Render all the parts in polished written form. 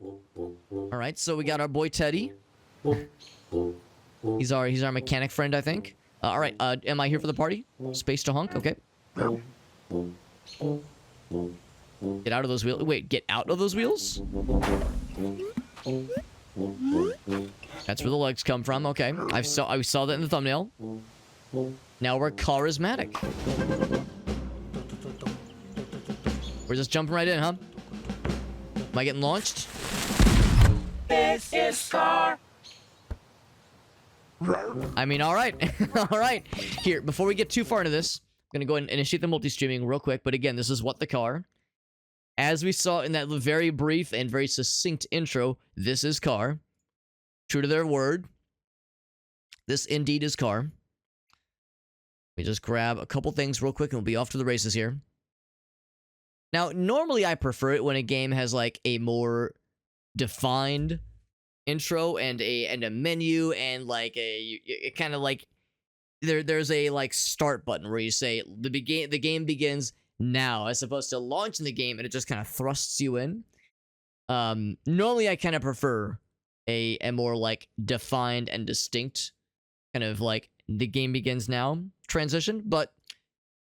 All right, so we got our boy Teddy. He's our mechanic friend, I think. All right, am I here for the party? Space to honk, okay. Get out of those wheels. Wait, get out of those wheels? That's where the legs come from, okay. I saw that in the thumbnail. Now we're charismatic. We're just jumping right in, huh? Am I getting launched? This is car. I mean, all right. All right. Here, before we get too far into this, I'm going to go ahead and initiate the multi-streaming real quick. But again, this is What the Car. As we saw in that very brief and very succinct intro, this is car. True to their word. This indeed is car. Let me just grab a couple things real quick and we'll be off to the races here. Now, normally I prefer it when a game has like a more defined intro and a menu and like a kind of like there's a like start button where you say the game begins now, as opposed to launching the game and it just kind of thrusts you in. Normally I kind of prefer a more like defined and distinct kind of like the game begins now transition, but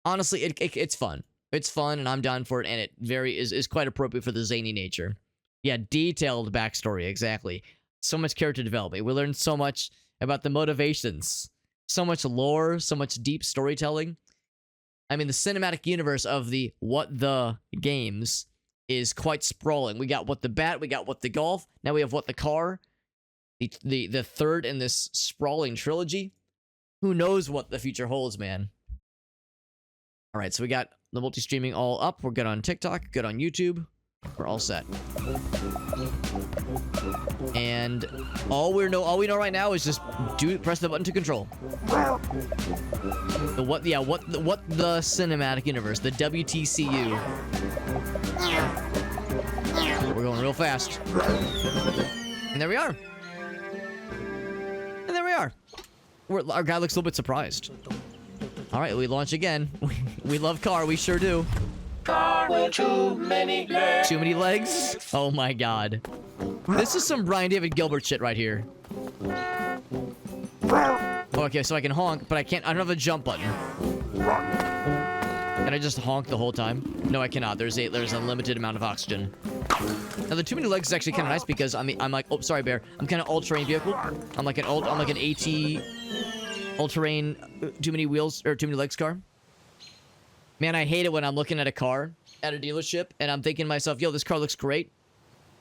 honestly it's fun. It's fun and I'm down for it, and it is quite appropriate for the zany nature. Yeah, detailed backstory, exactly. So much character development. We learned so much about the motivations. So much lore, so much deep storytelling. I mean, the cinematic universe of the What the games is quite sprawling. We got What the Bat, we got What the Golf, now we have What the Car. The third in this sprawling trilogy. Who knows what the future holds, man. All right, so we got the multi-streaming all up. We're good on TikTok, good on YouTube. We're all set. And all we know right now is just press the button to control. What the cinematic universe, the WTCU. We're going real fast. And there we are. And there we are. Our guy looks a little bit surprised. All right, we launch again. We love car, we sure do. Car with too many legs. Too many legs? Oh my god. This is some Brian David Gilbert shit right here. Okay, so I can honk, but I don't have a jump button. Can I just honk the whole time? No, I cannot. There's a limited amount of oxygen. Now the too many legs is actually kind of nice because I'm like, oh sorry bear, I'm kind of all-terrain vehicle. I'm like an AT all-terrain too many wheels or too many legs car. Man, I hate it when I'm looking at a car at a dealership and I'm thinking to myself, yo, this car looks great.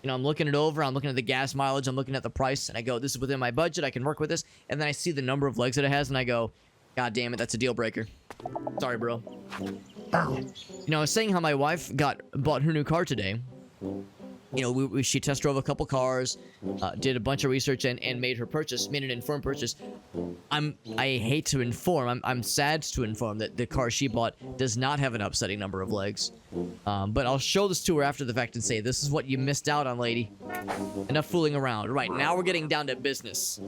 You know, I'm looking it over, I'm looking at the gas mileage, I'm looking at the price, and I go, this is within my budget, I can work with this. And then I see the number of legs that it has, and I go, god damn it, that's a deal breaker. Sorry, bro. You know, I was saying how my wife bought her new car today. You know, she test drove a couple cars, did a bunch of research, and made an informed purchase. I hate to inform, I'm sad to inform that the car she bought does not have an upsetting number of legs. But I'll show this to her after the fact and say, this is what you missed out on, lady. Enough fooling around. Right, now we're getting down to business.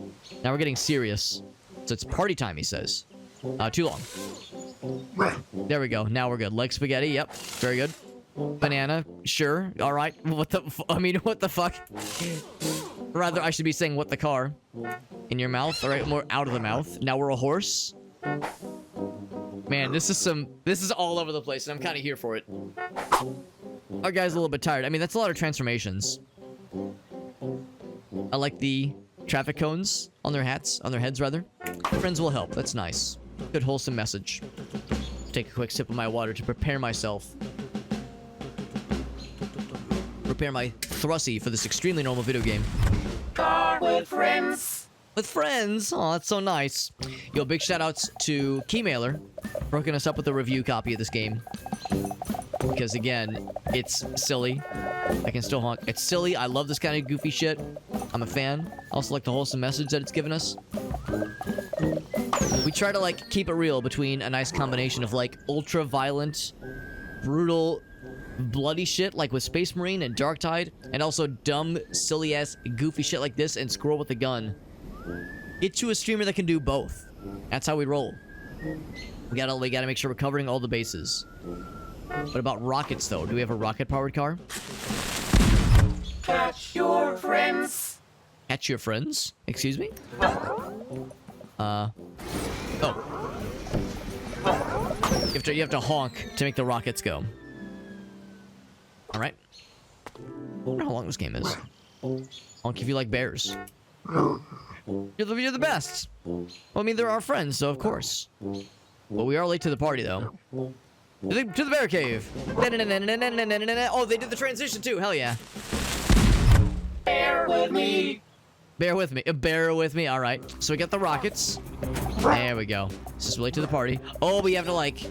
Now we're getting serious. So it's party time, he says. Too long. There we go, now we're good. Leg spaghetti, yep, very good. Banana, sure, all right. What the fuck? Rather, I should be saying what the car. In your mouth, all right, more out of the mouth. Now we're a horse. Man, this is all over the place, and I'm kind of here for it. Our guy's a little bit tired. I mean, that's a lot of transformations. I like the traffic cones on their heads, rather. Friends will help, that's nice. Good wholesome message. Take a quick sip of my water to prepare myself. Prepare my thrussie for this extremely normal video game. Car with friends. With friends? Oh, that's so nice. Yo, big shout outs to Keymailer for hooking us up with a review copy of this game. Because again, it's silly. I can still honk. It's silly. I love this kind of goofy shit. I'm a fan. I also like the wholesome message that it's given us. We try to like keep it real between a nice combination of like ultra violent, brutal, bloody shit like with Space Marine and Darktide, and also dumb, silly ass, goofy shit like this and Squirrel with a Gun. Get you a streamer that can do both. That's how we roll. We gotta make sure we're covering all the bases. What about rockets though? Do we have a rocket powered car? Catch your friends. Catch your friends? Excuse me? Oh. You have to honk to make the rockets go. Alright. I wonder how long this game is. Honk if you like bears. You're the best! Well, I mean, they're our friends, so of course. Well, we are late to the party, though. To the bear cave! Oh, they did the transition, too! Hell yeah. Bear with me. Bear with me. Bear with me. All right. So we got the rockets. There we go. This is late to the party. Oh, but you have to, like... You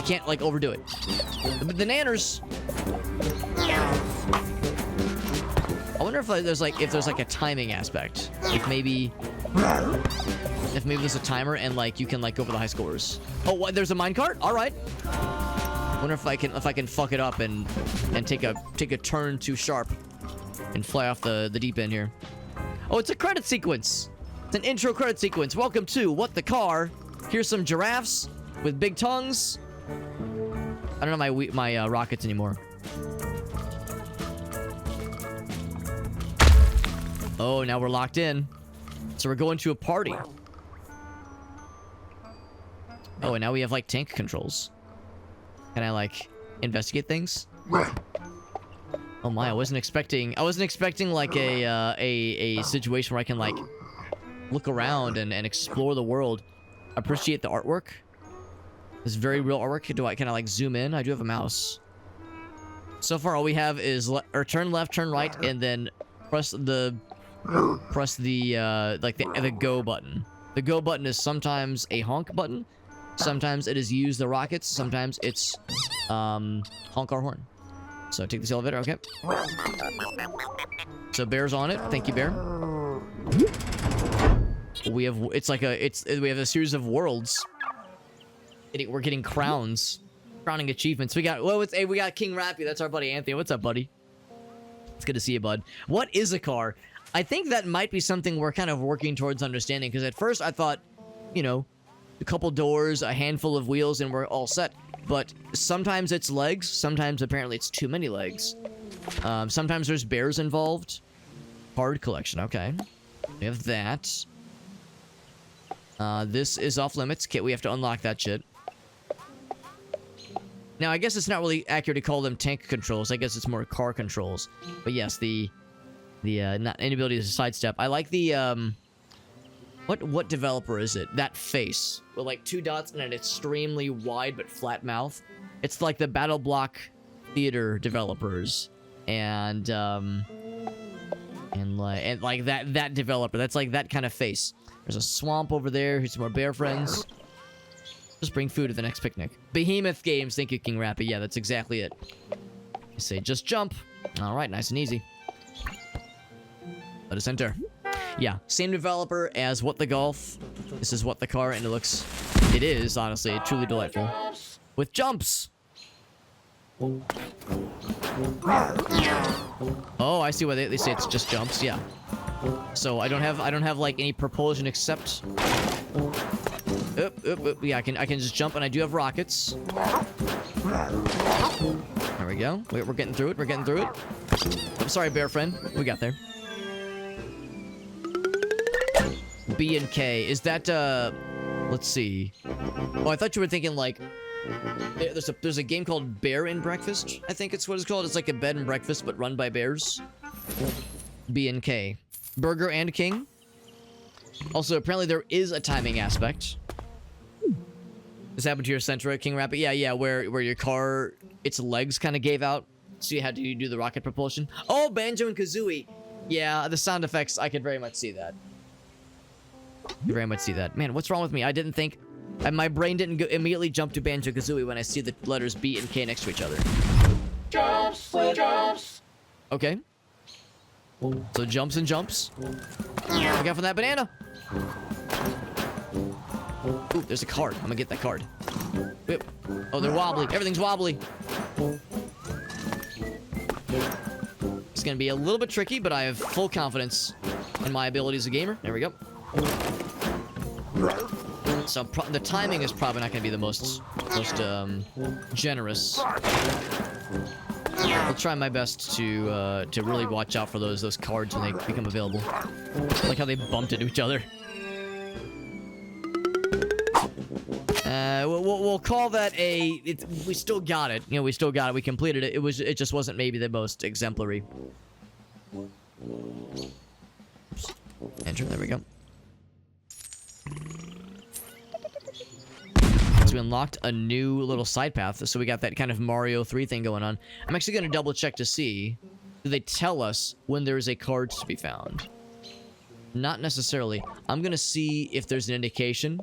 can't, like, overdo it. The nanners... I wonder if like, there's like a timing aspect. If maybe there's a timer and like you can like go for the high scores. Oh, what? There's a minecart? All right. Wonder if I can fuck it up and take a turn too sharp and fly off the deep end here. Oh, it's a credit sequence. It's an intro credit sequence. Welcome to What the Car. Here's some giraffes with big tongues. I don't know my rockets anymore. Oh, now we're locked in. So we're going to a party. Oh, and now we have, like, tank controls. Can I, like, investigate things? Oh my, I wasn't expecting, like, a situation where I can, like, look around and explore the world. Appreciate the artwork. This very real artwork. Can I, like, zoom in? I do have a mouse. So far, all we have is, turn left, turn right, and then press the go button. The go button is sometimes a honk button. Sometimes it is use the rockets. Sometimes it's honk our horn. So take this elevator, okay. So bear's on it. Thank you, bear. We have we have a series of worlds. We're getting crowns. Crowning achievements. We got King Rappy. That's our buddy Anthony. What's up, buddy? It's good to see you, bud. What is a car? I think that might be something we're kind of working towards understanding, because at first I thought, you know, a couple doors, a handful of wheels, and we're all set. But sometimes it's legs, sometimes apparently it's too many legs. Sometimes there's bears involved. Card collection, okay. We have that. This is off limits. Okay, we have to unlock that shit. Now, I guess it's not really accurate to call them tank controls. I guess it's more car controls. But yes, the not inability to sidestep. I like the what developer is it? That face with like 2 dots and an extremely wide but flat mouth. It's like the Battle Block Theater developers, and like that developer. That's like that kind of face. There's a swamp over there. Here's some more bear friends. Just bring food to the next picnic. Behemoth Games. Thank you, King Rappy. Yeah, that's exactly it. I say just jump. All right, nice and easy. Let us enter. Yeah, same developer as What the Golf. This is What the Car, and it is, honestly, truly delightful. With jumps! Oh, I see why they say it's just jumps, yeah. So I don't have like any propulsion except... Yeah, I can just jump, and I do have rockets. There we go. We're getting through it, I'm sorry, bear friend. We got there. B and K. Is that, let's see. Oh, I thought you were thinking, like, there's a game called Bear and Breakfast, I think it's what it's called. It's like a bed and breakfast, but run by bears. B and K. Burger and King. Also, apparently there is a timing aspect. This happened to your Sentra, King Rapid? Yeah, where your car, its legs kind of gave out, so you had to do the rocket propulsion. Oh, Banjo and Kazooie. Yeah, the sound effects, I could very much see that. Man, what's wrong with me? I didn't think... my brain didn't immediately jump to Banjo-Kazooie when I see the letters B and K next to each other. Jumps with jumps. Okay. So jumps and jumps. Look out for that banana. Ooh, there's a card. I'm gonna get that card. Whip. Oh, they're wobbly. Everything's wobbly. It's gonna be a little bit tricky, but I have full confidence in my ability as a gamer. There we go. So the timing is probably not going to be the most generous. I'll try my best to really watch out for those cards when they become available. I like how they bumped into each other. We'll call that we still got it. You know, we still got it. We completed it. It just wasn't maybe the most exemplary. Oops. Enter. There we go. So we unlocked a new little side path. So we got that kind of Mario 3 thing going on. I'm actually going to double check to see, do they tell us when there is a card to be found? Not necessarily. I'm going to see if there's an indication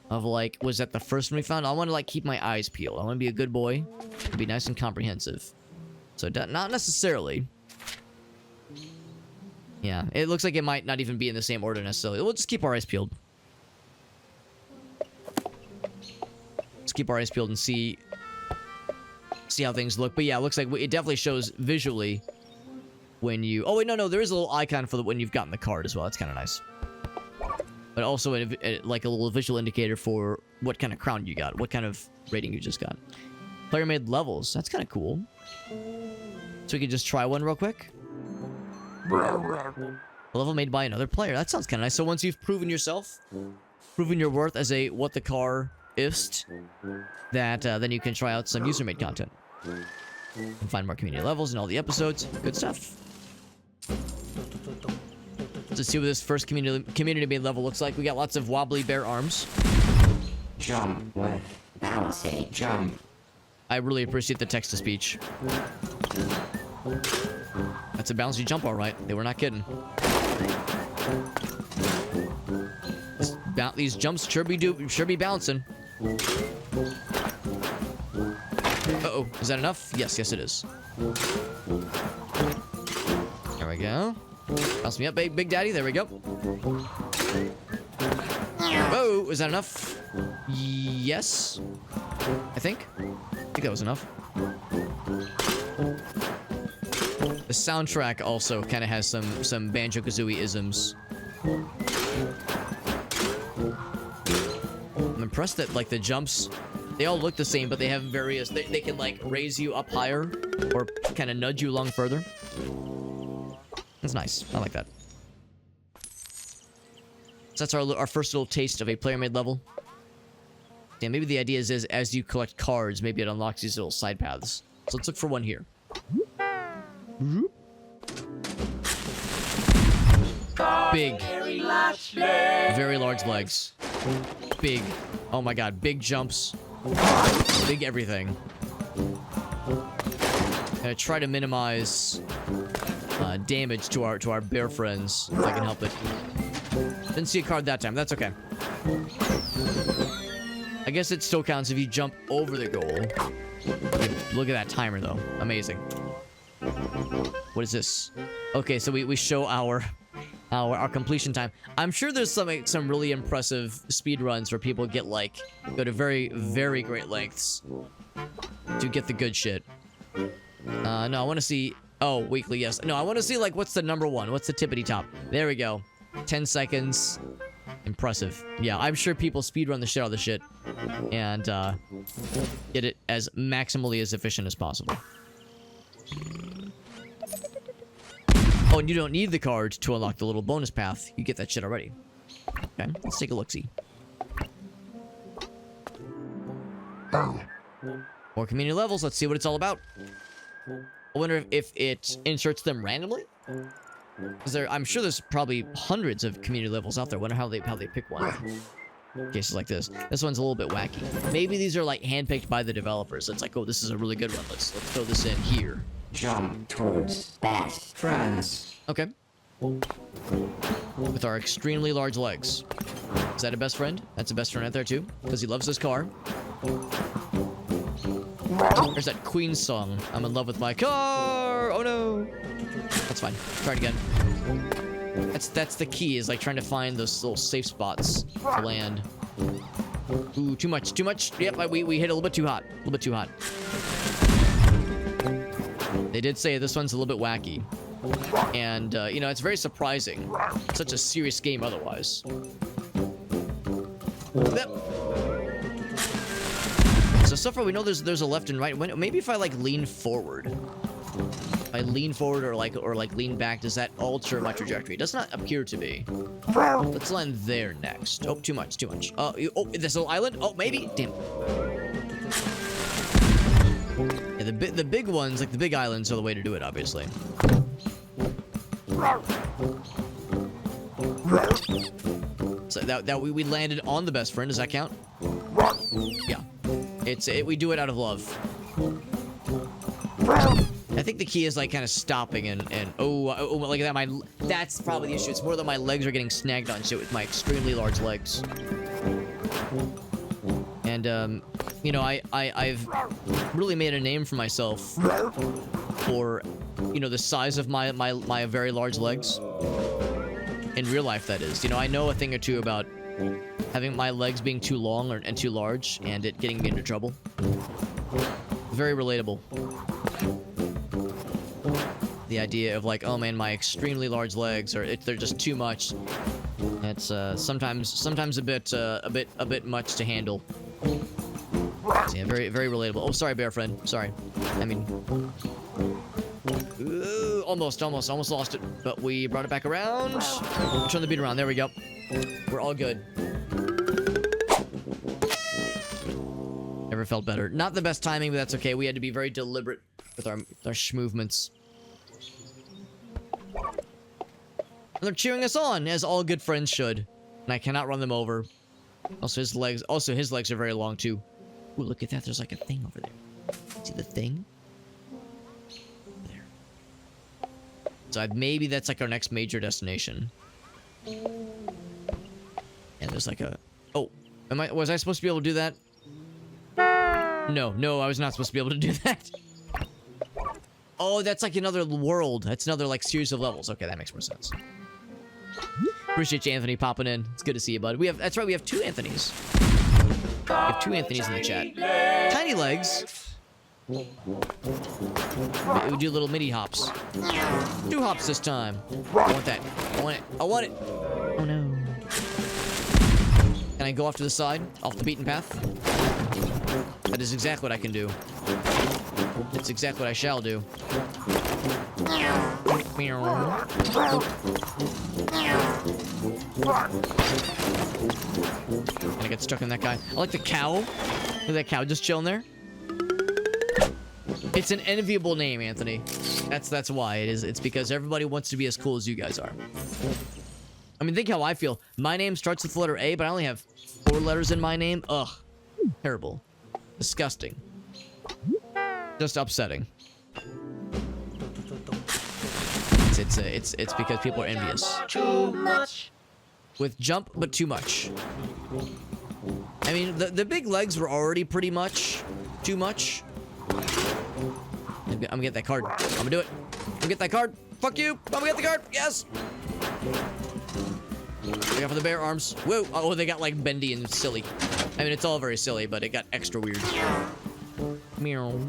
of, like, was that the first one we found? I want to, like, keep my eyes peeled. I want to be a good boy and be nice and comprehensive. So not necessarily. Yeah, it looks like it might not even be in the same order necessarily. We'll just keep our eyes peeled. Let's keep our eyes peeled and see how things look. But yeah, it looks like it definitely shows visually when you... Oh, wait, no, there is a little icon for when you've gotten the card as well. That's kind of nice. But also, like, a little visual indicator for what kind of crown you got. What kind of rating you just got. Player-made levels. That's kind of cool. So we can just try one real quick. A level made by another player. That sounds kind of nice. So once you've proven yourself, proven your worth as a what the car-ist, that then you can try out some user-made content. And find more community levels in all the episodes. Good stuff. Let's see what this first community-made level looks like. We got lots of wobbly bear arms. Jump with bouncy jump. I really appreciate the text-to-speech. That's a bouncy jump, all right. They were not kidding. These jumps sure be bouncing. Uh-oh. Is that enough? Yes, it is. There we go. Bounce me up, Big Daddy. There we go. Whoa, is that enough? Yes. I think that was enough. The soundtrack also kind of has some Banjo-Kazooie isms. I'm impressed that, like, the jumps, they all look the same, but they have various... They can, like, raise you up higher or kind of nudge you along further. That's nice. I like that. So that's our first little taste of a player-made level. Yeah, maybe the idea is as you collect cards, maybe it unlocks these little side paths. So let's look for one here. Big. Very large legs. Big. Oh my god, big jumps. Big everything. Gonna try to minimize damage to our bear friends, if I can help it. Didn't see a card that time. That's okay. I guess it still counts if you jump over the goal. Look at that timer, though. Amazing. What is this? Okay, so we show our completion time. I'm sure there's some really impressive speed runs where people go to very, very great lengths to get the good shit. No, I want to see... Oh, weekly, yes. No, I want to see, like, what's the number one? What's the tippity top? There we go. 10 seconds. Impressive. Yeah, I'm sure people speedrun the shit out of the shit. And, get it as maximally as efficient as possible. Oh, and you don't need the card to unlock the little bonus path. You get that shit already. Okay, let's take a look-see. More community levels. Let's see what it's all about. I wonder if it inserts them randomly. I'm sure there's probably hundreds of community levels out there. I wonder how they pick one. Cases like this. This one's a little bit wacky. Maybe these are like handpicked by the developers. It's like, oh, this is a really good one. Let's throw this in here. Jump towards best friends. Okay. With our extremely large legs. Is that a best friend? That's a best friend right there too, because he loves his car. There's that Queen song. I'm in love with my car. Oh no. That's fine. Try it again. That's the key, is like trying to find those little safe spots to land. Ooh, too much. Yep, we hit a little bit too hot. A little bit too hot. They did say this one's a little bit wacky. And, you know, it's very surprising. Such a serious game otherwise. Yep. So far we know there's a left and right. Maybe if I like lean forward. If I lean forward or like lean back, does that alter my trajectory? It does not appear to be. Let's land there next. Oh, too much. Oh, this little island? Oh, maybe? Damn. Yeah, the big ones, like the big islands, are the way to do it, obviously. So that we landed on the best friend. Does that count? Yeah. We do it out of love. I think the key is like kind of stopping and oh look at that. That's probably the issue. It's more that my legs are getting snagged on shit with my extremely large legs. And you know, I've really made a name for myself for, you know, the size of my very large legs. In real life, that is. You know, I know a thing or two about having my legs being too long and too large and it getting me into trouble. Very relatable. The idea of like, oh man, my extremely large legs they're just too much. It's sometimes a bit much to handle. So yeah, very relatable. Oh, sorry, bear friend. Sorry. I mean, ooh, almost lost it, but we brought it back around. Turn the beat around. There we go. We're all good. Never felt better. Not the best timing, but that's okay. We had to be very deliberate with our movements. And they're cheering us on, as all good friends should. And I cannot run them over. Also, his legs are very long too. Ooh, look at that. There's like a thing over there. See the thing? There. So maybe that's like our next major destination. And there's like a... Oh, was I supposed to be able to do that? No, I was not supposed to be able to do that. Oh, that's like another world. That's another like series of levels. Okay, that makes more sense. Appreciate you, Anthony, popping in. It's good to see you, bud. That's right, we have two Anthonys. We have two Anthonys in the chat. Tiny legs. We do little mini hops. 2 hops this time. I want that. I want it. Oh no. Can I go off to the side? Off the beaten path? That is exactly what I can do. That's exactly what I shall do. Can I get stuck in that guy? I like the cow. Look at that cow just chilling there. It's an enviable name, Anthony. That's why it is. It's because everybody wants to be as cool as you guys are. I mean, think how I feel. My name starts with the letter A, but I only have 4 letters in my name. Ugh. Terrible. Disgusting. Just upsetting. It's because people are envious. Too much. With jump, but too much. I mean, the big legs were already pretty much too much. I'm gonna get that card. I'm gonna do it. I'm gonna get that card. Fuck you. I'm gonna get the card. Yes. Look out for the bear arms. Whoa. Oh, they got like bendy and silly. I mean, it's all very silly, but it got extra weird. Meow.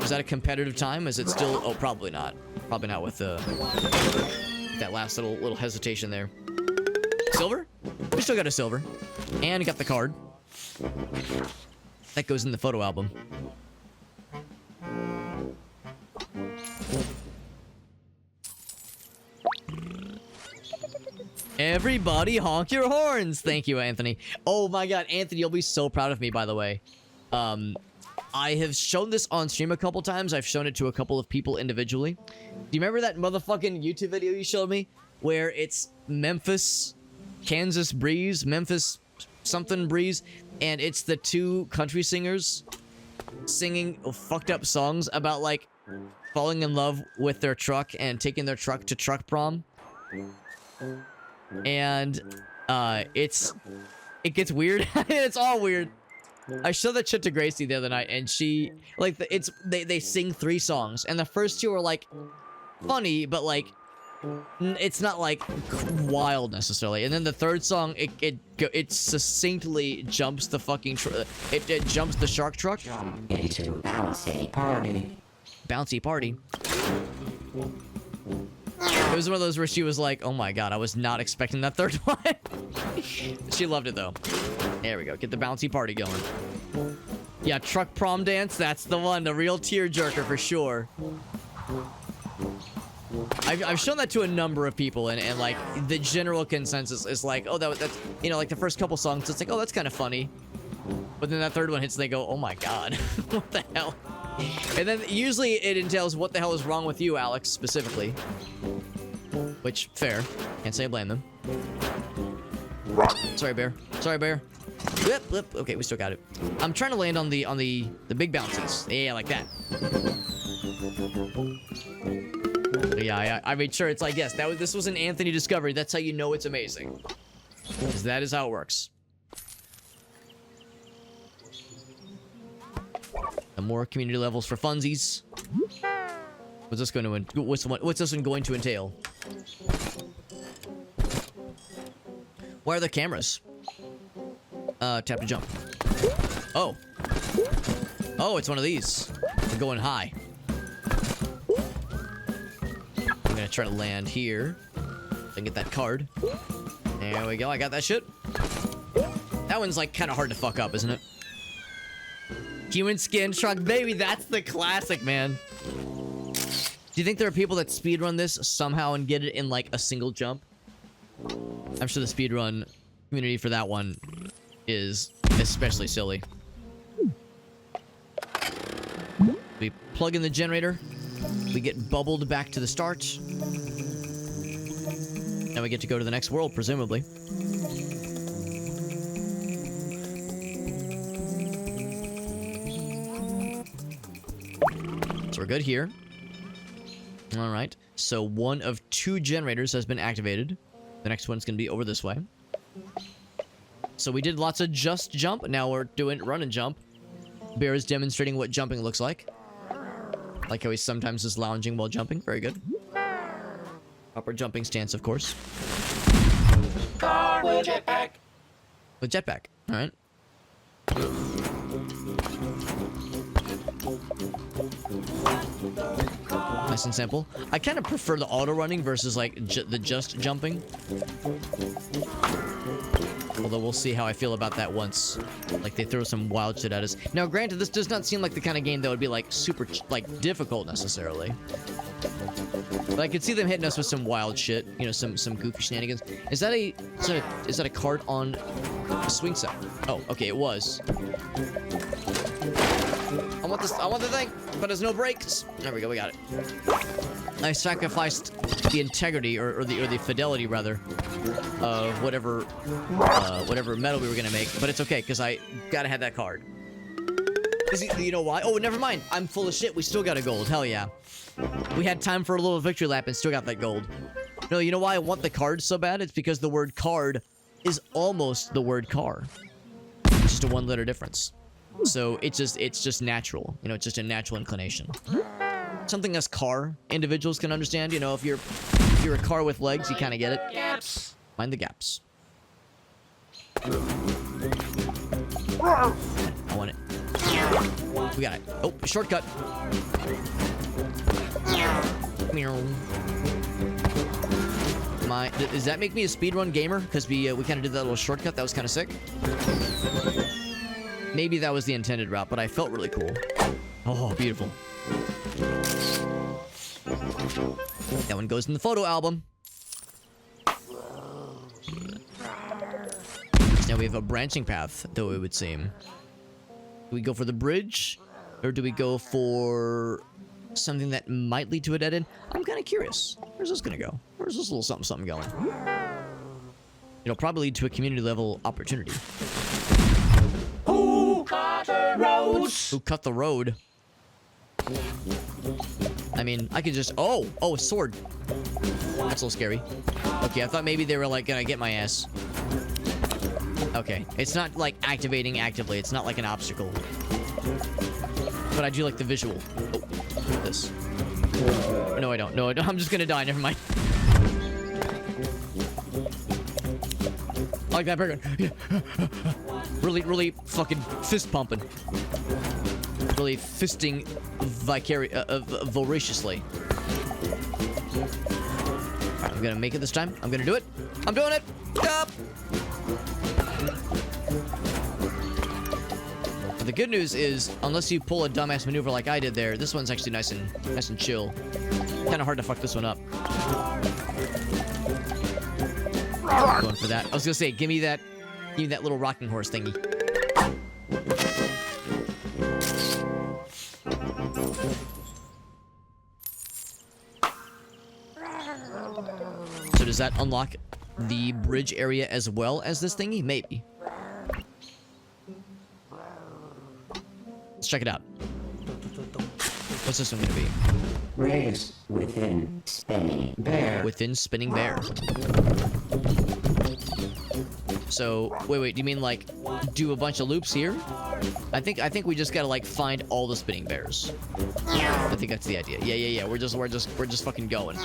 Is that a competitive time? Is it still? Oh, probably not. Probably not with that last little hesitation there. Silver? We still got a silver. And got the card. That goes in the photo album. Everybody honk your horns! Thank you, Anthony. Oh my god, Anthony, you'll be so proud of me, by the way. I have shown this on stream a couple times. I've shown it to a couple of people individually. Do you remember that motherfucking YouTube video you showed me? Where it's Memphis, Kansas Breeze, Memphis something Breeze, and it's the 2 country singers singing fucked up songs about, like, falling in love with their truck and taking their truck to truck prom. And, it gets weird. It's all weird. I showed that shit to Gracie the other night, and she, like, they sing 3 songs, and the first 2 are, like, funny, but, like, it's not, like, wild, necessarily. And then the 3rd song, it succinctly jumps the fucking, it jumps the shark truck. Jump into bouncy party. Bouncy party. It was one of those where she was like, oh my god, I was not expecting that 3rd one. She loved it, though. There we go. Get the bouncy party going. Yeah, truck prom dance, that's the one. The real tearjerker for sure. I've shown that to a number of people, and like, the general consensus is like, oh, that's, you know, like the first couple songs, it's like, oh, that's kind of funny. But then that third one hits and they go, oh my god, what the hell? And then usually it entails, what the hell is wrong with you, Alex, specifically. Which, fair. Can't say I blame them. Sorry, bear. Sorry, bear. Blip, blip. Okay, we still got it. I'm trying to land on the big bounces. Yeah, like that. Yeah, I made sure it's like, yes, this was an Anthony discovery. That's how you know it's amazing. Because that is how it works. And more community levels for funsies. What's this going to what's this one going to entail? Where are the cameras? Tap to jump. Oh. Oh, it's one of these. We're going high. I'm gonna try to land here and get that card. There we go. I got that shit. That one's like kind of hard to fuck up, isn't it? Human skin truck, baby. That's the classic, man. Do you think there are people that speedrun this somehow and get it in like a single jump? I'm sure the speedrun community for that one is especially silly. We plug in the generator. We get bubbled back to the start. Now we get to go to the next world, presumably. So we're good here. All right. So one of 2 generators has been activated. The next one's going to be over this way. So we did lots of just jump. Now we're doing run and jump. Bear is demonstrating what jumping looks like. Like how he sometimes is lounging while jumping. Very good. Upper jumping stance, of course. Car with jetpack. With jetpack. All right. Nice and simple. I kind of prefer the auto running versus like the just jumping. Although we'll see how I feel about that once, like, they throw some wild shit at us. Now, granted, this does not seem like the kind of game that would be, like, super, like, difficult necessarily. But I could see them hitting us with some wild shit, you know, some goofy shenanigans. Is that a cart on a swing set? Oh, okay, it was. I want the thing, but there's no brakes. There we go, we got it. I sacrificed the integrity, or the fidelity, rather, of whatever metal we were gonna make, but it's okay, because I gotta have that card. You know why? Oh, never mind. I'm full of shit. We still got a gold. Hell yeah. We had time for a little victory lap and still got that gold. No, you know why I want the card so bad? It's because the word card is almost the word car. It's just a 1-letter difference. So it's just natural. You know, it's just a natural inclination. Something us car individuals can understand. You know, if you're a car with legs, you kind of get it. Gaps. Mind the gaps. I want it. We got it. Oh, shortcut. Does that make me a speedrun gamer? Because we kind of did that little shortcut. That was kind of sick. Maybe that was the intended route, but I felt really cool. Oh, beautiful. That one goes in the photo album. Now we have a branching path, though it would seem. Do we go for the bridge? Or do we go for something that might lead to a dead end? I'm kind of curious. Where's this gonna go? Where's this little something going? It'll probably lead to a community level opportunity. Who cut the roads? Who cut the road? I mean, I could just... Oh, a sword. That's a little scary. Okay, I thought maybe they were, like, gonna get my ass. Okay, it's not, like, activating actively. It's not like an obstacle. But I do like the visual. Oh, this. No, I don't. No, I don't. I'm just gonna die. Never mind. I like that burger. Yeah. Really fucking fist pumping. Really fisting voraciously. Alright, I'm gonna make it this time. I'm gonna do it. I'm doing it. Yup. the good news is, unless you pull a dumbass maneuver like I did there, this one's actually nice and chill. Kind of hard to fuck this one up. Going for that. I was gonna say, give me that little rocking horse thingy. So does that unlock the bridge area as well as this thingy? Maybe. Let's check it out. What's this one gonna be? Race within spinning bear. Within spinning bear. So, wait, do you mean like do a bunch of loops here? I think we just gotta like find all the spinning bears. I think that's the idea. Yeah. We're just fucking going.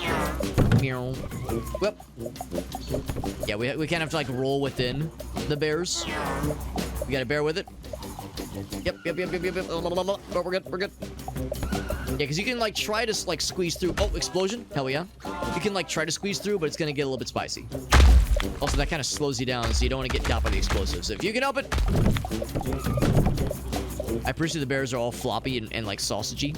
Meow. Whoop. Yeah, we kind of have to like roll within the bears. We gotta bear with it. Yep. We're good. Yeah, because you can like try to like squeeze through. Oh, explosion! Hell yeah! You can like try to squeeze through, but it's gonna get a little bit spicy. Also, that kind of slows you down, so you don't want to get got by the explosives. If you can help it. I appreciate the bears are all floppy and like sausagey.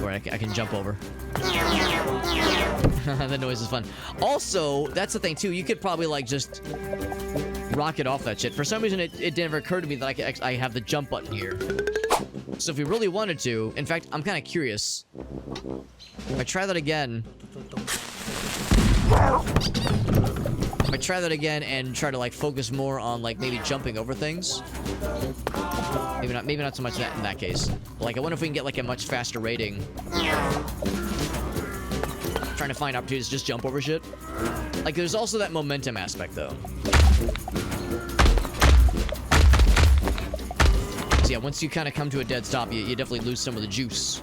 Or I can jump over. That noise is fun. Also, that's the thing too. You could probably like just rocket off that shit. For some reason, it never occurred to me that I have the jump button here. So if we really wanted to, in fact, I'm kind of curious. If I try that again. If I try that again and try to like focus more on like maybe jumping over things. Maybe not so much that in that case. But, like I wonder if we can get like a much faster rating. Trying to find opportunities to just jump over shit. Like there's also that momentum aspect though. So yeah, once you kind of come to a dead stop, you definitely lose some of the juice.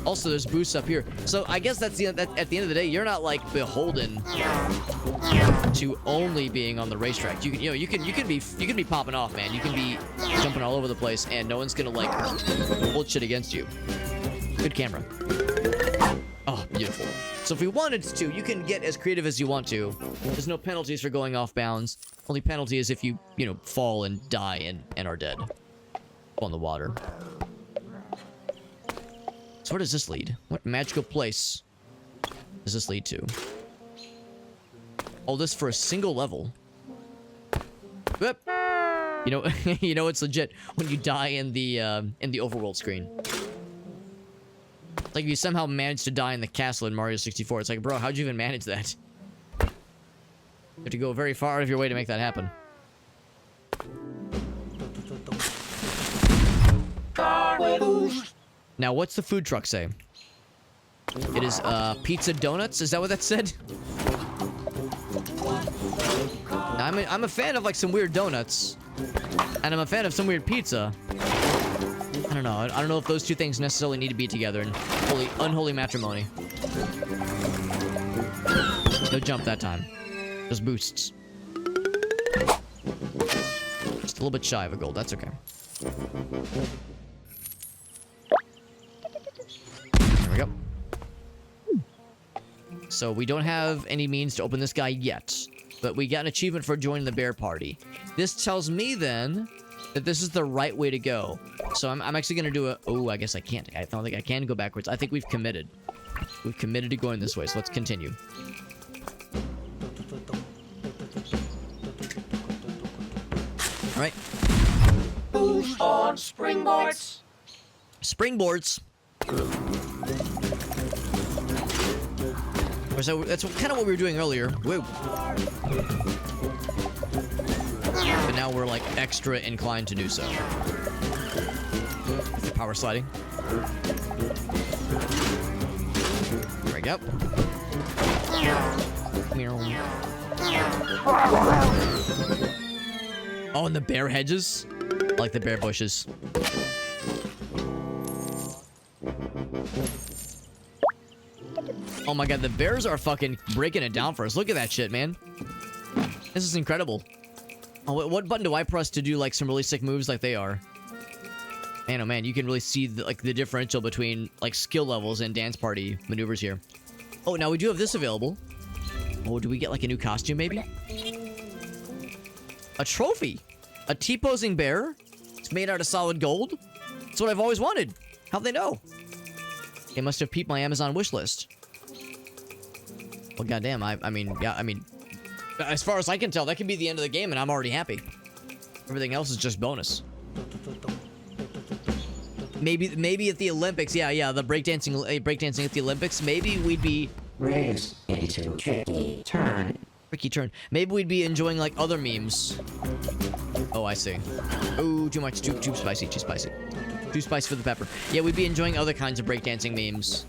Also, there's boosts up here. So I guess that's at the end of the day, you're not like beholden to only being on the racetrack. You can be popping off, man. You can be jumping all over the place, and no one's gonna like hold shit against you. Good camera. Oh, beautiful. So if we wanted to, you can get as creative as you want to. There's no penalties for going off bounds. Only penalty is if you fall and die and are dead on the water. So where does this lead? What magical place does this lead to? All this for a single level. Whoop. You know it's legit when you die in the overworld screen. Like if you somehow manage to die in the castle in Mario 64, it's like, bro, how'd you even manage that? You have to go very far out of your way to make that happen. Now, what's the food truck say? It is, pizza donuts? Is that what that said? Now, I'm a fan of, like, some weird donuts. And I'm a fan of some weird pizza. I don't know. I don't know if those two things necessarily need to be together in unholy matrimony. No jump that time. Just boosts. Just a little bit shy of a gold. That's okay. There we go. So we don't have any means to open this guy yet. But we got an achievement for joining the bear party. This tells me then that this is the right way to go. So I'm actually gonna do a... Oh, I guess I can't. I don't think I can go backwards. I think we've committed. We've committed to going this way, so let's continue. Alright. Who's on springboards? Springboards. So that's kind of what we were doing earlier. Whoa. But now we're like extra inclined to do so. Power sliding. There we go. Oh, and the bear hedges? I like the bear bushes. Oh my god, the bears are fucking breaking it down for us. Look at that shit, man. This is incredible. Oh, what button do I press to do like some really sick moves like they are? Man, oh man, you can really see the differential between like skill levels and dance party maneuvers here. Oh, now we do have this available. Oh, do we get like a new costume maybe? A trophy. A T-posing bear. It's made out of solid gold. That's what I've always wanted. How'd they know? They must have peeped my Amazon wish list. Well, goddamn, I mean, as far as I can tell, that could be the end of the game, and I'm already happy. Everything else is just bonus. Maybe at the Olympics, yeah, the breakdancing at the Olympics, maybe we'd be Raised into tricky turn. tricky turn. Maybe we'd be enjoying like other memes. Oh, I see. Oh, too much, too spicy, too spicy. Too spicy for the pepper. Yeah, we'd be enjoying other kinds of breakdancing memes.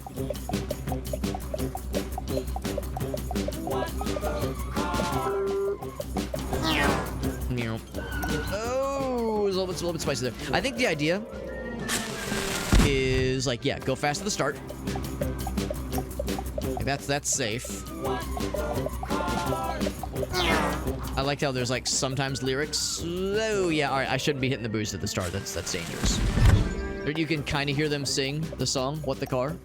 Oh, it was a little bit spicy there. I think the idea is like, yeah, go fast at the start. Like, that's safe. I like how there's like sometimes lyrics. Oh yeah, all right. I shouldn't be hitting the boost at the start. That's dangerous. You can kind of hear them sing the song "What the Car."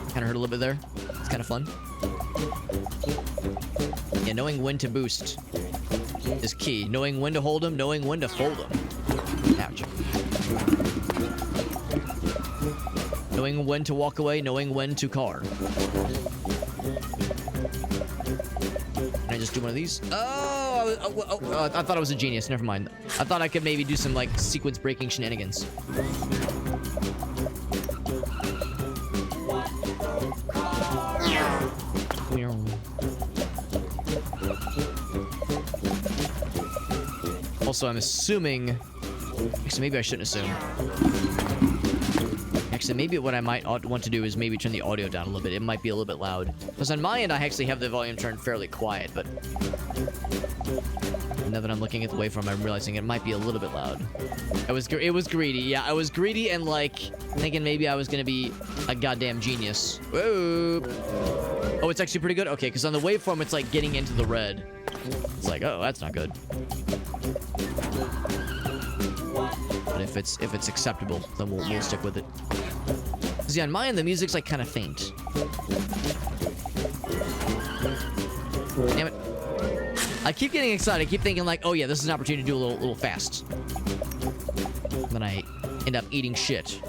Kind of heard a little bit there. It's kind of fun. Yeah, knowing when to boost is key. Knowing when to hold them, knowing when to fold them. Ouch. Knowing when to walk away, knowing when to car. Can I just do one of these? Oh, I thought I was a genius. Never mind. I thought I could maybe do some like sequence breaking shenanigans. Also, I'm assuming... Actually, maybe I shouldn't assume. Actually, maybe what I might want to do is maybe turn the audio down a little bit. It might be a little bit loud. Because on my end, I actually have the volume turned fairly quiet, but... Now that I'm looking at the waveform, I'm realizing it might be a little bit loud. It was greedy. Yeah, I was greedy and, like, thinking maybe I was gonna be a goddamn genius. Whoa! Oh, it's actually pretty good? Okay, because on the waveform, it's, like, getting into the red. It's like, oh, that's not good. But if it's acceptable, then we'll stick with it. See, on my end, the music's like kind of faint. Damn it! I keep getting excited. I keep thinking like, oh yeah, this is an opportunity to do a little fast. And then I end up eating shit.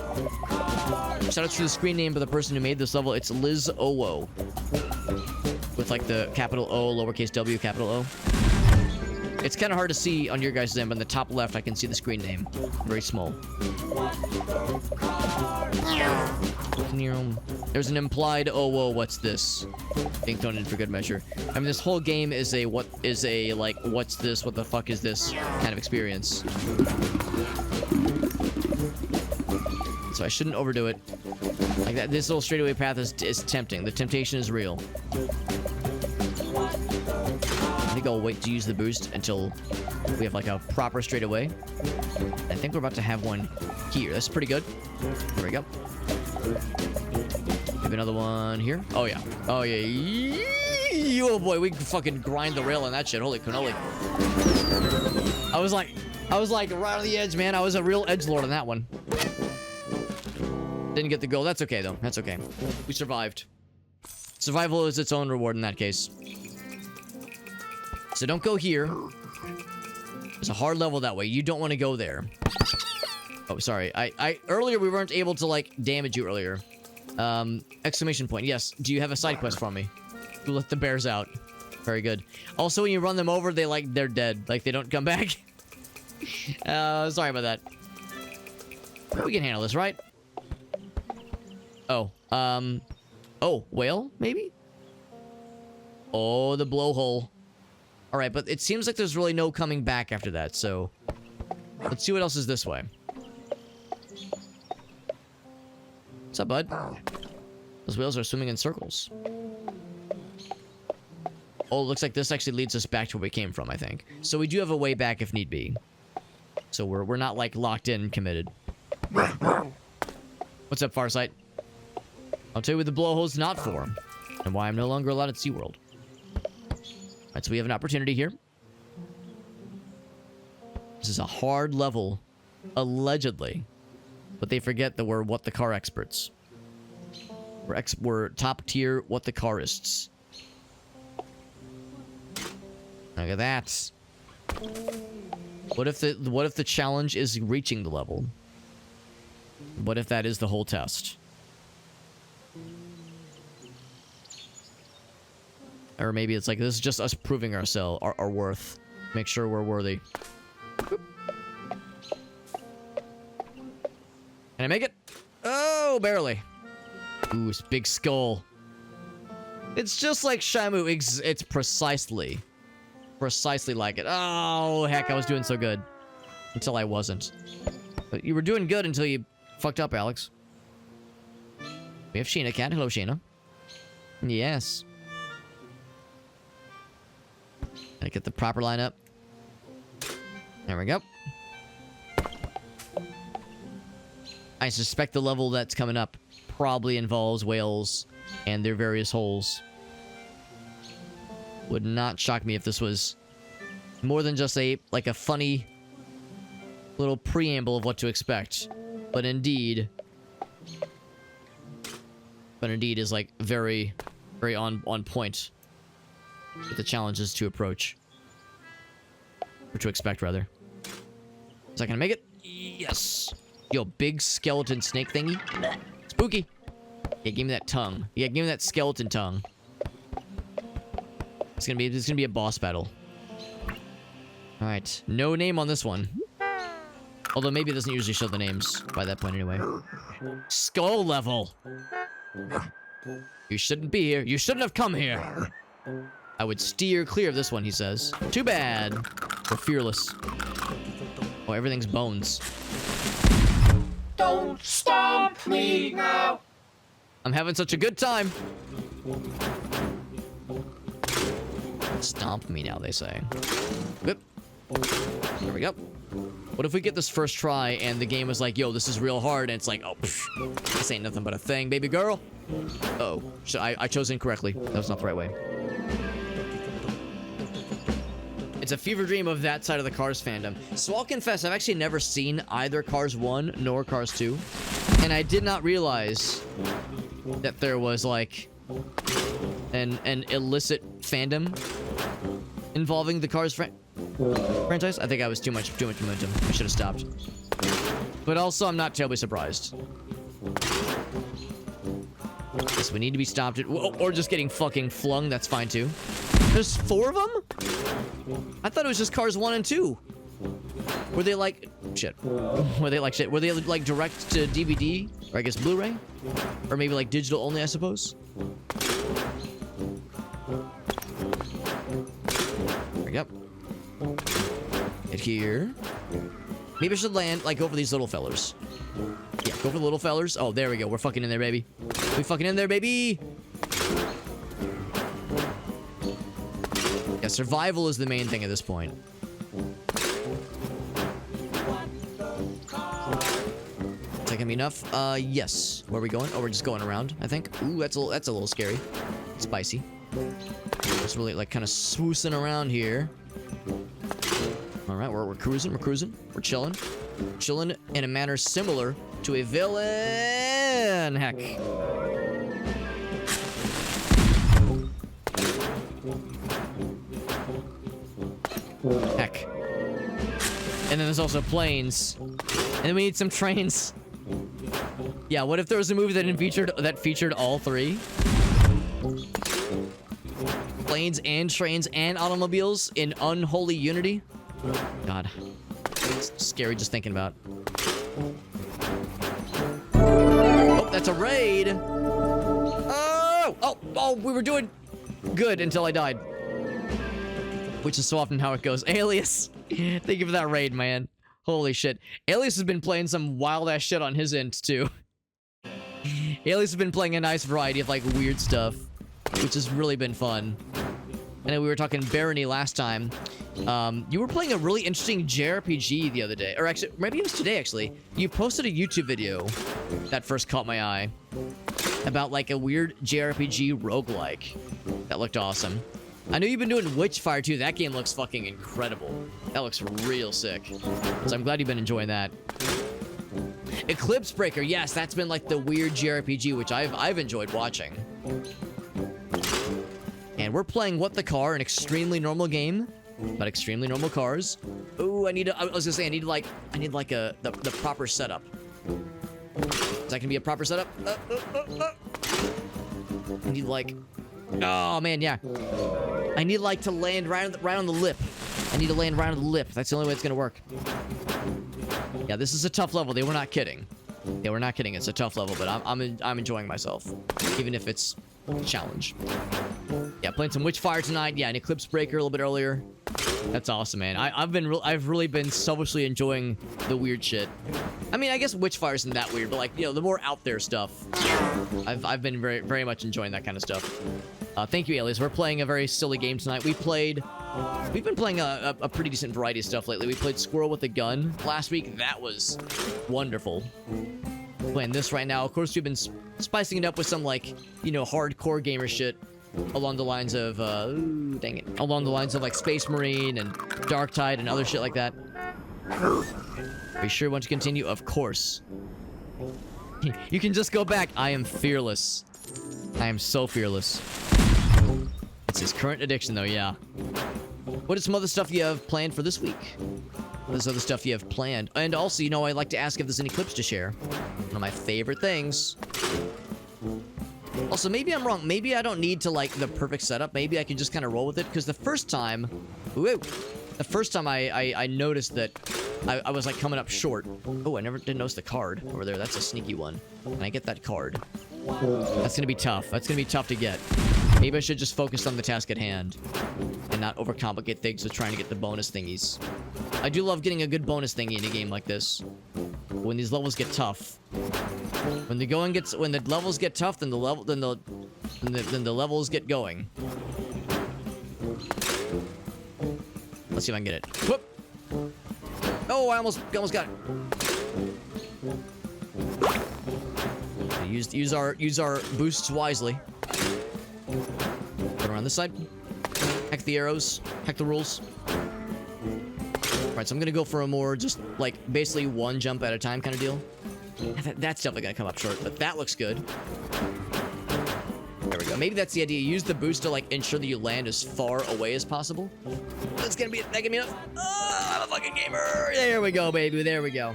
Shout out to the screen name of the person who made this level. It's Liz Owo, with like the capital O, lowercase W, capital O. It's kind of hard to see on your guys' end, but in the top left, I can see the screen name. Very small. There's an implied, oh, whoa, what's this? Being thrown in for good measure. I mean, this whole game is a, like, what's this, what the fuck is this kind of experience. So I shouldn't overdo it. Like that, this little straightaway path is tempting. The temptation is real. I think I'll wait to use the boost until we have like a proper straightaway. I think we're about to have one here. That's pretty good. There we go. Maybe another one here. Oh yeah. Oh yeah. Oh boy, we can fucking grind the rail on that shit. Holy cannoli. I was like right on the edge, man. I was a real edgelord on that one. Didn't get the goal. That's okay though. That's okay. We survived. Survival is its own reward in that case. So don't go here. It's a hard level that way. You don't want to go there. Oh, sorry. Earlier we weren't able to like damage you earlier. Exclamation point. Yes. Do you have a side quest for me? To let the bears out. Very good. Also, when you run them over, they're dead. Like they don't come back. Sorry about that. We can handle this, right? Oh. Oh, whale, maybe? Oh, the blowhole. Alright, but it seems like there's really no coming back after that, so... Let's see what else is this way. What's up, bud? Those whales are swimming in circles. Oh, it looks like this actually leads us back to where we came from, I think. So we do have a way back if need be. So we're not, like, locked in and committed. What's up, Farsight? I'll tell you what the blowhole's not for, and why I'm no longer allowed at SeaWorld. Alright, so we have an opportunity here. This is a hard level, allegedly. But they forget that we're what the car experts. We're top tier what the carists. Look at that. What if the challenge is reaching the level? What if that is the whole test? Or maybe it's like, this is just us proving our worth. Make sure we're worthy. Boop. Can I make it? Oh, barely. Ooh, it's big skull. It's just like Shamu. It's precisely like it. Oh, heck, I was doing so good. Until I wasn't. But you were doing good until you fucked up, Alex. We have Sheena Cat. Hello, Sheena. Yes. Gotta get the proper lineup. There we go. I suspect the level that's coming up probably involves whales and their various holes. Would not shock me if this was more than just a funny little preamble of what to expect. But indeed is like very, very on point with the challenges to approach. Or to expect, rather. Is that gonna make it? Yes! Yo, big skeleton snake thingy. Spooky! Yeah, give me that tongue. Yeah, give me that skeleton tongue. It's gonna be a boss battle. Alright. No name on this one. Although maybe it doesn't usually show the names by that point anyway. Skull level! You shouldn't be here. You shouldn't have come here! I would steer clear of this one, he says. Too bad. We're fearless. Oh, everything's bones. Don't stomp me now. I'm having such a good time. Stomp me now, they say. Whip. There we go. What if we get this first try and the game is like, yo, this is real hard, and it's like, oh, pff, this ain't nothing but a thing, baby girl. Uh-oh. So I chose incorrectly. That was not the right way. It's a fever dream of that side of the Cars fandom. So I'll confess, I've actually never seen either Cars 1 nor Cars 2. And I did not realize that there was, like, an illicit fandom involving the Cars franchise. I think I was too much momentum. I should have stopped. But also, I'm not terribly surprised. Yes, we need to be stopped. Or just getting fucking flung. That's fine, too. There's 4 of them? I thought it was just Cars 1 and 2. Were they like... Shit. Were they like shit? Were they like direct to DVD? Or I guess Blu-ray? Or maybe like digital only, I suppose? There we go. Get here. Maybe I should land, like, over these little fellers. Yeah, go for the little fellers. Oh, there we go. We're fucking in there, baby. We fucking in there, baby! Yeah, survival is the main thing at this point. Is that gonna be enough? Yes. Where are we going? Oh, we're just going around, I think. Ooh, that's a little scary. Spicy. Just really, like, kind of swoosing around here. Alright, we're cruising, we're chilling. Chilling in a manner similar to a villain. Heck. Heck. And then there's also planes. And then we need some trains. Yeah, what if there was a movie that featured all 3? Planes and trains and automobiles in unholy unity? God. It's scary just thinking about. Oh, that's a raid! Oh, we were doing good until I died. Which is so often how it goes. Alias! Thank you for that raid, man. Holy shit. Alias has been playing some wild-ass shit on his end, too. Alias has been playing a nice variety of, like, weird stuff. Which has really been fun. I know we were talking Barony last time. You were playing a really interesting JRPG the other day. Or actually, maybe it was today, actually. You posted a YouTube video that first caught my eye. About, like, a weird JRPG roguelike. That looked awesome. I know you've been doing Witchfire, too. That game looks fucking incredible. That looks real sick. So I'm glad you've been enjoying that. Eclipse Breaker, yes, that's been like the weird JRPG, which I've enjoyed watching. And we're playing What the Car, an extremely normal game about extremely normal cars. Ooh, I was gonna say I need like the proper setup. Is that gonna be a proper setup? I need like, oh man, yeah. I need like to land right on the lip. I need to land right on the lip. That's the only way it's gonna work. Yeah, this is a tough level. They were not kidding. They were not kidding. It's a tough level, but I'm enjoying myself, even if it's a challenge. Yeah, playing some Witchfire tonight. Yeah, an Eclipse Breaker a little bit earlier. That's awesome, man. I've really been selfishly enjoying the weird shit. I mean, I guess Witchfire isn't that weird, but like, you know, the more out there stuff. I've been very much enjoying that kind of stuff. Thank you, Alias. We're playing a very silly game tonight. We've been playing a pretty decent variety of stuff lately. We played Squirrel with a Gun last week. That was wonderful. Playing this right now. Of course, we've been spicing it up with some, like, you know, hardcore gamer shit along the lines of, ooh, dang it. Along the lines of, like, Space Marine and Darktide and other shit like that. Are you sure you want to continue? Of course. You can just go back. I am fearless. I am so fearless. It's his current addiction, though, yeah. What is some other stuff you have planned for this week? What is other stuff you have planned? And also, you know, I'd like to ask if there's any clips to share. One of my favorite things. Also, maybe I'm wrong. Maybe I don't need to, like, the perfect setup. Maybe I can just kind of roll with it. Because the first time... Woo! The first time I noticed that I was, like, coming up short. Oh, I never did notice the card over there. That's a sneaky one. Can I get that card? That's gonna be tough. That's gonna be tough to get. Maybe I should just focus on the task at hand and not overcomplicate things with trying to get the bonus thingies. I do love getting a good bonus thingy in a game like this. When these levels get tough. When the levels get tough, then the levels get going. Let's see if I can get it. Whoop! Oh, I almost got it. Use our boosts wisely. Put around this side. Heck the arrows. Heck the rules. Alright, so I'm gonna go for a more just like basically one jump at a time kind of deal. That's definitely gonna come up short, but that looks good. There we go. Maybe that's the idea. Use the boost to like ensure that you land as far away as possible. That's gonna be enough. Oh, I'm a fucking gamer. There we go, baby. There we go.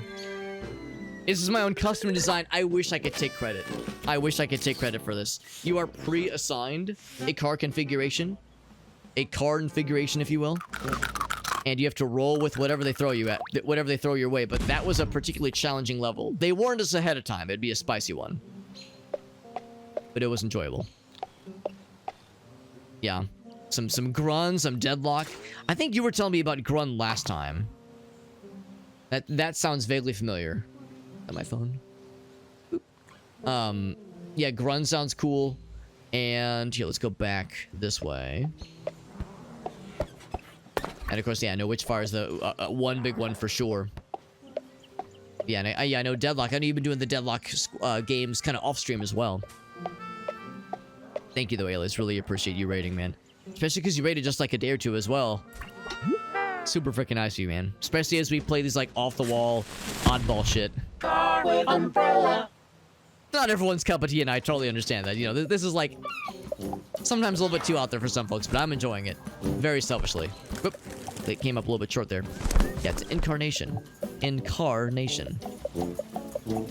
This is my own custom design. I wish I could take credit. I wish I could take credit for this. You are pre-assigned a car configuration. A car configuration, if you will. And you have to roll with whatever they throw you at. Whatever they throw your way. But that was a particularly challenging level. They warned us ahead of time. It'd be a spicy one. But it was enjoyable. Yeah. Some Grun, some Deadlock. I think you were telling me about Grun last time. That sounds vaguely familiar. On my phone. Boop. Yeah, Grun sounds cool. And here, let's go back this way. And of course, yeah, I know Witchfire is the one big one for sure. Yeah, and I know Deadlock. I know you've been doing the Deadlock games kind of off stream as well. Thank you, though, Alias. Really appreciate you rating, man. Especially because you rated just like a day or two as well. Super freaking nice of you, man. Especially as we play these like off-the-wall, oddball shit. Car with umbrella. Not everyone's cup of tea, and I totally understand that. You know, this is like sometimes a little bit too out there for some folks, but I'm enjoying it very selfishly. Whoop. It came up a little bit short there. Yeah, it's Incarnation. Incarnation. Going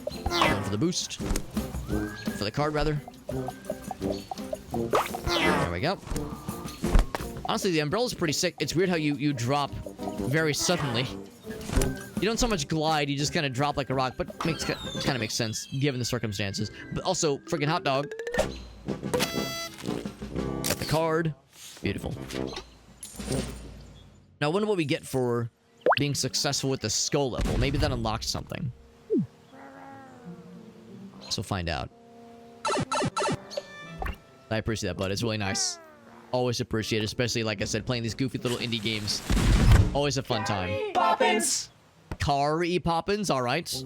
for the boost. For the card, rather. There we go. Honestly, the umbrella's pretty sick. It's weird how you drop very suddenly. You don't so much glide, you just kind of drop like a rock, but it kind of makes sense given the circumstances. But also, freaking hot dog. Got the card. Beautiful. Now, I wonder what we get for being successful with the skull level. Maybe that unlocks something. So find out. I appreciate that, bud. It's really nice. Always appreciate it, especially, like I said, playing these goofy little indie games. Always a fun time. Poppins. Car-y Poppins, alright.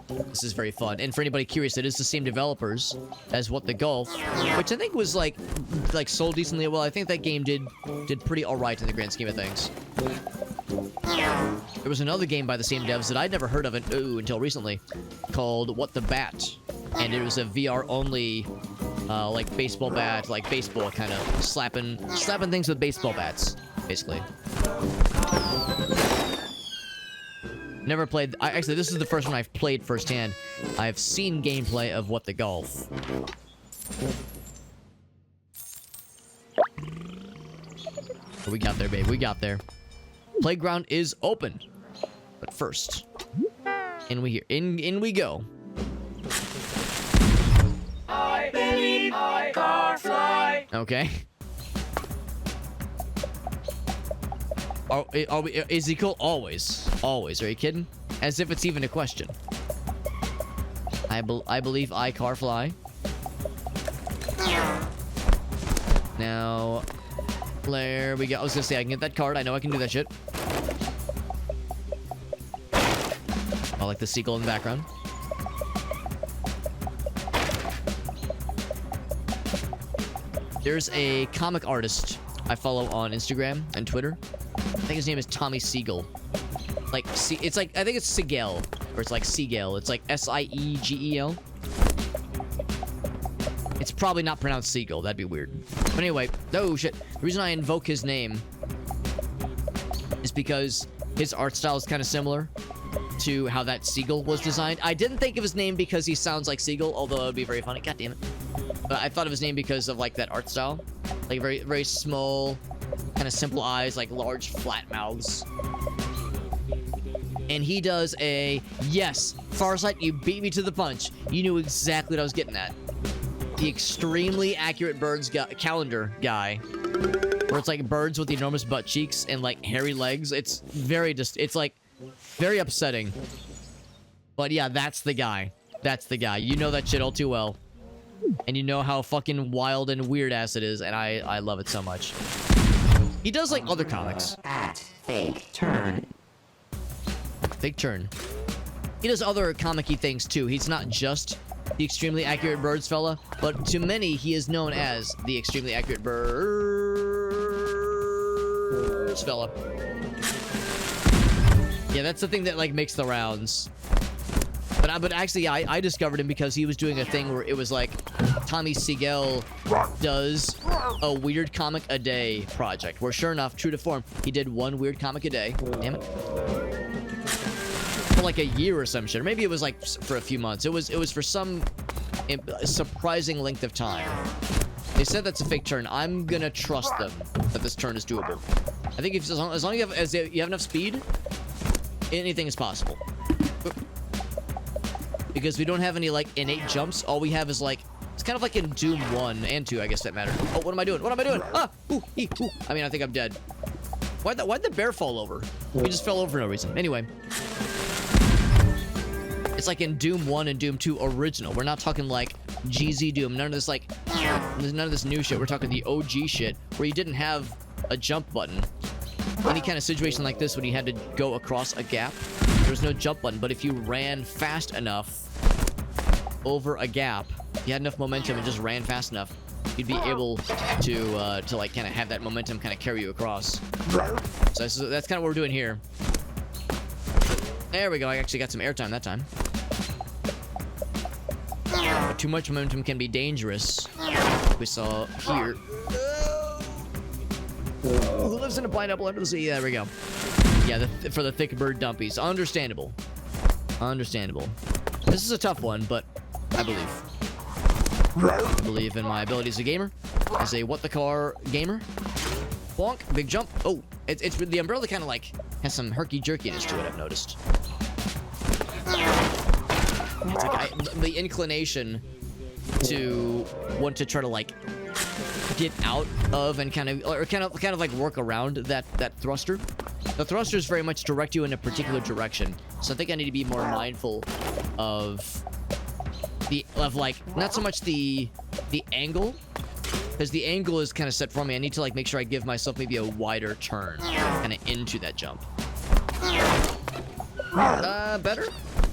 This is very fun. And for anybody curious, it is the same developers as What the Golf, which I think was like sold decently well. I think that game did pretty alright in the grand scheme of things. There was another game by the same devs that I'd never heard of until recently, called What the Bat, and it was a VR only, like baseball bat, like baseball kind of slapping things with baseball bats, basically. Never played. Actually, this is the first one I've played firsthand. I've seen gameplay of What the Golf. We got there, babe. We got there. Playground is open. But first, in we go. I believe I can fly. Okay. Is he cool? Always. Always. Are you kidding? As if it's even a question. I believe I car fly. Now, there we go. I was gonna say I can get that card. I know I can do that shit. I like the seagull in the background. There's a comic artist I follow on Instagram and Twitter. I think his name is Tommy Siegel. Like, it's like, I think it's Siegel, or it's like Siegel. It's like S-I-E-G-E-L. It's probably not pronounced Siegel. That'd be weird. But anyway, oh shit. The reason I invoke his name is because his art style is kind of similar to how that seagull was designed. I didn't think of his name because he sounds like Seagull, although it would be very funny. God damn it. But I thought of his name because of like that art style. Like very, very small, kind of simple eyes, like large flat mouths. And he does a, yes, Farsight, you beat me to the punch. You knew exactly what I was getting at. The extremely accurate birds calendar guy, where it's like birds with enormous butt cheeks and like hairy legs. It's very it's like very upsetting. But yeah, that's the guy. That's the guy. You know that shit all too well. And you know how fucking wild and weird ass it is, and I love it so much. He does like other comics. At fake turn. Fake turn. He does other comic-y things too. He's not just the extremely accurate birds fella, but to many he is known as the extremely accurate birds fella. Yeah, that's the thing that like makes the rounds. But actually, I discovered him because he was doing a thing where it was like Tommy Siegel does a weird comic a day project. Where sure enough, true to form, he did one weird comic a day. Damn it. For like a year or some shit. Or maybe it was like for a few months. It was for some surprising length of time. They said that's a fake turn. I'm gonna trust them that this turn is doable. I think as long as you have enough speed, anything is possible. Because we don't have any like innate jumps. All we have is like, it's kind of like in Doom 1 and 2, I guess that matter. Oh, what am I doing? What am I doing? Ah! Ooh, ooh. I mean, I think I'm dead. Why'd the bear fall over? He just fell over for no reason. Anyway. It's like in Doom 1 and Doom 2 original. We're not talking like GZ Doom. None of this like, none of this new shit. We're talking the OG shit where you didn't have a jump button. Any kind of situation like this when you had to go across a gap, there was no jump button. But if you ran fast enough over a gap, you had enough momentum and just ran fast enough, you'd be able to like kind of have that momentum kind of carry you across. So that's kind of what we're doing here. There we go. I actually got some airtime that time. But too much momentum can be dangerous. We saw here. Who lives in a pineapple under the sea? There we go. Yeah, for the thick bird dumpies. Understandable. Understandable. This is a tough one, but I believe in my ability as a gamer. As a what the car gamer. Bonk, big jump. Oh, it's the umbrella kind of like has some herky jerkiness to it, I've noticed. It's like the inclination to want to try to like get out of and kind of like work around that thruster. The thrusters very much direct you in a particular direction, so I think I need to be more mindful of like not so much the angle, because the angle is kind of set for me. I need to like make sure I give myself maybe a wider turn kind of into that jump. Better?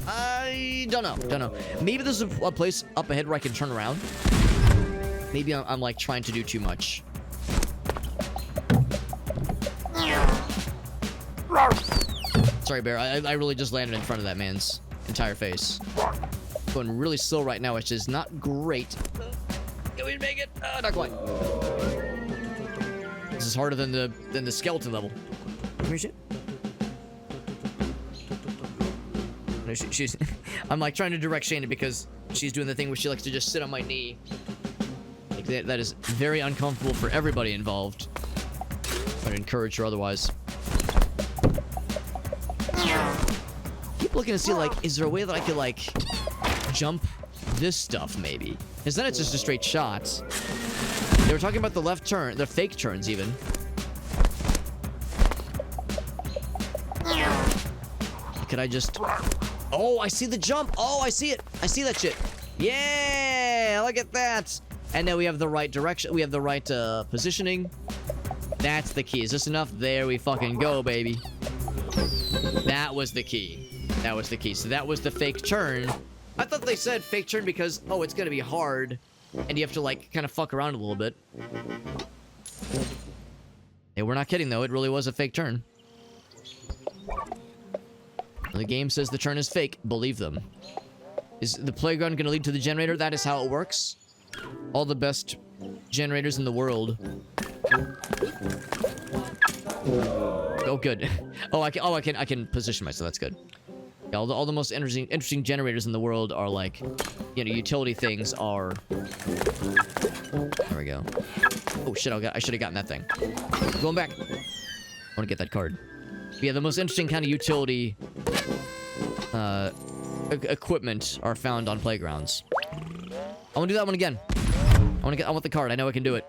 I don't know. Maybe there's a place up ahead where I can turn around. Maybe I'm like trying to do too much. Sorry, Bear. I really just landed in front of that man's entire face. Going really slow right now, which is not great. Can we make it? Not quite. This is harder than the skeleton level. Come here, shit. No, she's. I'm like trying to direct Shayna because she's doing the thing where she likes to just sit on my knee. Like that is very uncomfortable for everybody involved. Trying to encourage her otherwise. Keep looking to see, like, is there a way that I could, like, jump this stuff, maybe? Because then it's just a straight shot. They were talking about the left turn, the fake turns, even. Could I just... Oh, I see the jump! Oh, I see it! I see that shit! Yeah! Look at that! And now we have the right direction. We have the right, positioning. That's the key. Is this enough? There we fucking go, baby. That was the key. That was the key. So that was the fake turn. I thought they said fake turn because, oh, it's gonna be hard. And you have to, like, kind of fuck around a little bit. Hey, we're not kidding, though. It really was a fake turn. The game says the turn is fake. Believe them. Is the playground gonna lead to the generator? That is how it works. All the best generators in the world. Oh, good. I can position myself. That's good. Yeah, all the most interesting generators in the world are like, you know, utility things are. There we go. Oh shit! I should have gotten that thing. Going back. I want to get that card. But yeah, the most interesting kind of utility equipment are found on playgrounds. I want to do that one again. I want the card. I know I can do it.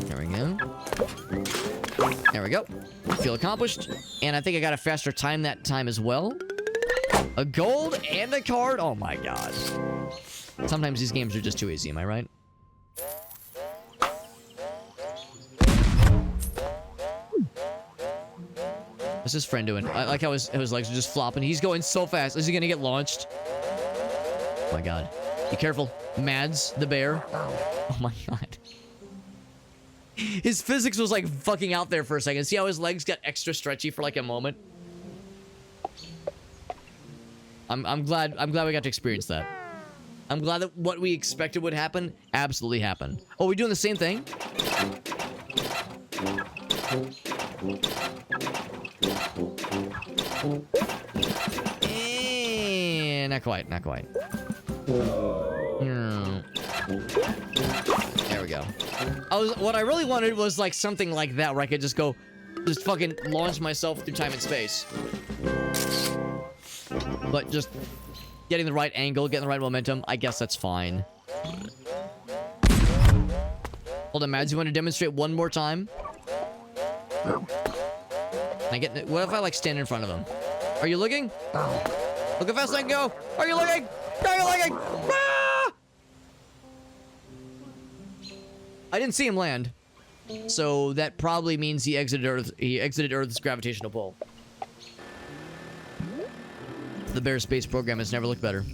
There we go. There we go. Feel accomplished. And I think I got a faster time that time as well. A gold and a card. Oh my god. Sometimes these games are just too easy, am I right? What's his friend doing? I like how his legs are just flopping. He's going so fast. Is he gonna get launched? Oh my god. Be careful. Mads, the bear. Oh my god. His physics was like fucking out there for a second. See how his legs got extra stretchy for like a moment? I'm glad we got to experience that. I'm glad that what we expected would happen absolutely happened. Oh, we're doing the same thing? Not quite, not quite. There we go. What I really wanted was like something like that where I could just fucking launch myself through time and space. But just getting the right angle, getting the right momentum, I guess that's fine. Hold on, Mads, you want to demonstrate one more time? Can I get... What if I, like, stand in front of him? Are you looking? Look how fast I can go! Are you looking? Are you looking? Ah! I didn't see him land. So that probably means he exited Earth's gravitational pull. The Bear Space program has never looked better.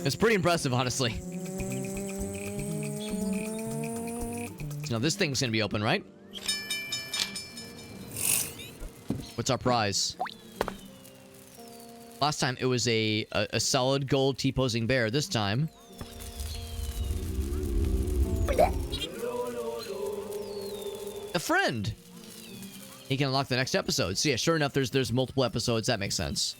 It's pretty impressive, honestly. So now this thing's gonna be open, right? What's our prize? Last time it was a solid gold T-posing bear. This time... a friend! He can unlock the next episode. So yeah, sure enough, there's multiple episodes. That makes sense.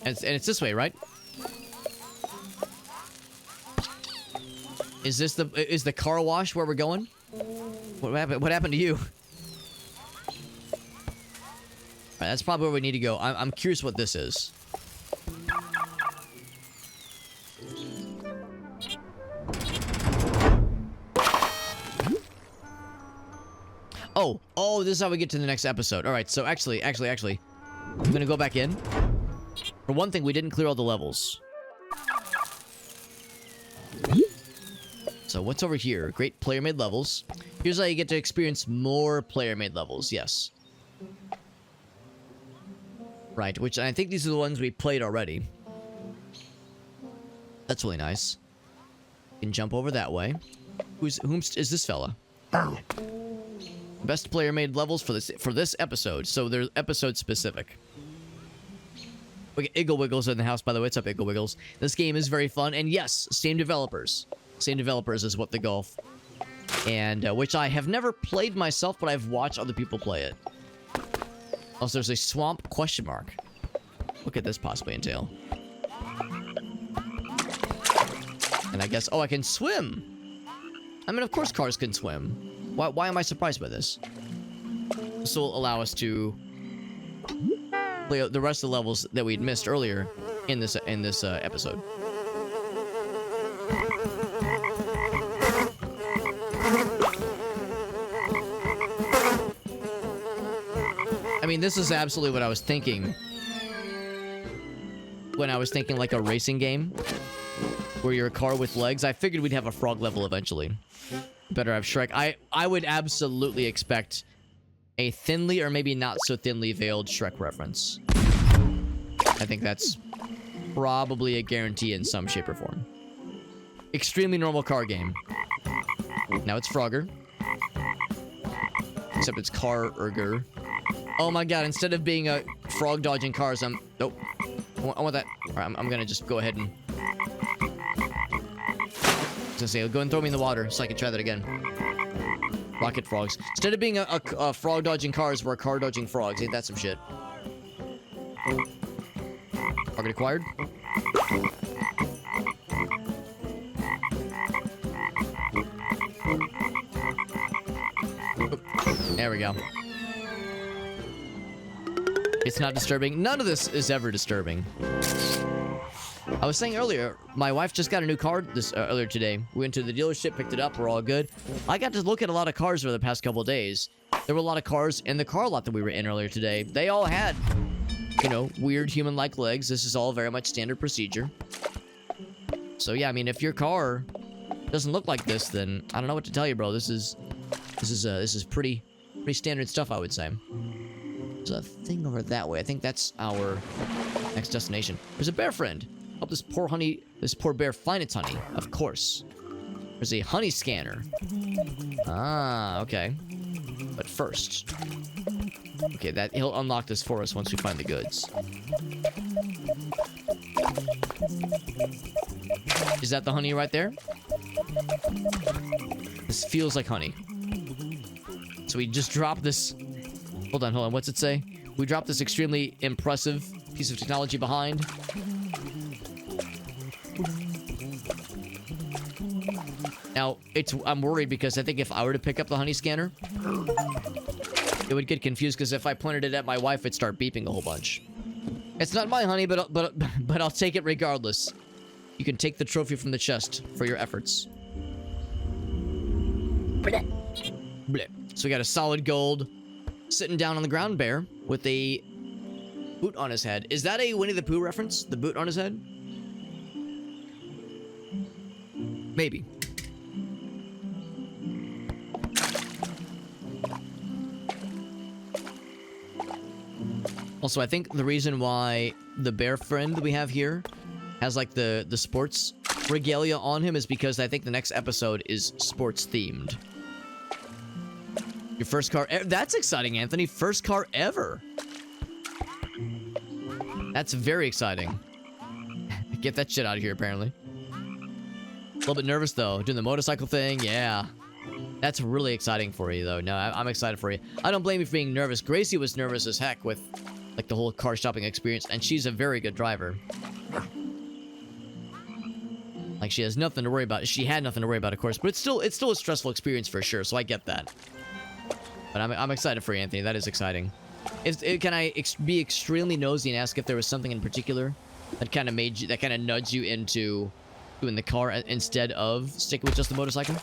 And it's this way, right? Is the car wash where we're going? What happened to you? Alright, that's probably where we need to go. I'm curious what this is. Oh, this is how we get to the next episode. Alright, so actually, I'm gonna go back in. For one thing, we didn't clear all the levels. So what's over here? Great player-made levels. Here's how you get to experience more player-made levels, yes. Right, which I think these are the ones we played already. That's really nice. You can jump over that way. Whom is this fella? Best player made levels for this episode, so they're episode specific. Okay, Iggle Wiggles in the house, by the way. What's up, Iggle Wiggles? This game is very fun, and yes, same developers. Same developers as What the Golf. And, which I have never played myself, but I've watched other people play it. Also, there's a swamp question mark. What could this possibly entail? And I guess, oh, I can swim! I mean, of course cars can swim. Why am I surprised by this? This will allow us to play the rest of the levels that we'd missed earlier in this episode. I mean, this is absolutely what I was thinking when I was thinking like a racing game where you're a car with legs. I figured we'd have a frog level eventually. Better have Shrek. I would absolutely expect a thinly or maybe not so thinly veiled Shrek reference. I think that's probably a guarantee in some shape or form. Extremely normal car game. Now it's Frogger. Except it's Car-erger. Oh my god, instead of being a frog dodging cars, nope. I want that. Alright, I'm gonna just go ahead and... I was gonna say, go and throw me in the water so I can try that again. Rocket frogs. Instead of being a frog dodging cars, we're car dodging frogs. Ain't that some shit? Target acquired. Oop. There we go. It's not disturbing. None of this is ever disturbing. I was saying earlier, my wife just got a new car earlier today. We went to the dealership, picked it up, we're all good. I got to look at a lot of cars over the past couple of days. There were a lot of cars in the car lot that we were in earlier today. They all had, you know, weird human-like legs. This is all very much standard procedure. So yeah, I mean, if your car doesn't look like this, then I don't know what to tell you, bro. This is pretty standard stuff, I would say. There's a thing over that way. I think that's our next destination. There's a bear friend. Help this poor bear find its honey. Of course. There's a honey scanner. Ah, okay. But first... Okay, he'll unlock this for us once we find the goods. Is that the honey right there? This feels like honey. So we just dropped this... Hold on. What's it say? We dropped this extremely impressive piece of technology behind. Now, I'm worried because I think if I were to pick up the honey scanner, it would get confused because if I pointed it at my wife, it'd start beeping a whole bunch. It's not my honey, but I'll take it regardless. You can take the trophy from the chest for your efforts. Bleh. Bleh. So we got a solid gold sitting down on the ground bear with a boot on his head. Is that a Winnie the Pooh reference? The boot on his head? Maybe. Also, I think the reason why the bear friend we have here has like the sports regalia on him is because I think the next episode is sports themed. Your first car that's exciting, Anthony. First car ever. That's very exciting. Get that shit out of here, apparently. A little bit nervous, though. Doing the motorcycle thing, yeah. That's really exciting for you, though. No, I'm excited for you. I don't blame you for being nervous. Gracie was nervous as heck with, like, the whole car shopping experience, and she's a very good driver. Like, she has nothing to worry about. She had nothing to worry about, of course, but it's still a stressful experience for sure, so I get that. But I'm excited for you, Anthony. That is exciting. Can I be extremely nosy and ask if there was something in particular that kind of nudged you into doing the car instead of sticking with just the motorcycle?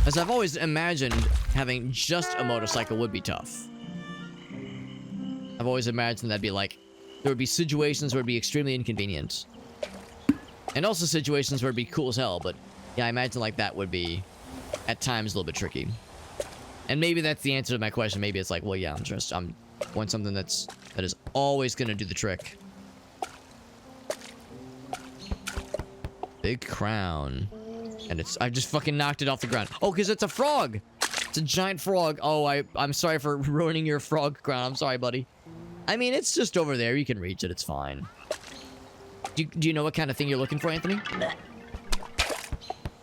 As I've always imagined, having just a motorcycle would be tough. I've always imagined that'd be like, there would be situations where it'd be extremely inconvenient. And also situations where it'd be cool as hell, but yeah, I imagine like that would be, at times, a little bit tricky. And maybe that's the answer to my question. Maybe it's like, well, yeah, I'm want something that is always gonna do the trick. Big crown. And I just fucking knocked it off the ground. Oh, because it's a frog. It's a giant frog. Oh, I'm sorry for ruining your frog crown. I'm sorry, buddy. I mean, it's just over there. You can reach it. It's fine. Do you know what kind of thing you're looking for, Anthony?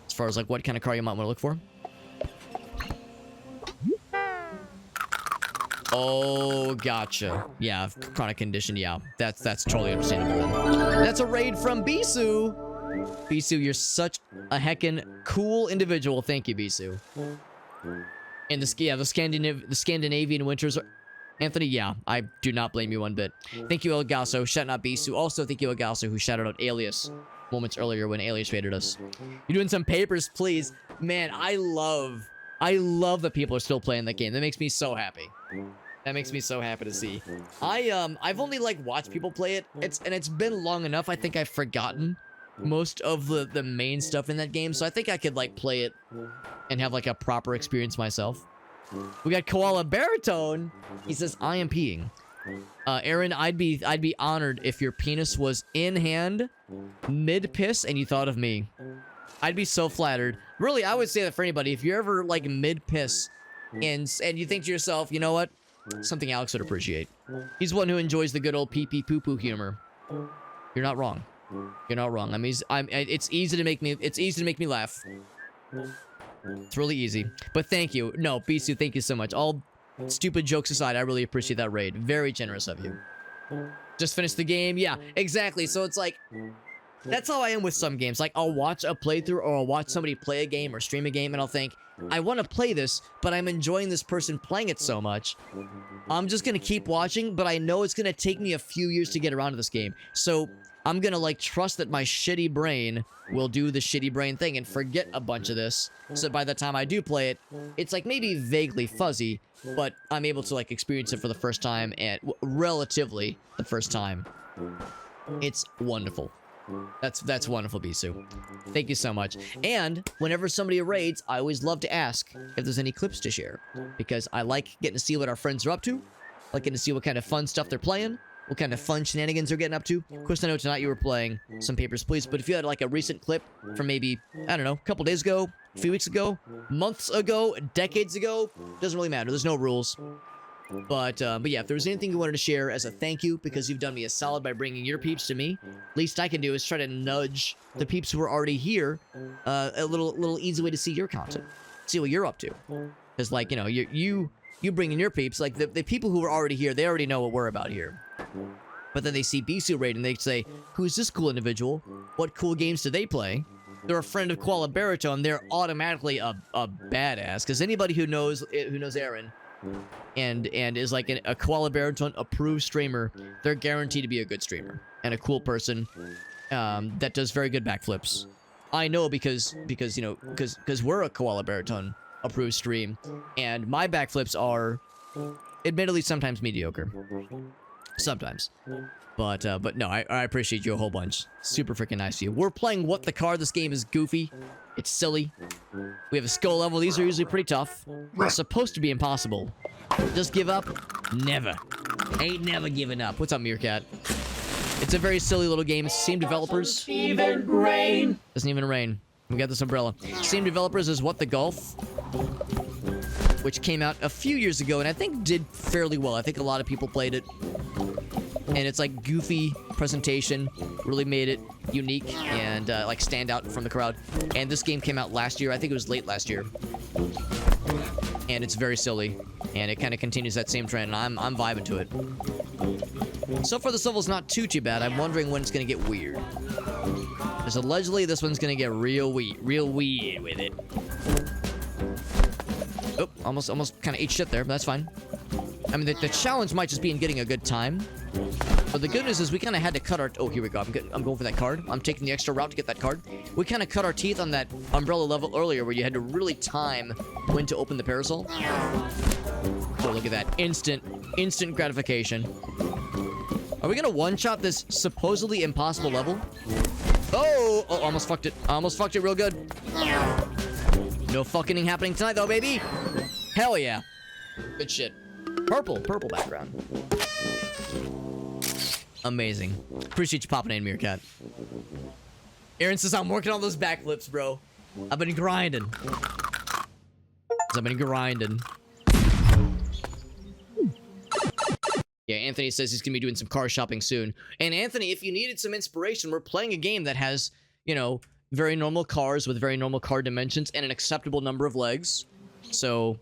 As far as like what kind of car you might want to look for? Oh, gotcha. Yeah, chronic condition. Yeah, that's totally understandable. That's a raid from Bisu. Bisu, you're such a heckin' cool individual. Thank you, Bisu. And the Scandinavian winters are... Anthony, yeah, I do not blame you one bit. Thank you, Elgaso. Shout out Bisu. Also, thank you, Elgaso, who shouted out Alias moments earlier when Alias raided us. You're doing some papers, please. Man, I love that people are still playing that game. That makes me so happy. That makes me so happy to see. I've only like watched people play it. It's been long enough. I think I've forgotten most of the main stuff in that game. So I think I could like play it and have like a proper experience myself. We got Koala Baritone. He says, I am peeing. Aaron, I'd be honored if your penis was in hand, mid-piss, and you thought of me. I'd be so flattered. Really, I would say that for anybody. If you're ever like mid-piss and you think to yourself, you know what? Something Alex would appreciate. He's one who enjoys the good old pee-pee poo-poo humor. You're not wrong. You're not wrong. I mean, it's easy to make me laugh. It's really easy. But thank you. No, Bisu, thank you so much. All stupid jokes aside, I really appreciate that raid. Very generous of you. Just finished the game. Yeah, exactly. So it's like, that's how I am with some games. Like, I'll watch a playthrough or I'll watch somebody play a game or stream a game and I'll think, I want to play this, but I'm enjoying this person playing it so much. I'm just going to keep watching, but I know it's going to take me a few years to get around to this game. So I'm going to like trust that my shitty brain will do the shitty brain thing and forget a bunch of this. So by the time I do play it, it's like maybe vaguely fuzzy, but I'm able to like experience it for the first time and relatively the first time. It's wonderful. That's wonderful, Bisu. Thank you so much. And whenever somebody raids, I always love to ask if there's any clips to share. Because I like getting to see what our friends are up to. I like getting to see what kind of fun stuff they're playing. What kind of fun shenanigans they're getting up to. Of course, I know tonight you were playing some Papers, Please. But if you had like a recent clip from maybe, I don't know, a couple days ago, a few weeks ago, months ago, decades ago, doesn't really matter. There's no rules. But yeah, if there was anything you wanted to share as a thank you, because you've done me a solid by bringing your peeps to me, least I can do is try to nudge the peeps who are already here a little easy way to see your content, see what you're up to. Because like, you know, you bring in your peeps, like the people who are already here, they already know what we're about here. But then they see Bisu raid and they say, who's this cool individual? What cool games do they play? They're a friend of Koala Baritone. They're automatically a badass. Because anybody who knows Aaron and is like a Koala Baritone approved streamer, they're guaranteed to be a good streamer and a cool person that does very good backflips. I know because you know because we're a Koala Baritone approved stream, and my backflips are admittedly sometimes mediocre. Sometimes. But no, I appreciate you a whole bunch. Super freaking nice of you. We're playing What the Car. This game is goofy. It's silly. We have a skull level. These are usually pretty tough. It's supposed to be impossible. Just give up? Never. Ain't never giving up. What's up, Meerkat? It's a very silly little game. Same developers. Doesn't even rain. Doesn't even rain. We got this umbrella. Same developers as What the Golf, which came out a few years ago and I think did fairly well. I think a lot of people played it. And it's like goofy presentation, really made it unique and like stand out from the crowd. And this game came out last year. I think it was late last year. And it's very silly. And it kind of continues that same trend. And I'm vibing to it. So far, this level's not too bad. I'm wondering when it's going to get weird. Because allegedly, this one's going to get real weird with it. Oh, almost kind of ate shit there, but that's fine. I mean, the challenge might just be in getting a good time. But the good news is we kind of had to cut our... Oh, here we go. I'm going for that card. I'm taking the extra route to get that card. We kind of cut our teeth on that umbrella level earlier where you had to really time when to open the parasol. Oh, look at that. Instant gratification. Are we going to one-shot this supposedly impossible level? Oh, almost fucked it. I almost fucked it real good. No fucking happening tonight, though, baby. Hell yeah. Good shit. Purple background. Amazing. Appreciate you popping in, Meerkat. Aaron says, I'm working on those backflips, bro. I've been grinding. Yeah, Anthony says he's gonna be doing some car shopping soon. And Anthony, if you needed some inspiration, we're playing a game that has, you know, very normal cars with very normal car dimensions and an acceptable number of legs. So,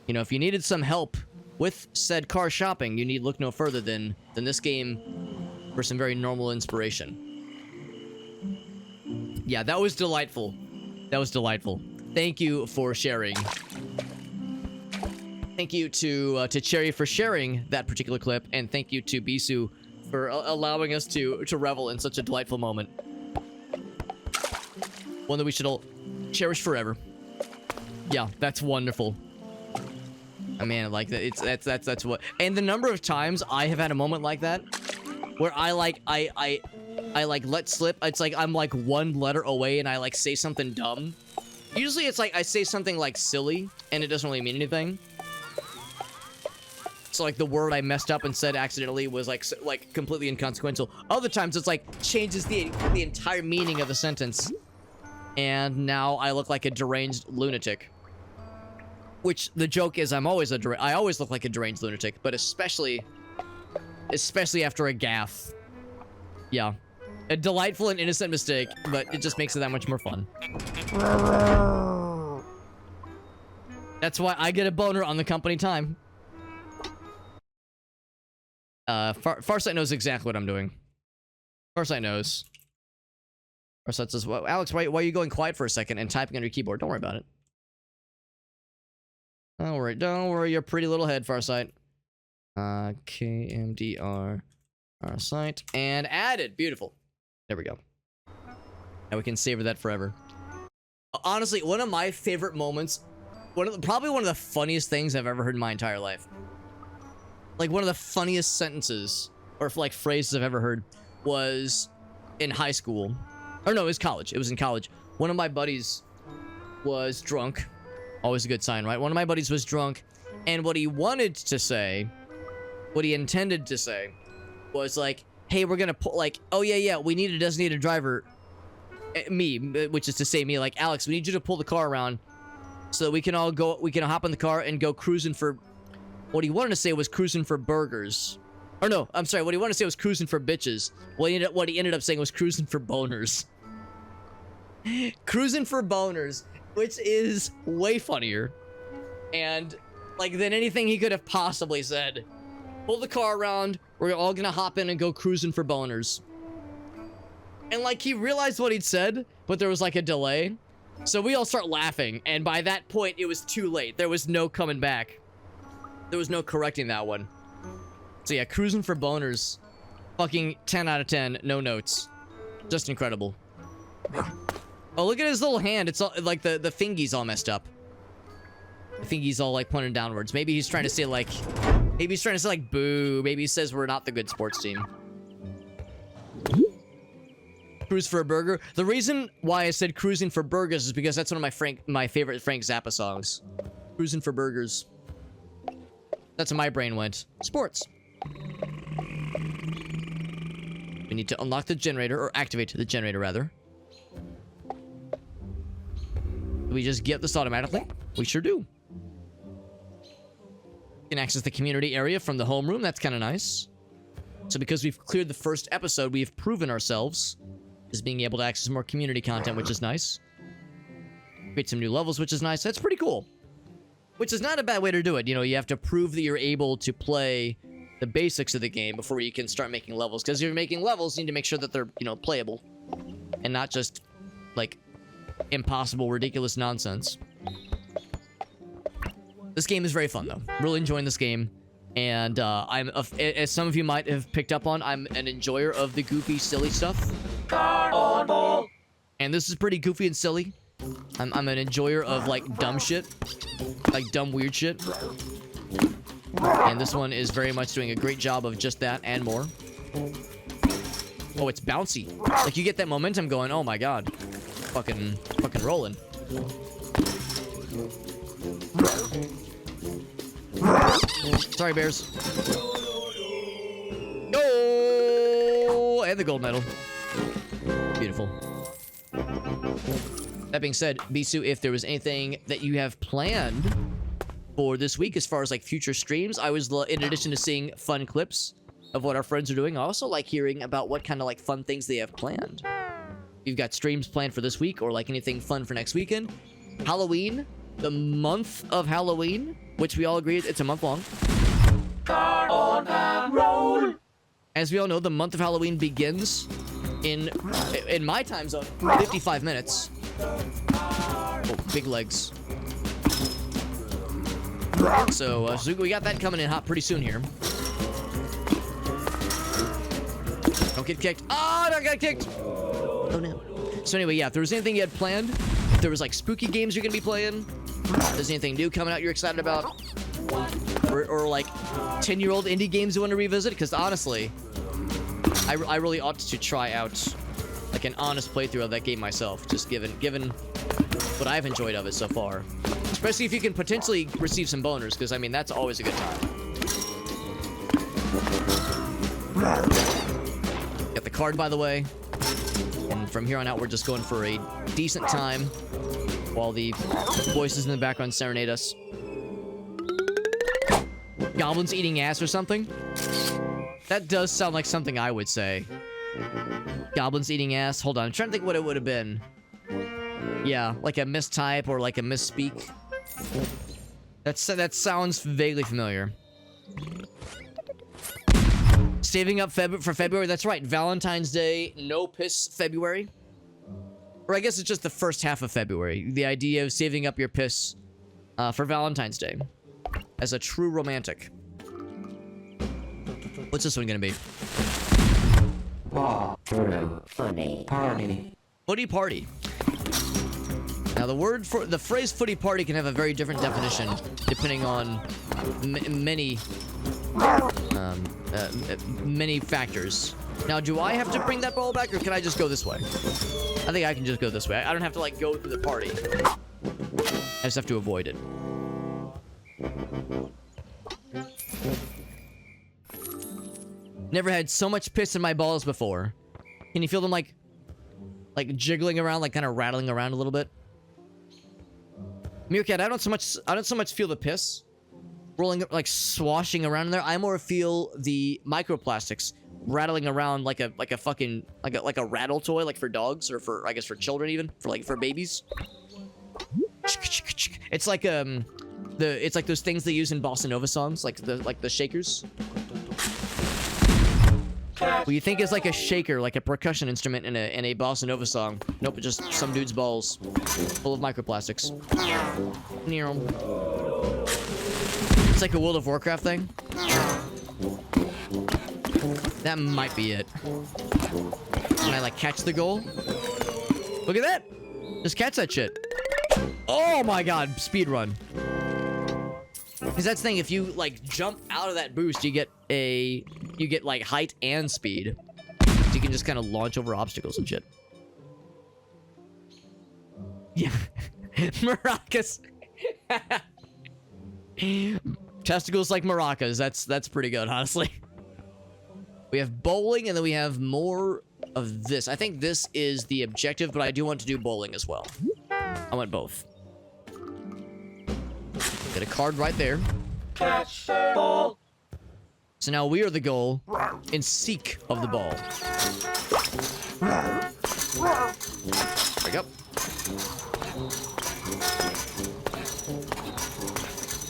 you know, if you needed some help with said car shopping, you need look no further than this game for some very normal inspiration. Yeah, that was delightful. That was delightful. Thank you for sharing. Thank you to Cherry for sharing that particular clip, and thank you to Bisu for allowing us to revel in such a delightful moment. One that we should all cherish forever. Yeah, that's wonderful. I mean, like that's what. And the number of times I have had a moment like that, where I like let slip. It's like I'm like one letter away, and I like say something dumb. Usually, it's like I say something like silly, and it doesn't really mean anything. So like the word I messed up and said accidentally was like completely inconsequential. Other times it's like changes the entire meaning of the sentence. And now I look like a deranged lunatic. Which the joke is I always look like a deranged lunatic, but especially after a gaffe. Yeah. A delightful and innocent mistake, but it just makes it that much more fun. That's why I get a boner on the company time. Farsight knows exactly what I'm doing. Farsight knows. Farsight says, well, Alex, why are you going quiet for a second and typing on your keyboard? Don't worry about it. Don't worry your pretty little head, Farsight. KMDR Farsight. And added. Beautiful. There we go. Now we can savor that forever. Honestly, one of my favorite moments, probably one of the funniest things I've ever heard in my entire life. Like, one of the funniest sentences, or like phrases I've ever heard, was in high school. Or no, it was college. It was in college. One of my buddies was drunk. Always a good sign, right? One of my buddies was drunk, and what he wanted to say, what he intended to say, was like, hey, we're gonna pull, like, oh yeah, we need a designated driver. Me, which is to say me, like, Alex, we need you to pull the car around so that we can all go, we can hop in the car and go cruising for... What he wanted to say was cruising for burgers. Or no, I'm sorry. What he wanted to say was cruising for bitches. What he ended up saying was cruising for boners. Cruising for boners, which is way funnier. And, like, than anything he could have possibly said. Pull the car around. We're all gonna hop in and go cruising for boners. And, like, he realized what he'd said, but there was, like, a delay. So we all start laughing. And by that point, it was too late. There was no coming back. There was no correcting that one. So yeah, cruising for boners. Fucking 10 out of 10. No notes. Just incredible. Oh, look at his little hand. It's all, like, the fingy's all messed up. The fingy's all, like, pointed downwards. Maybe he's trying to say, like... Maybe he's trying to say, like, boo. Maybe he says we're not the good sports team. Cruise for a burger. The reason why I said cruising for burgers is because that's one of my favorite Frank Zappa songs. Cruising for burgers. That's where my brain went. Sports. We need to unlock the generator, or activate the generator, rather. Do we just get this automatically? We sure do. We can access the community area from the homeroom. That's kind of nice. So because we've cleared the first episode, we've proven ourselves as being able to access more community content, which is nice. Create some new levels, which is nice. That's pretty cool. Which is not a bad way to do it. You know, you have to prove that you're able to play the basics of the game before you can start making levels. Because if you're making levels, you need to make sure that they're, you know, playable. And not just, like, impossible, ridiculous nonsense. This game is very fun, though. Really enjoying this game. And as some of you might have picked up on, I'm an enjoyer of the goofy, silly stuff. Car on ball. And this is pretty goofy and silly. I'm an enjoyer of, like, dumb shit. Like, dumb, weird shit. And this one is very much doing a great job of just that and more. Oh, it's bouncy. Like, you get that momentum going, oh my god. Fucking rolling. Sorry, Bears. Oh, and the gold medal. Beautiful. That being said, Bisu, if there was anything that you have planned for this week as far as like future streams, I was, in addition to seeing fun clips of what our friends are doing, I also like hearing about what kind of like fun things they have planned. You've got streams planned for this week or like anything fun for next weekend. Halloween, the month of Halloween, which we all agree it's a month long. Car on a roll. As we all know, the month of Halloween begins in my time zone, 55 minutes. Oh, big legs. So we got that coming in hot pretty soon here. Don't get kicked. Oh, no, I got kicked. Oh, no. So anyway, yeah, if there was anything you had planned, if there was like spooky games you're going to be playing, if there's anything new coming out you're excited about, or like 10-year-old indie games you want to revisit, because honestly, I really ought to try out like an honest playthrough of that game myself, just given what I've enjoyed of it so far. Especially if you can potentially receive some boners, because I mean, that's always a good time. Got the card, by the way. And from here on out, we're just going for a decent time while the voices in the background serenade us. Goblins eating ass or something? That does sound like something I would say. Goblins eating ass. Hold on, I'm trying to think what it would have been. Yeah, like a mistype or like a misspeak. That sounds vaguely familiar. Saving up for February. That's right. Valentine's Day, no piss February. Or I guess it's just the first half of February. The idea of saving up your piss for Valentine's Day. As a true romantic. What's this one gonna be? Walk through funny party. Footy party. Now the phrase footy party can have a very different definition depending on many factors. Now, do I have to bring that ball back, or can I just go this way? I think I can just go this way. I don't have to like go through the party. I just have to avoid it. Never had so much piss in my balls before. Can you feel them like jiggling around, like kind of rattling around a little bit? Meerkat, I don't so much feel the piss rolling, like swashing around in there. I more feel the microplastics rattling around like a fucking like a rattle toy, like for dogs or for, I guess, for children, even for babies. It's like it's like those things they use in bossa nova songs, like the shakers. Well, you think it's like a shaker, like a percussion instrument in a bossa nova song. Nope, it's just some dude's balls full of microplastics. It's like a World of Warcraft thing. That might be it. Can I like catch the goal? Look at that! Just catch that shit. Oh my god, speed run. Because that's the thing, if you like jump out of that boost, you get like height and speed. So you can just kind of launch over obstacles and shit. Yeah. Maracas. Testicles like maracas. That's pretty good, honestly. We have bowling, and then we have more of this. I think this is the objective, but I do want to do bowling as well. I want both. Get a card right there. Catch the ball. So now we are the goal in seek of the ball. There we go.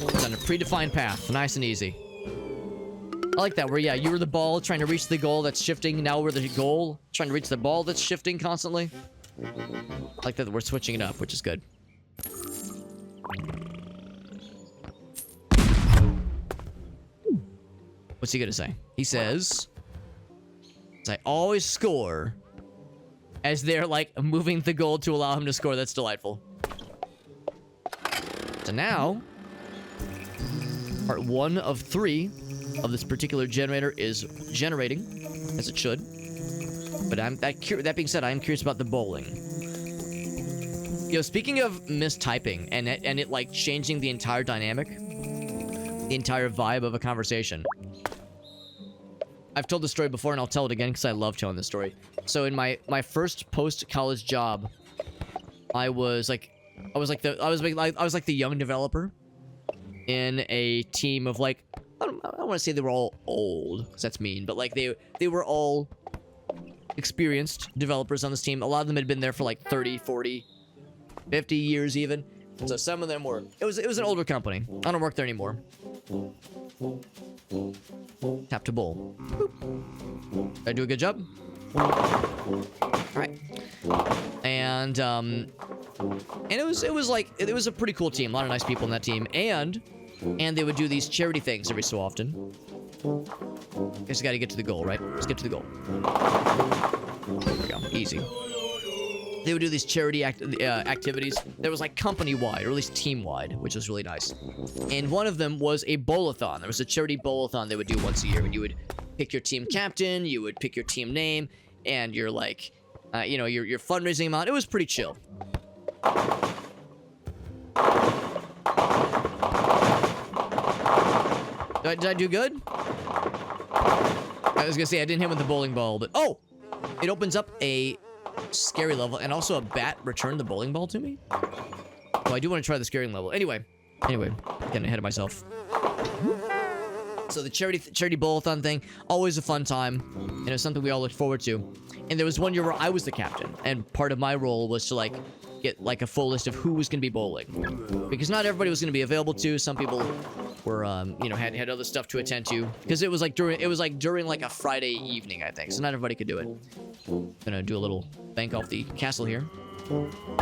It's on a predefined path. Nice and easy. I like that, where, yeah, you were the ball trying to reach the goal that's shifting. Now we're the goal trying to reach the ball that's shifting constantly. I like that we're switching it up, which is good. What's he gonna say? He says, I always score as they're like moving the goal to allow him to score. That's delightful. So now, part 1 of 3 of this particular generator is generating, as it should. But that being said, I am curious about the bowling. Yo, speaking of mistyping and it like changing the entire dynamic, the entire vibe of a conversation. I've told this story before, and I'll tell it again because I love telling this story. So in my first post-college job, I was like the young developer in a team of like, I don't want to say they were all old because that's mean, but like they were all experienced developers on this team. A lot of them had been there for like 30, 40, 50 years even. So some of them were, it was an older company. I don't work there anymore. Tap to bowl. Boop. Did I do a good job? Alright. And it was a pretty cool team. A lot of nice people in that team. And they would do these charity things every so often. Just gotta get to the goal, right? Let's get to the goal. There we go. Easy. They would do these charity activities that was like company-wide, or at least team-wide, which was really nice. And one of them was a bowl-a-thon. There was a charity bowl-a-thon they would do once a year, and you would pick your team captain, you would pick your team name, and your like, your fundraising amount. It was pretty chill. Did I do good? I was gonna say I didn't hit him with the bowling ball, but oh, it opens up a scary level, and also a bat returned the bowling ball to me. Oh, I do want to try the scaring level. Anyway, getting ahead of myself. So the charity bowl-a-thon thing, always a fun time, and it was something we all looked forward to. And there was one year where I was the captain, and part of my role was to like get like a full list of who was going to be bowling, because not everybody was going to be available to. Some people were had other stuff to attend to, because it was like during like a Friday evening, I think, so not everybody could do it. Gonna do a little bank off the castle here,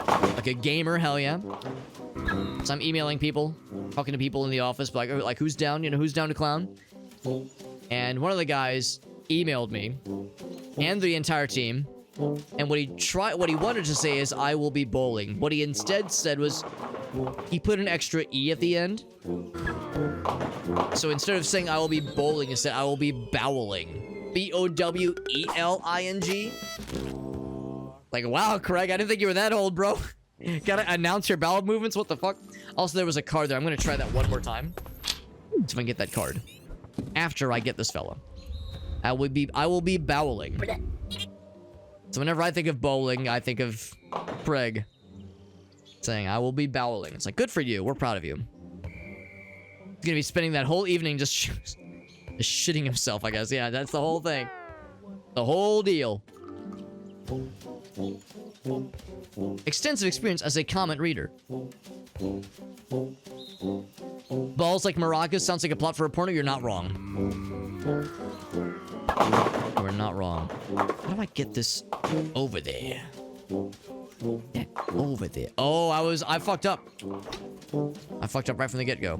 like a gamer. Hell yeah. So I'm emailing people, talking to people in the office, like who's down, who's down to clown. And one of the guys emailed me and the entire team, and what he wanted to say is I will be bowling. What he instead said was he put an extra E at the end. So instead of saying I will be bowling, he said I will be bowling. B-O-W-E-L-I-N-G. Like, wow, Craig, I didn't think you were that old, bro. Gotta announce your bowel movements, what the fuck? Also, there was a card there. I'm gonna try that one more time. See if I can get that card. After I get this fella. I will be bowling. So whenever I think of bowling, I think of Craig saying, I will be bowling. It's like, good for you. We're proud of you. He's gonna be spending that whole evening just shitting himself, I guess. Yeah, that's the whole thing. The whole deal. Extensive experience as a comment reader. Balls like maracas sounds like a plot for a porno. You're not wrong. You're not wrong. How do I get this over there? Yeah, over there. Oh, I fucked up. I fucked up right from the get-go.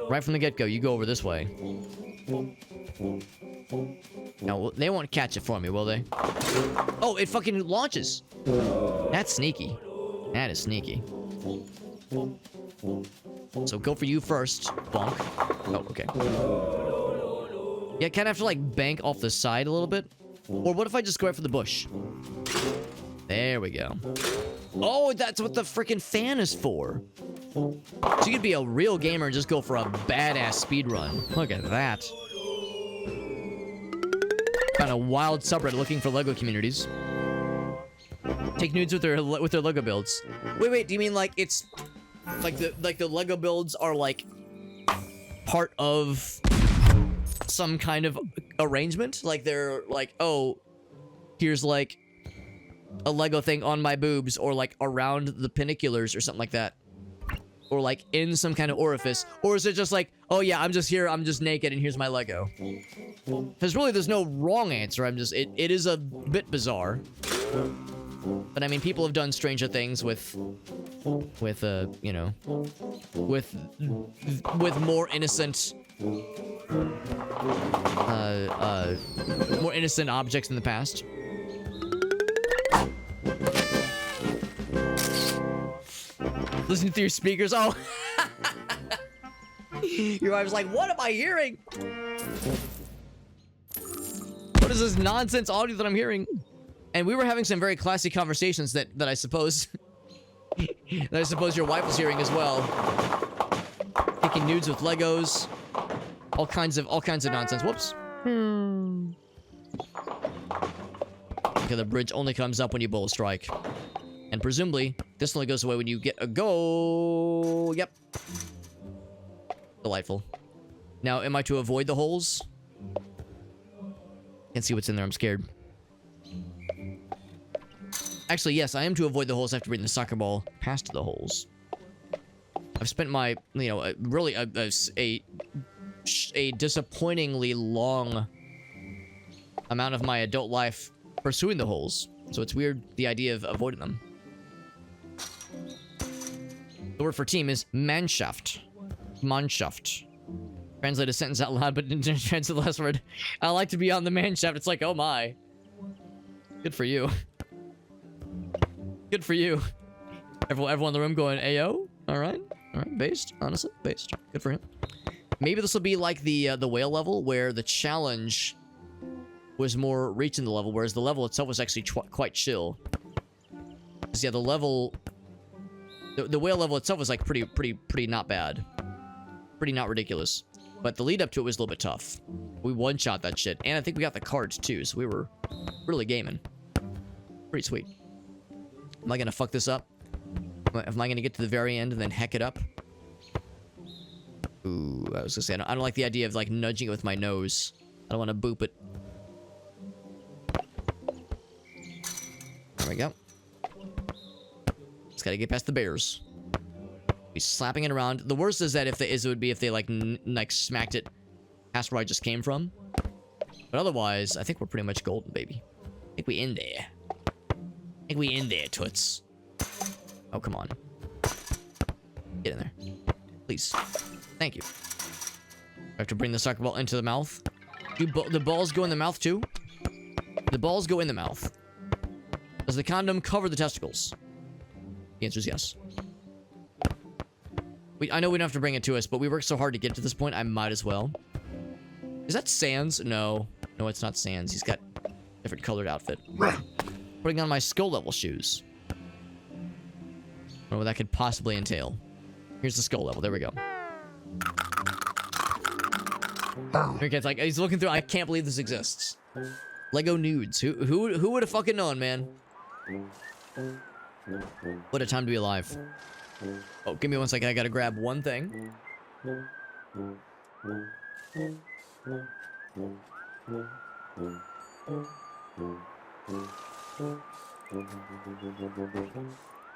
Right from the get-go, you go over this way. No, they won't catch it for me, will they? Oh, it fucking launches. That's sneaky. That is sneaky. So go for you first, bonk. Oh, okay. Yeah, kind of have to like bank off the side a little bit. Or what if I just go right for the bush? There we go. Oh, that's what the freaking fan is for. So you could be a real gamer and just go for a badass speed run. Look at that. Found a wild subreddit looking for Lego communities. Take nudes with their Lego builds. Wait, do you mean like it's like the Lego builds are like part of some kind of arrangement? Like they're like, oh, here's like a Lego thing on my boobs, or like around the pinnaculars or something like that, or like in some kind of orifice? Or is it just like, oh yeah, I'm just here, I'm just naked and here's my Lego? Because really there's no wrong answer. It is a bit bizarre, but I mean, people have done stranger things with more innocent objects in the past. Listening through your speakers. Oh. Your wife's like, what am I hearing? What is this nonsense audio that I'm hearing? And we were having some very classy conversations that I suppose your wife was hearing as well. fucking nudes with Legos. All kinds of nonsense. Whoops. Okay, the bridge only comes up when you bowl a strike. And presumably, this only goes away when you get a goal. Yep. Delightful. Now, am I to avoid the holes? Can't see what's in there. I'm scared. Actually, yes, I am to avoid the holes after bringing the soccer ball past the holes. I've spent my, you know, really a disappointingly long amount of my adult life pursuing the holes. So it's weird, the idea of avoiding them. The word for team is Mannschaft. Mannschaft. Translate a sentence out loud, but didn't translate the last word. I like to be on the Mannschaft. It's like, oh my. Good for you. Good for you. Everyone in the room going, Ayo? Alright. Alright, based. Honestly, based. Good for him. Maybe this will be like the whale level, where the challenge was more reaching the level, whereas the level itself was actually quite chill. Yeah, the level... The whale level itself was like pretty not bad. Pretty not ridiculous. But the lead up to it was a little bit tough. We one-shot that shit. And I think we got the cards too, so we were really gaming. Pretty sweet. Am I gonna fuck this up? Am I gonna get to the very end and then heck it up? Ooh, I was gonna say, I don't like the idea of like nudging it with my nose. I don't want to boop it. There we go. Just gotta get past the bears. Be slapping it around. The worst is that it would be if they like smacked it past where I just came from. But otherwise, I think we're pretty much golden, baby. I think we in there. I think we in there, toots. Oh, come on. Get in there. Please. Thank you. I have to bring the soccer ball into the mouth. Do the balls go in the mouth too? The balls go in the mouth. Does the condom cover the testicles? The answer is yes. I know we don't have to bring it to us, but we worked so hard to get to this point, I might as well. Is that Sans? No. No, it's not Sans. He's got a different colored outfit. Putting on my skull level shoes. I don't know what that could possibly entail. Here's the skull level. There we go. It's like, he's looking through. I can't believe this exists. Lego nudes. Who would have fucking known, man? What a time to be alive. Oh, give me 1 second. I gotta grab one thing.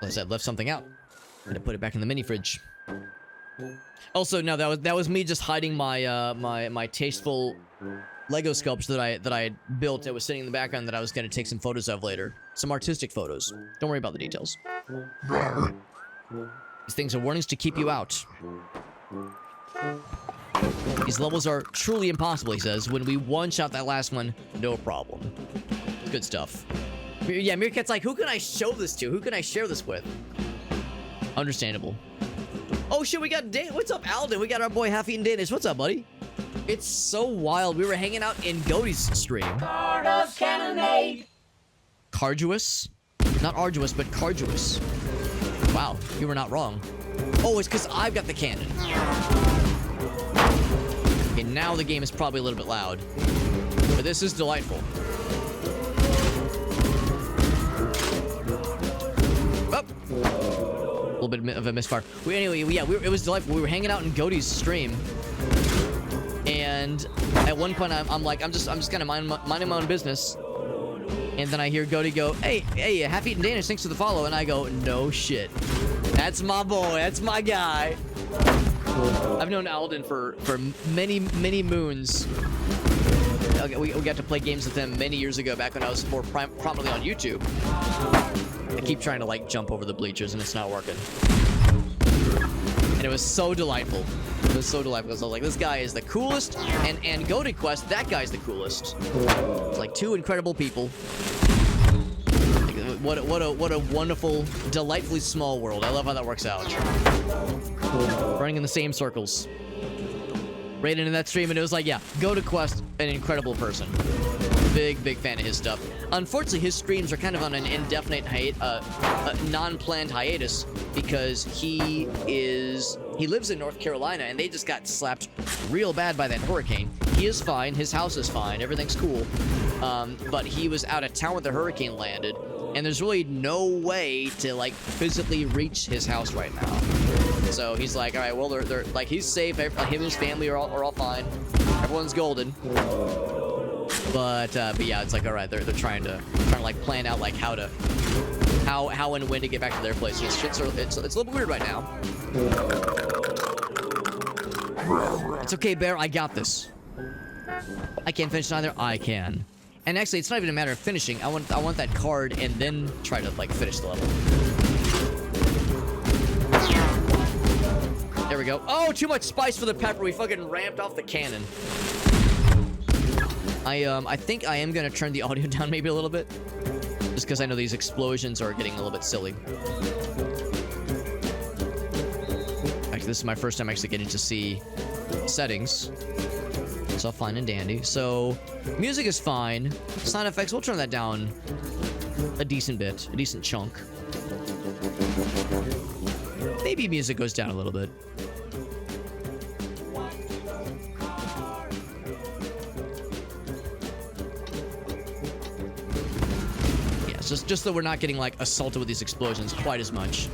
Unless I left something out. I'm gonna put it back in the mini fridge. Also, no, that was me just hiding my my tasteful Lego sculpture that I had built that was sitting in the background that I was gonna take some photos of later. Some artistic photos. Don't worry about the details. These things are warnings to keep you out. These levels are truly impossible, he says. When we one-shot that last one, no problem. Good stuff. Yeah, Meerkat's like, who can I show this to? Who can I share this with? Understandable. Oh shit, we got Dan. What's up, Alden? We got our boy Half-Eaten Danish. What's up, buddy? It's so wild. We were hanging out in Goaty's stream. Stardust Cannonade. Carduous? Not arduous, but carduous. Wow, you were not wrong. Oh, it's because I've got the cannon. Okay, now the game is probably a little bit loud. But this is delightful. Oh. A little bit of a misfire. Anyway, yeah, it was delightful. We were hanging out in Goaty's stream. And at one point, I'm like, I'm just kind of minding my own business. And then I hear Goaty go, hey, Half-Eaten Danish, thanks for the follow. And I go, no shit. That's my boy. That's my guy. I've known Alden for many, many moons. We got to play games with him many years ago, back when I was more prominently on YouTube. I keep trying to, like, jump over the bleachers, and it's not working. And it was so delightful. It was so delightful. I was like, this guy is the coolest, and Goaty Quest, that guy's the coolest. It's like two incredible people. Like, what a wonderful, delightfully small world. I love how that works out. Running in the same circles. Right into that stream, and it was like, yeah, Goaty Quest, an incredible person. Big fan of his stuff. Unfortunately, his streams are kind of on an indefinite non-planned hiatus because he lives in North Carolina and they just got slapped real bad by that hurricane. He is fine. His house is fine. Everything's cool. But he was out of town when the hurricane landed, and there's really no way to like physically reach his house right now. So he's like, all right, well, they're like, he's safe. Him and his family are all fine. Everyone's golden. But yeah, it's like, all right, they're trying to like plan out like how and when to get back to their place. It's a little bit weird right now. It's okay, Bear. I got this. I can't finish neither. I can. And actually, it's not even a matter of finishing. I want that card and then try to like finish the level. There we go. Oh, too much spice for the pepper. We fucking ramped off the cannon. I think I am gonna turn the audio down maybe a little bit, just because I know these explosions are getting a little bit silly. Actually, this is my first time actually getting to see settings. It's all fine and dandy. So, music is fine. Sound effects, we'll turn that down a decent bit, a decent chunk. Maybe music goes down a little bit. Yeah, just so we're not getting like assaulted with these explosions quite as much.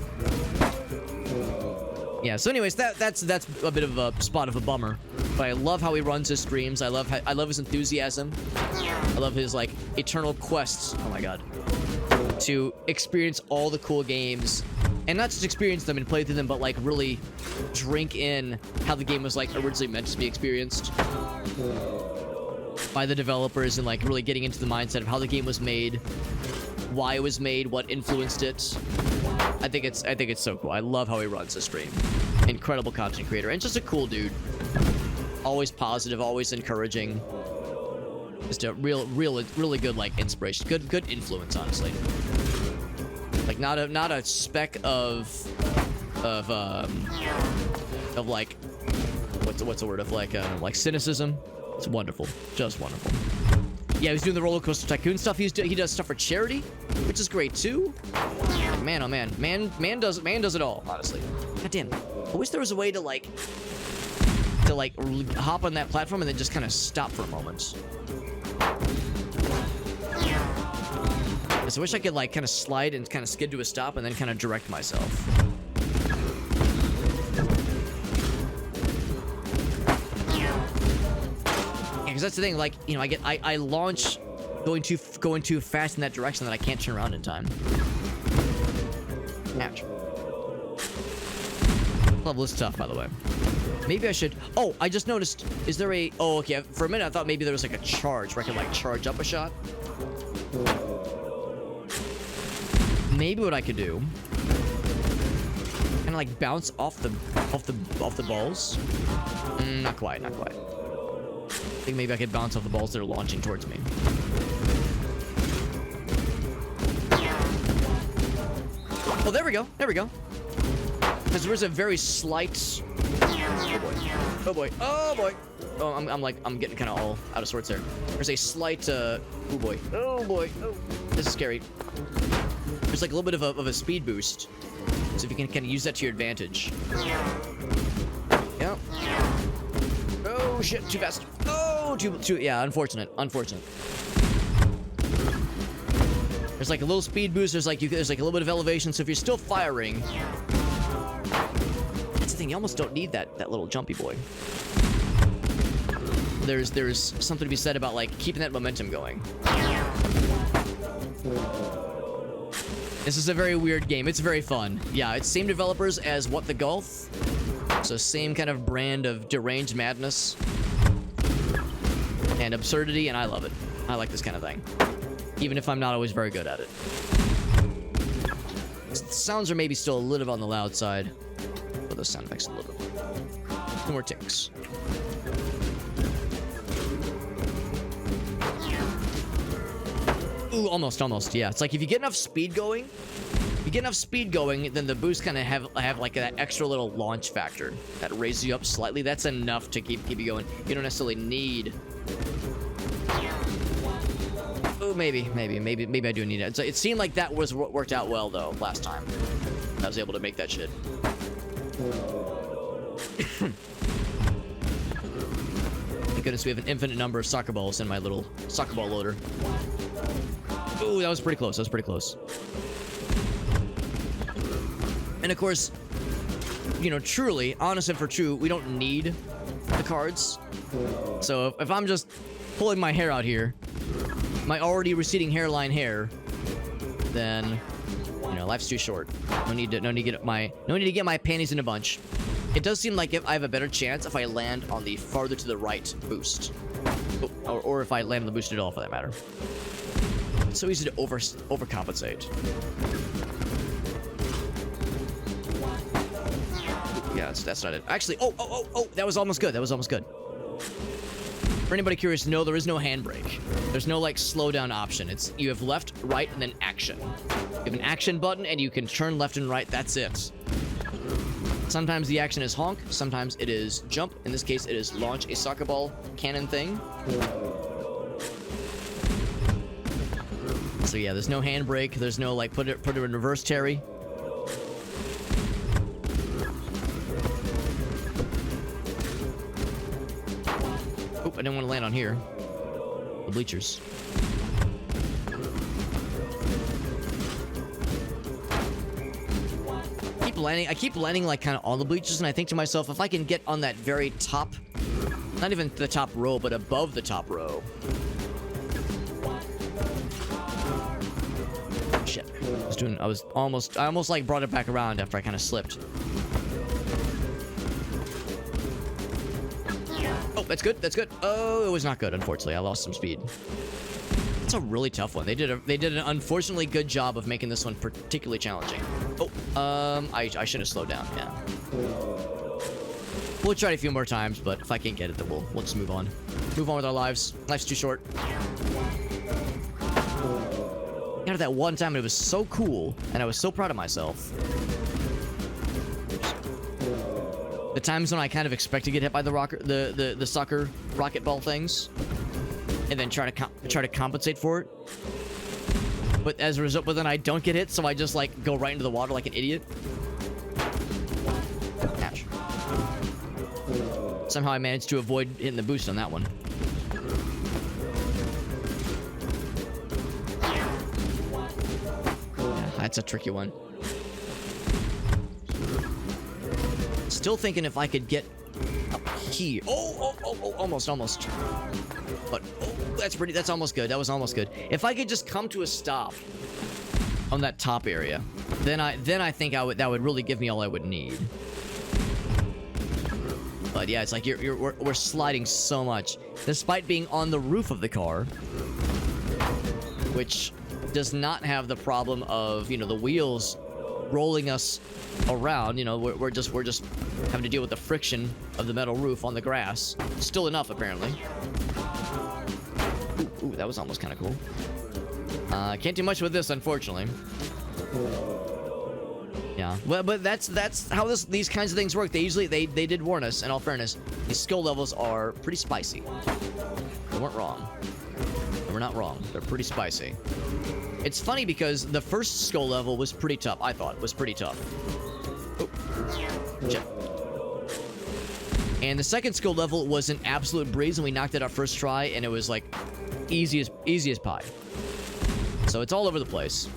Yeah, so anyways, that's a bit of a spot of a bummer. But I love how he runs his streams. I love his enthusiasm. I love his like eternal quests. Oh my god. To experience all the cool games, and not just experience them and play through them, but like really drink in how the game was like originally meant to be experienced by the developers, and like really getting into the mindset of how the game was made, why it was made, what influenced it. I think it's so cool. I love how he runs the stream. Incredible content creator and just a cool dude. Always positive, always encouraging. Just a really good like inspiration. Good influence, honestly. Like not a speck of like what's the word of like cynicism. It's wonderful, just wonderful. Yeah, he's doing the roller coaster tycoon stuff. He does stuff for charity, which is great too. Man, oh man, man does it all. Honestly, god damn. I wish there was a way to like hop on that platform and then just kind of stop for a moment. So I wish I could like kind of slide and kind of skid to a stop and then kind of direct myself. Yeah, because that's the thing. Like, you know, I launch going too fast in that direction that I can't turn around in time. Ouch. Level is tough, by the way. Maybe I should... Oh, I just noticed... Is there a... Oh, okay. For a minute, I thought maybe there was like a charge where I could like charge up a shot. Maybe what I could do... Kind of like bounce off the balls. Not quite. I think maybe I could bounce off the balls that are launching towards me. Oh, there we go. Because there's a very slight... Oh boy. Oh, I'm getting kind of all out of sorts there. There's a slight, oh boy. Oh, this is scary. There's like a little bit of a speed boost. So if you can kind of use that to your advantage. Yep. Oh, shit, too fast. Oh, too, yeah, unfortunate. There's like a little speed boost, there's like a little bit of elevation, so if you're still firing... You almost don't need that little jumpy boy. There's something to be said about like keeping that momentum going. This is a very weird game. It's very fun. Yeah, it's same developers as What the Golf. So same kind of brand of deranged madness and absurdity, and I love it. I like this kind of thing. Even if I'm not always very good at it. Sounds are maybe still a little bit on the loud side. Those sound effects a little bit. Two more ticks. Ooh, almost. Yeah, it's like if you get enough speed going, then the boost kind of have like that extra little launch factor that raises you up slightly. That's enough to keep you going. You don't necessarily need. Oh, maybe I do need it. It seemed like that was what worked out well though last time. I was able to make that shit. Thank goodness we have an infinite number of soccer balls in my little soccer ball loader. Ooh, that was pretty close. That was pretty close. And of course, you know, truly, honest and for true, we don't need the cards. So if I'm just pulling my hair out here, my already receding hairline hair, then you know, life's too short. No need to get my panties in a bunch. It does seem like if I have a better chance if I land on the farther to the right boost, or if I land on the boost at all, for that matter. It's so easy to overcompensate. Yeah, that's not it. Actually, oh, that was almost good. That was almost good. For anybody curious, no, there is no handbrake. There's no like slow down option. It's you have left, right, and then action. You have an action button and you can turn left and right. That's it. Sometimes the action is honk, sometimes it is jump. In this case, it is launch a soccer ball cannon thing. So yeah, there's no handbrake. There's no like put it in reverse, Terry. Oop, I didn't want to land on here. The bleachers. I keep landing like kind of on the bleachers, and I think to myself, if I can get on that very top, not even the top row, but above the top row. Shit. I almost like brought it back around after I kind of slipped. Oh, that's good. That's good. Oh, it was not good. Unfortunately, I lost some speed. It's a really tough one. They did an unfortunately good job of making this one particularly challenging. Oh, I should have slowed down. Yeah. We'll try it a few more times, but if I can't get it, then we'll just move on. Move on with our lives. Life's too short. Got it that one time, and it was so cool, and I was so proud of myself. The times when I kind of expect to get hit by the soccer rocket ball things, and then try to compensate for it. But as a result, then I don't get hit, so I just like go right into the water like an idiot. Ouch. Somehow I managed to avoid hitting the boost on that one. Yeah, that's a tricky one. Still thinking if I could get up here. Oh, almost. But that's almost good. That was almost good. If I could just come to a stop on that top area, then I think that would really give me all I would need. But yeah, it's like we're sliding so much, despite being on the roof of the car, which does not have the problem of, you know, the wheels rolling us around. You know, we're just having to deal with the friction of the metal roof on the grass. Still enough, apparently. Ooh, that was almost kind of cool. Can't do much with this, unfortunately. Yeah, well, but that's how these kinds of things work. They did warn us. In all fairness, these skill levels are pretty spicy. They weren't wrong. They were not wrong. They're pretty spicy. It's funny because the first skill level was pretty tough. I thought it was pretty tough. Oh, shit. And the second skill level was an absolute breeze, and we knocked it out first try, and it was like easy as pie. So it's all over the place.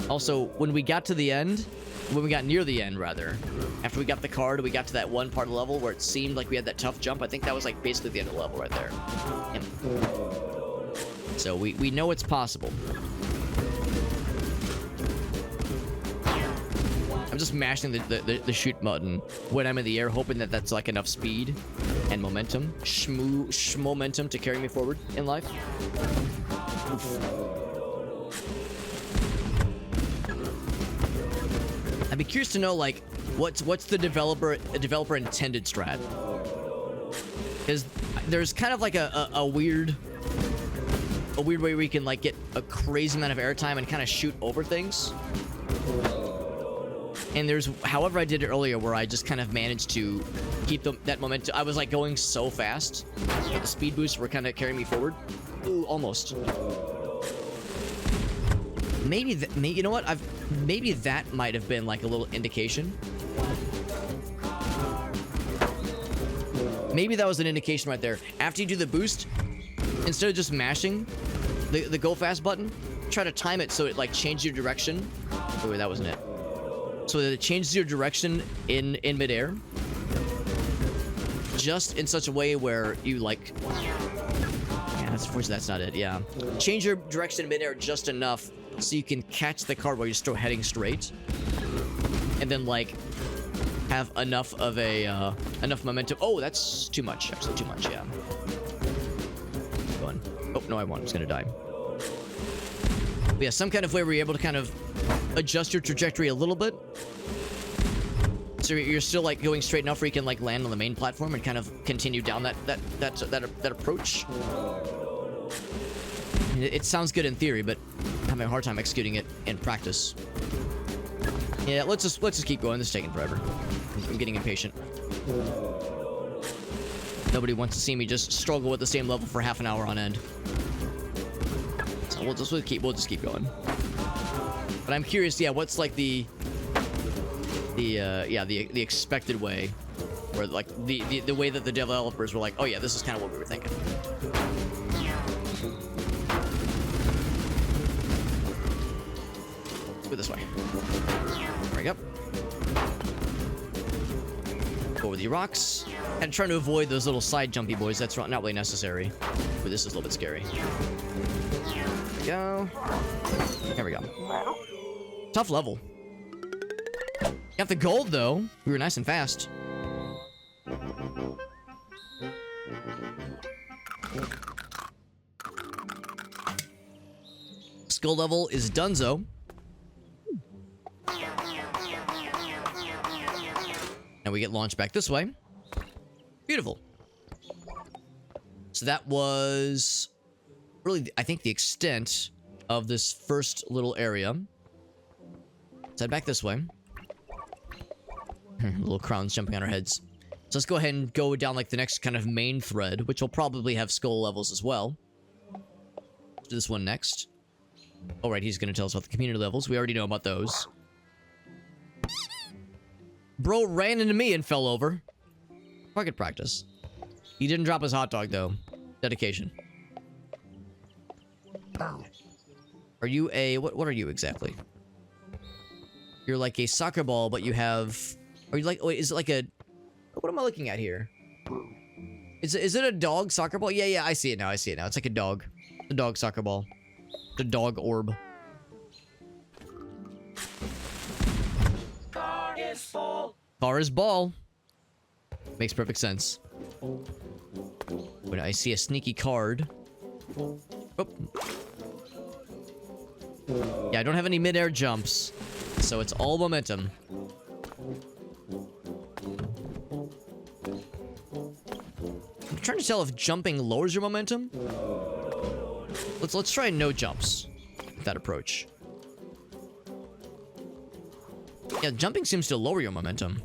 Also, when we got near the end, rather, after we got the card, we got to that one part of the level where it seemed like we had that tough jump. I think that was like basically the end of the level right there. Yeah. So we know it's possible. I'm just mashing the shoot button when I'm in the air, hoping that that's like enough speed and momentum, momentum to carry me forward in life. Oof. I'd be curious to know, like, what's the developer intended strat? Because there's kind of like a weird way where you can like get a crazy amount of airtime and kind of shoot over things. And there's, however, I did it earlier where I just kind of managed to keep that momentum. I was like going so fast that the speed boosts were kind of carrying me forward. Ooh, almost. Maybe, you know what? Maybe that might have been like a little indication. Maybe that was an indication right there. After you do the boost, instead of just mashing the go fast button, try to time it so it like changes your direction. Oh wait, that wasn't it. So that it changes your direction in midair. Just in such a way where you like... Yeah, that's not it, yeah. Change your direction in midair just enough so you can catch the card while you're still heading straight. And then like have enough of a enough momentum. Oh, that's too much. Actually, too much. Yeah. Going. Oh no, I won. I was gonna die. But yeah, some kind of way where you're able to kind of adjust your trajectory a little bit, so you're still like going straight enough where you can like land on the main platform and kind of continue down that approach. It sounds good in theory, but I'm having a hard time executing it in practice. Yeah, let's just keep going. This is taking forever. I'm getting impatient. Nobody wants to see me just struggle with the same level for half an hour on end. So we'll just keep going. But I'm curious, yeah, what's like the expected way, or like the way that the developers were like, oh yeah, this is kind of what we were thinking. Let's go this way. There we go. Go over the rocks. And trying to avoid those little side jumpy boys. That's not really necessary. But this is a little bit scary. There we go. There we go. Tough level. Got the gold, though. We were nice and fast. Skill level is Dunzo. And we get launched back this way. Beautiful. So that was really, I think, the extent of this first little area. Let's head back this way. Little crowns jumping on our heads. So let's go ahead and go down like the next kind of main thread, which will probably have skull levels as well. Let's do this one next. All right, he's going to tell us about the community levels. We already know about those. Bro ran into me and fell over. Target practice. He didn't drop his hot dog, though. Dedication. Are you a... What are you exactly? You're like a soccer ball, but you have... Are you like... Wait, is it like a... What am I looking at here? Is it a dog soccer ball? Yeah, I see it now. It's like a dog. The dog soccer ball. The dog orb. Car is full. Car is ball. Makes perfect sense. When I see a sneaky card. Oh. Yeah, I don't have any mid-air jumps. So it's all momentum. I'm trying to tell if jumping lowers your momentum. Let's try no jumps with that approach. Yeah, jumping seems to lower your momentum.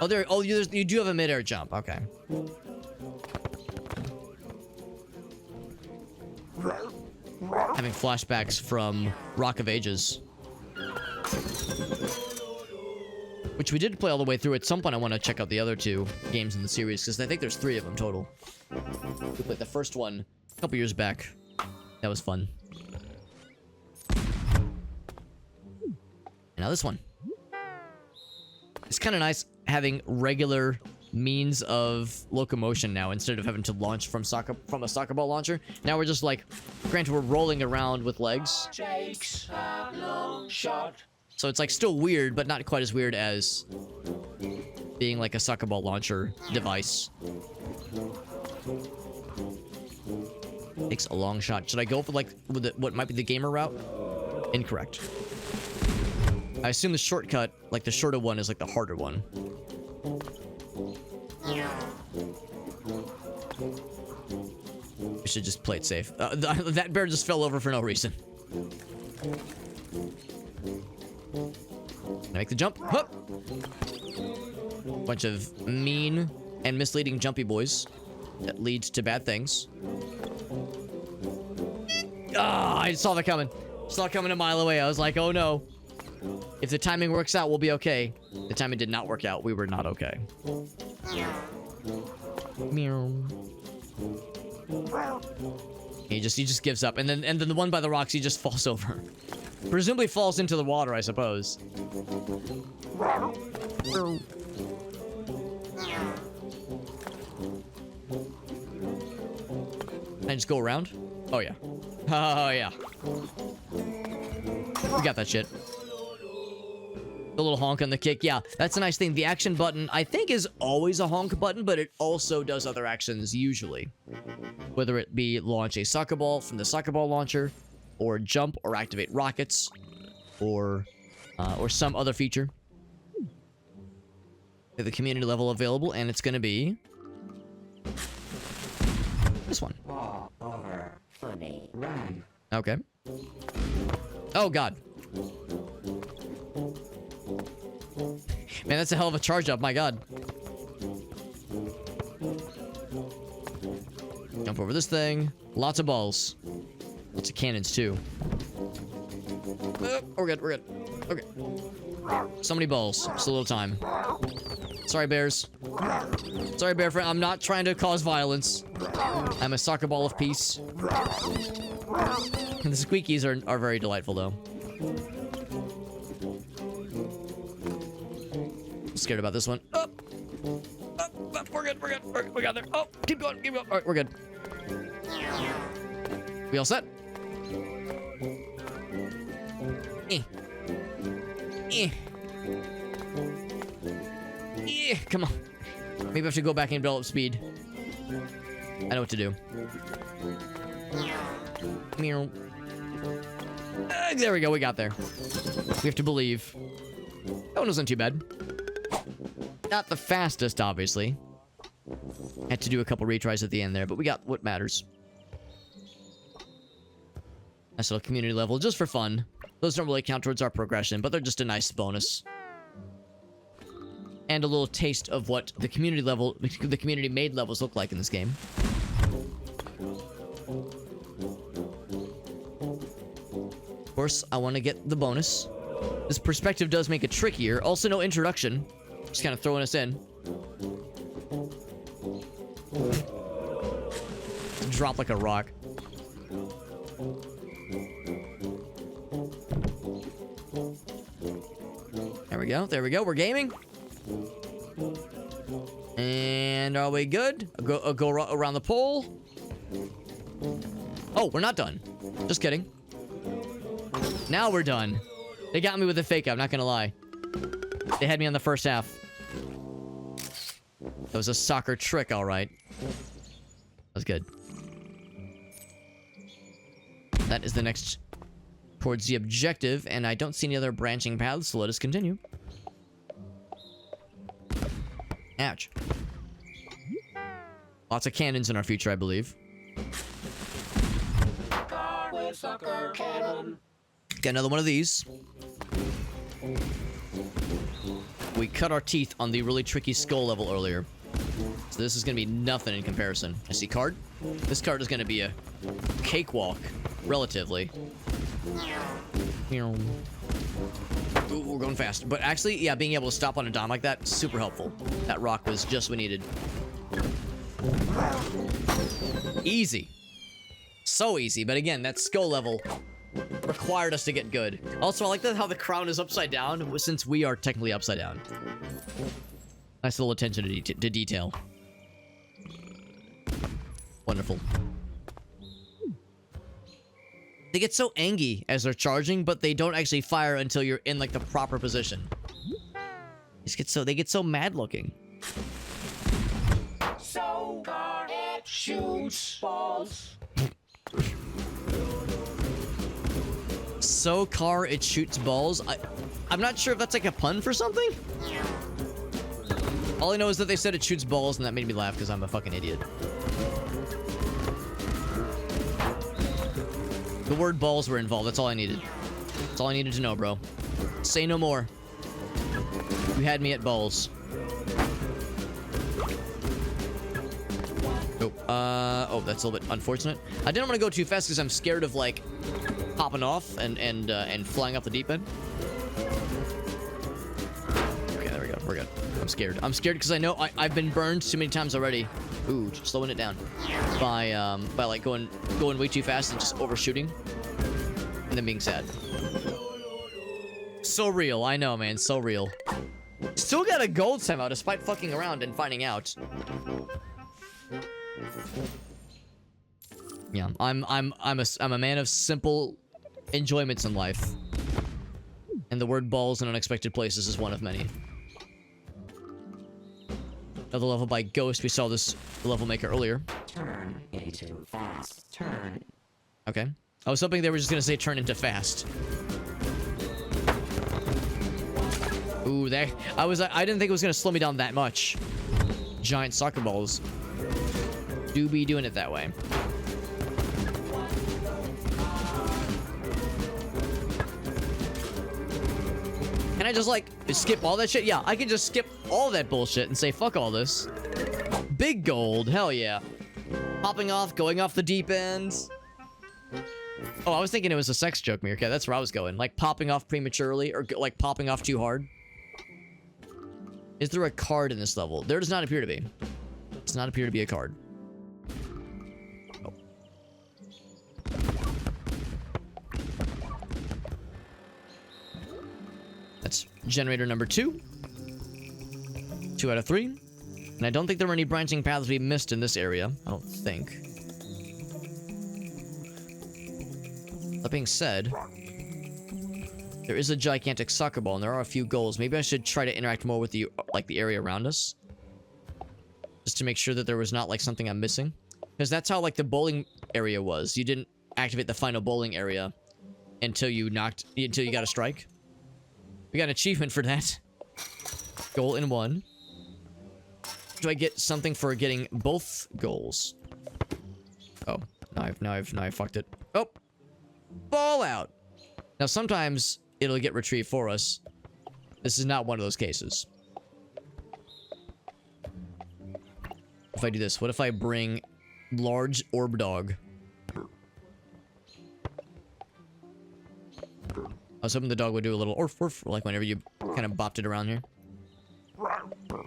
Oh, you do have a mid-air jump. Okay. Having flashbacks from Rock of Ages. Which we did play all the way through. At some point, I want to check out the other two games in the series, because I think there's 3 of them total. We played the first one a couple years back. That was fun. And now this one. It's kind of nice having regular means of locomotion now, instead of having to launch from a soccer ball launcher. Now we're just like, granted, we're rolling around with legs. Takes a long shot. So it's like still weird, but not quite as weird as being like a soccer ball launcher device. Takes a long shot. Should I go for like what might be the gamer route? Incorrect. I assume the shortcut, like the shorter one, is like the harder one. We should just play it safe. That bear just fell over for no reason. Can I make the jump? Hup! Bunch of mean and misleading jumpy boys that leads to bad things. Ah, I saw that coming. Saw it coming a mile away. I was like, oh no. If the timing works out, we'll be okay. The timing did not work out. We were not okay. Meow. He just gives up, and then the one by the rocks, he just falls over. Presumably falls into the water, I suppose. Can I just go around? Oh yeah. Oh yeah. We got that shit. The little honk on the kick. Yeah, that's a nice thing. The action button, I think, is always a honk button, but it also does other actions usually. Whether it be launch a soccer ball from the soccer ball launcher, or jump, or activate rockets, or some other feature. We have the community level available, and it's gonna be this one. Fall over. Funny. Run. Okay. Oh god. Man, that's a hell of a charge up, my god. Jump over this thing. Lots of balls. Lots of cannons, too. We're good, we're good. Okay. So many balls. Just a little time. Sorry, bears. Sorry, bear friend. I'm not trying to cause violence. I'm a soccer ball of peace. And the squeakies are very delightful, though. Scared about this one. Up. We're good. We got there. Oh, keep going. All right, we're good. We all set? Come on. Maybe I have to go back and build up speed. I know what to do. There we go. We got there. We have to believe. That one wasn't too bad. Not the fastest, obviously. Had to do a couple retries at the end there, but we got what matters. Nice little community level, just for fun. Those don't really count towards our progression, but they're just a nice bonus. And a little taste of what the community level, the community made levels look like in this game. Of course, I want to get the bonus. This perspective does make it trickier. Also, no introduction. Just kind of throwing us in. Drop like a rock. There we go. There we go. We're gaming. And are we good? Go around the pole. Oh, we're not done. Just kidding. Now we're done. They got me with a fake out, not gonna lie. They had me on the first half. That was a soccer trick, alright. That was good. That is the next towards the objective, and I don't see any other branching paths, so let us continue. Ouch. Lots of cannons in our future, I believe. Car with soccer cannon. Got another one of these. We cut our teeth on the really tricky skull level earlier. So this is going to be nothing in comparison. I see card. This card is going to be a cakewalk, relatively. Ooh, we're going fast. But actually, yeah, being able to stop on a dime like that, super helpful. That rock was just what we needed. Easy. So easy. But again, that skull level required us to get good. Also, I like how the crown is upside down, since we are technically upside down. Nice little attention to detail. Wonderful. They get so angry as they're charging, but they don't actually fire until you're in like the proper position. They get so mad looking. So car it shoots balls. So car it shoots balls. I'm not sure if that's like a pun for something. All I know is that they said it shoots balls, and that made me laugh because I'm a fucking idiot. The word balls were involved. That's all I needed. That's all I needed to know, bro. Say no more. You had me at balls. Oh. Oh, that's a little bit unfortunate. I didn't want to go too fast because I'm scared of like popping off and flying off the deep end. Okay, there we go. We're good. I'm scared. I'm scared because I know I've been burned too many times already. Ooh, just slowing it down by like going way too fast and just overshooting and then being sad. So real, I know, man. So real. Still got a gold somehow, despite fucking around and finding out. Yeah, I'm a man of simple enjoyments in life, and the word balls in unexpected places is one of many. Another level by Ghost. We saw this level maker earlier. Turn into fast. Turn. Okay. I was hoping they were just gonna say turn into fast. Ooh, there. I didn't think it was gonna slow me down that much. Giant soccer balls do be doing it that way. Can I just like skip all that shit? Yeah, I can just skip all that bullshit and say fuck all this. Big gold, hell yeah. Popping off, going off the deep end. Oh, I was thinking it was a sex joke, Meerkat. That's where I was going. Like popping off prematurely or like popping off too hard. Is there a card in this level? There does not appear to be. Does not appear to be a card. Oh. That's generator number 2. 2 out of 3. And I don't think there were any branching paths we missed in this area. I don't think. That being said, there is a gigantic soccer ball, and there are a few goals. Maybe I should try to interact more with the area around us, just to make sure that there was not like something I'm missing. Because that's how like the bowling area was. You didn't activate the final bowling area until you got a strike. We got an achievement for that. Goal in 1. Do I get something for getting both goals? Oh, now I've fucked it. Oh, ball out. Now sometimes it'll get retrieved for us. This is not one of those cases. If I do this, what if I bring large orb dog? I was hoping the dog would do a little orf orf, like whenever you kind of bopped it around here.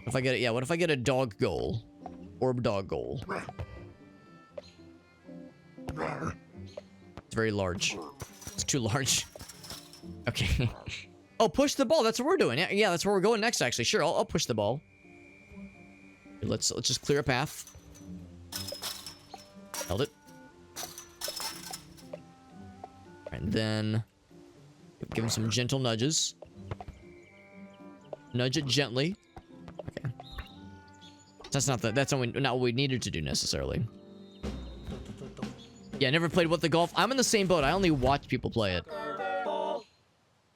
If I get it, yeah, what if I get a dog goal? Orb dog goal. It's very large. It's too large. Okay. Oh, push the ball. That's what we're doing. Yeah, that's where we're going next, actually. Sure, I'll push the ball. Let's just clear a path. Held it. And then give him some gentle nudges. Nudge it gently. Okay. That's not what we needed to do necessarily. Yeah, I never played What the Golf. I'm in the same boat. I only watch people play it.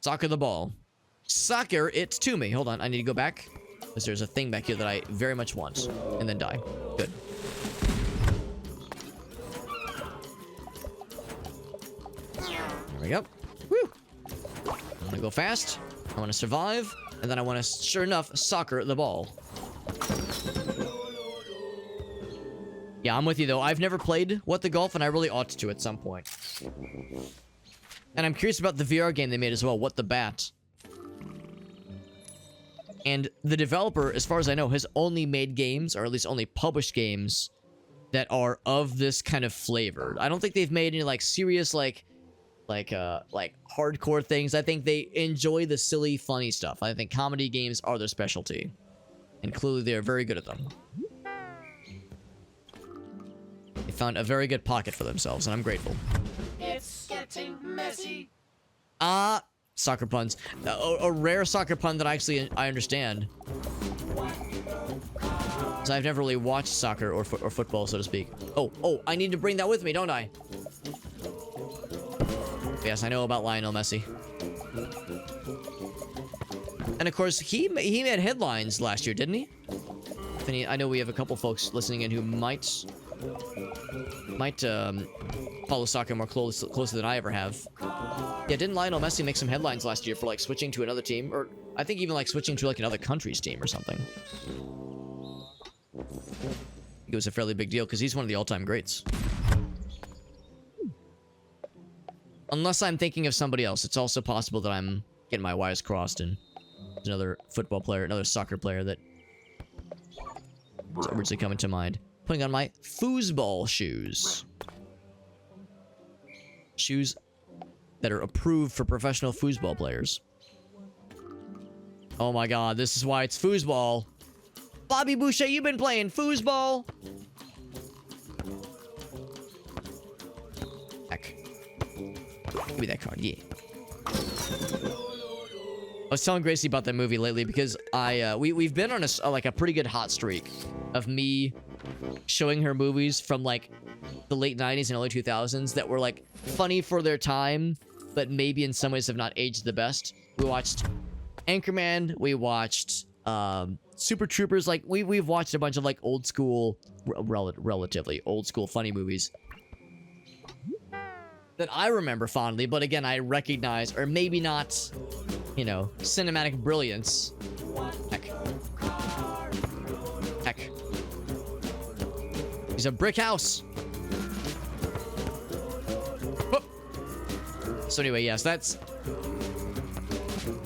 Soccer the ball. Soccer it to me. Hold on, I need to go back. Because there's a thing back here that I very much want. And then die. Good. There we go. Woo! I want to go fast. I want to survive. And then I want to, sure enough, soccer the ball. Yeah, I'm with you, though. I've never played What the Golf, and I really ought to at some point. And I'm curious about the VR game they made as well, What the Bat. And the developer, as far as I know, has only made games, or at least only published games, that are of this kind of flavor. I don't think they've made any, like, serious, like hardcore things. I think they enjoy the silly, funny stuff. I think comedy games are their specialty. And clearly they are very good at them. They found a very good pocket for themselves, and I'm grateful. It's getting messy. Soccer puns. A rare soccer pun that I understand. Because I've never really watched soccer or football, so to speak. Oh, I need to bring that with me, don't I? Yes, I know about Lionel Messi. And of course, he made headlines last year, didn't he? I know we have a couple folks listening in who might follow soccer more closely than I ever have. Yeah, didn't Lionel Messi make some headlines last year for like switching to another team, or I think even like switching to like another country's team or something? It was a fairly big deal because he's one of the all-time greats. Unless I'm thinking of somebody else. It's also possible that I'm getting my wires crossed and there's another football player, another soccer player that is originally coming to mind. Putting on my foosball shoes. Shoes that are approved for professional foosball players. Oh my god, this is why it's foosball. Bobby Boucher, you've been playing foosball. Heck. Give me that card, yeah. I was telling Gracie about that movie lately because we've been on a pretty good hot streak of me showing her movies from like the late 90s and early 2000s that were like funny for their time, but maybe in some ways have not aged the best. We watched Anchorman, we watched Super Troopers. Like we've watched a bunch of like old school, relatively old school funny movies that I remember fondly, but again, I recognize, or maybe not, you know, cinematic brilliance. Heck. Heck. He's a brick house. Whoop. So anyway, yes, that's...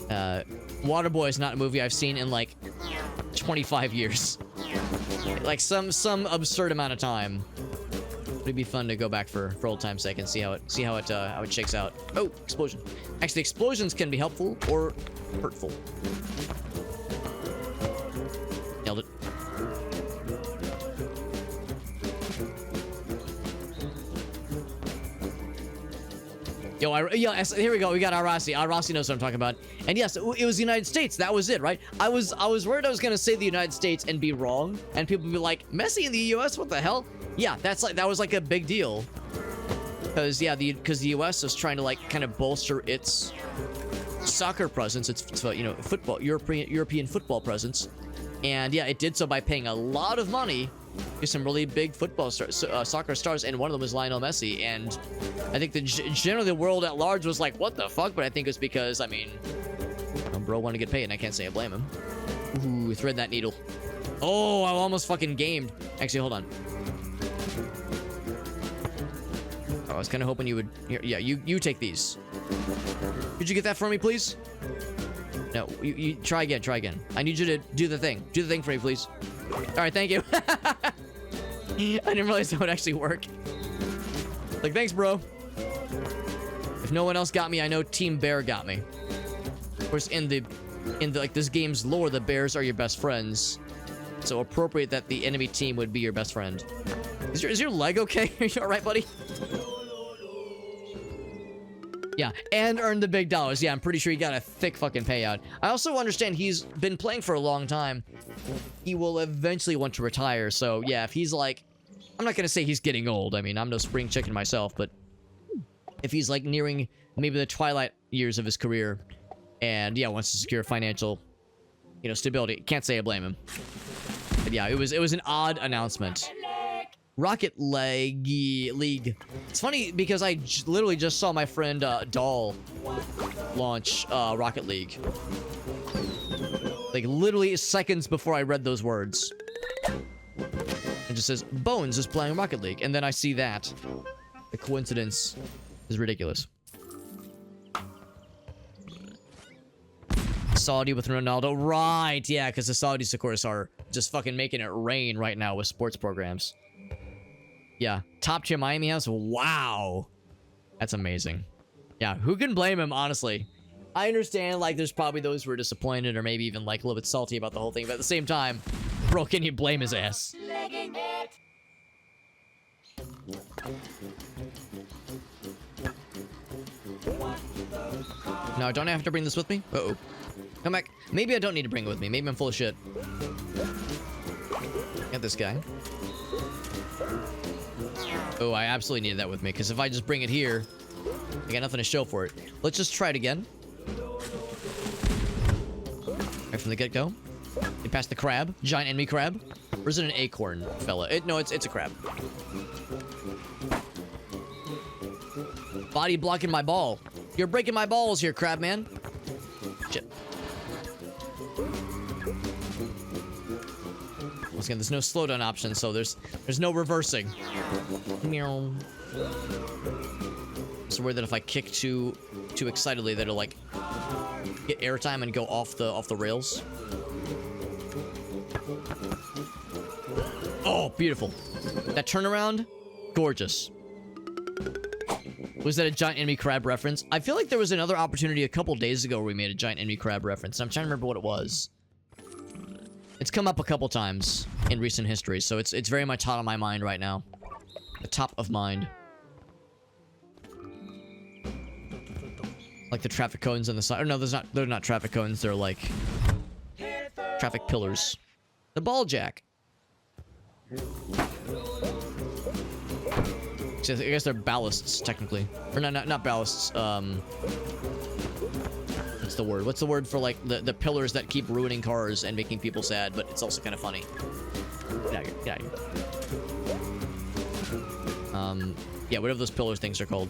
Waterboy is not a movie I've seen in, like, 25 years. Like, some absurd amount of time. It'd be fun to go back for old time's sake and see how it shakes out. Oh, explosion. Actually, explosions can be helpful or hurtful. Nailed it. Yo, here we go. We got Arasi. Arasi knows what I'm talking about. And yes, it was the United States. That was it, right? I was worried I was gonna say the United States and be wrong, and people would be like, Messi in the U.S. What the hell? Yeah, that was like a big deal. Because yeah, the U.S. is trying to like kind of bolster its soccer presence. It's you know, football, European football presence, and yeah, it did so by paying a lot of money to some really big football soccer stars, and one of them was Lionel Messi. And I think generally the world at large was like, what the fuck? But I think it's because, I mean, bro wanted to get paid, and I can't say I blame him. Ooh, thread that needle. Oh, I almost fucking gamed. Actually, hold on. I was kind of hoping you would... Yeah, you take these. Could you get that for me, please? No, you try again. I need you to do the thing. Do the thing for me, please. All right, thank you. I didn't realize that would actually work. Like, thanks, bro. If no one else got me, I know Team Bear got me. Of course, in the like this game's lore, the bears are your best friends. So appropriate that the enemy team would be your best friend. Is your leg okay? Are you all right, buddy? Yeah, and earn the big dollars. Yeah, I'm pretty sure he got a thick fucking payout. I also understand he's been playing for a long time. He will eventually want to retire. So yeah, if he's like, I'm not gonna say he's getting old. I mean, I'm no spring chicken myself, but if he's like nearing maybe the twilight years of his career, and yeah, wants to secure financial, you know, stability, can't say I blame him. But yeah, it was an odd announcement. Rocket League. It's funny because I literally just saw my friend Doll launch Rocket League. Like literally seconds before I read those words. It just says, Bones is playing Rocket League. And then I see that. The coincidence is ridiculous. Saudi with Ronaldo. Right, yeah, because the Saudis, of course, are just fucking making it rain right now with sports programs. Yeah, top tier Miami House. Wow. That's amazing. Yeah, who can blame him, honestly? I understand, like, there's probably those who are disappointed or maybe even, like, a little bit salty about the whole thing. But at the same time, bro, can you blame his ass? No, don't I have to bring this with me? Uh-oh. Come back. Maybe I don't need to bring it with me. Maybe I'm full of shit. Get this guy. Oh, I absolutely needed that with me, because if I just bring it here, I got nothing to show for it. Let's just try it again. Right from the get-go. Get past the crab. Giant enemy crab. Or is it an acorn, fella? No, it's a crab. Body blocking my ball. You're breaking my balls here, crab man. Shit. again, there's no slowdown option, so there's no reversing. Meow. So worried that if I kick too excitedly, that it'll like get airtime and go off the rails. Oh, beautiful. That turnaround, gorgeous. Was that a giant enemy crab reference? I feel like there was another opportunity a couple days ago where we made a giant enemy crab reference. I'm trying to remember what it was. It's come up a couple times in recent history, so it's very much hot on my mind right now. The top of mind. Like the traffic cones on the side. Oh no, they're not traffic cones. They're like traffic pillars. The ball jack. I guess they're ballasts technically, or not ballasts. What's the word? What's the word for like the pillars that keep ruining cars and making people sad, but it's also kind of funny. Get out of here. Get out of here. Yeah, whatever those pillar things are called.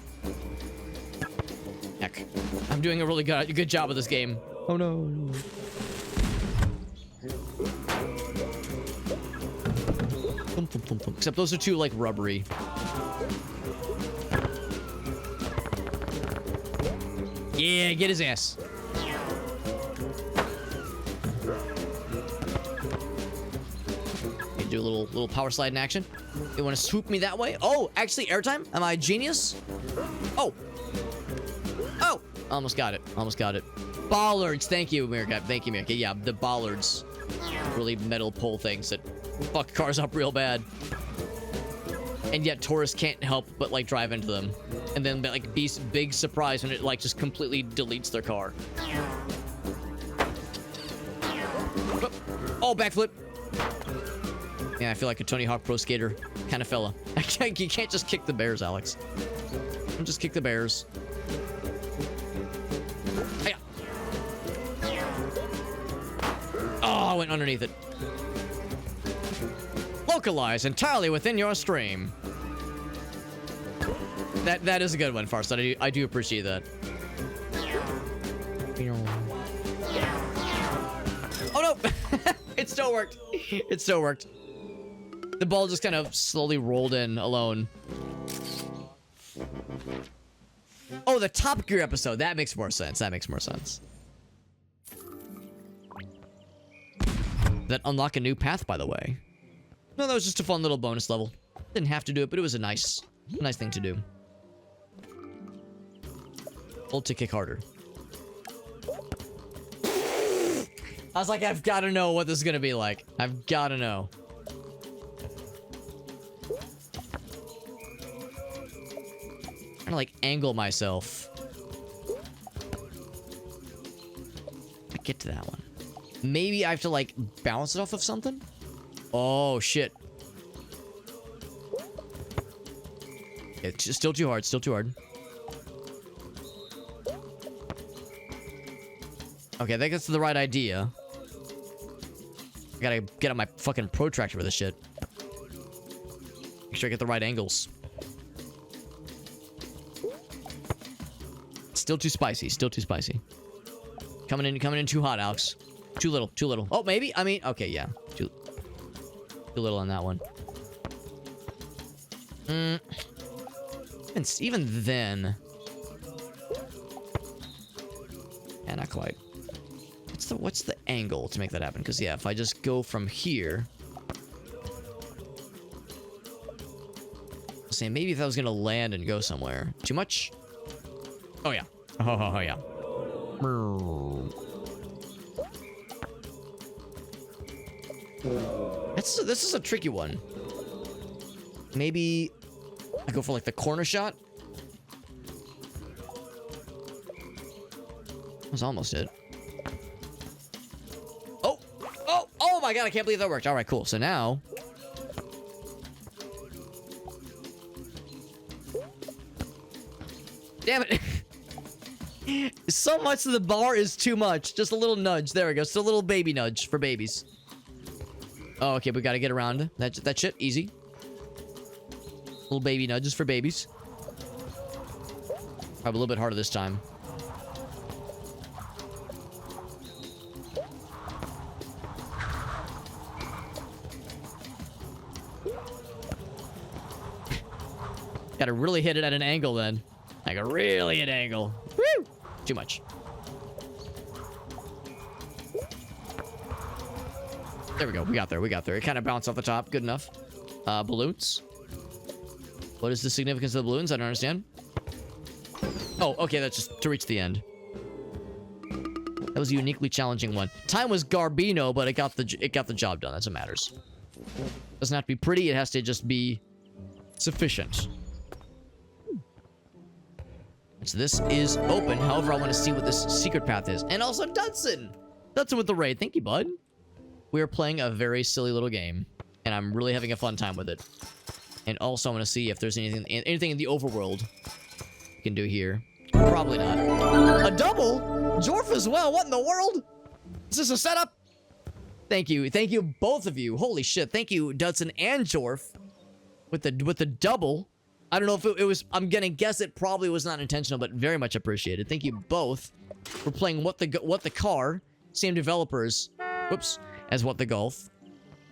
Heck, I'm doing a really good job of this game. Oh no. Except those are too like rubbery. Yeah, get his ass. Okay, do a little power slide in action. You want to swoop me that way? Oh, actually, airtime? Am I a genius? Oh. Oh! Almost got it. Almost got it. Bollards. Thank you, Mirka. Thank you, Mirka. Yeah, the bollards. Really metal pole things that fuck cars up real bad. And yet tourists can't help but like drive into them. And then like be big surprise when it like just completely deletes their car. Oh, backflip. Yeah, I feel like a Tony Hawk Pro Skater kind of fella. You can't just kick the bears, Alex. Don't just kick the bears. Hiya. Oh, I went underneath it. Localize entirely within your stream. That is a good one, Farside. I do appreciate that. Oh no! It still worked. It still worked. The ball just kind of slowly rolled in alone. Oh, the Top Gear episode. That makes more sense. That makes more sense. That unlock a new path, by the way. No, that was just a fun little bonus level. Didn't have to do it, but it was a nice thing to do. Ult to kick harder. I was like, I've got to know what this is going to be like. I've got to know. I'm trying to like angle myself. I get to that one. Maybe I have to like bounce it off of something? Oh, shit. It's just still too hard. Still too hard. Okay, I think that's the right idea. I gotta get on my fucking protractor with this shit. Make sure I get the right angles. Still too spicy. Still too spicy. Coming in too hot, Alex. Too little. Too little. Oh, maybe? I mean, okay, yeah. Too little on that one. Even then. Yeah, not quite. What's the angle to make that happen? Because yeah, if I just go from here. Saying maybe if I was gonna land and go somewhere. Too much? Oh yeah. Oh yeah. This is a tricky one. Maybe I go for like the corner shot. That was almost it. Oh my god, I can't believe that worked. All right, cool. So now damn it. So much of the bar is too much. Just a little nudge. There we go. Just a little baby nudge for babies. Oh, okay, we gotta get around that shit. Easy. Little baby nudges for babies. Probably a little bit harder this time. Gotta really hit it at an angle then. Like a really hit angle. Woo! Too much. There we go. We got there. We got there. It kind of bounced off the top. Good enough. Balloons. What is the significance of the balloons? I don't understand. Oh, okay. That's just to reach the end. That was a uniquely challenging one. Time was Garbino, but it got the job done. That's what matters. Doesn't have to be pretty. It has to just be sufficient. So this is open. However, I want to see what this secret path is. And also Dudson. Dudson with the raid. Thank you, bud. We are playing a very silly little game, and I'm really having a fun time with it. And also, I want to see if there's anything in the overworld we can do here. Probably not. A double? Jorf as well? What in the world? Is this a setup? Thank you. Thank you, both of you. Holy shit. Thank you, Dudson and Jorf. With the double. I don't know if it was... I'm gonna guess it probably was not intentional, but very much appreciated. Thank you both for playing What the Car. Same developers. Whoops. As What the Golf.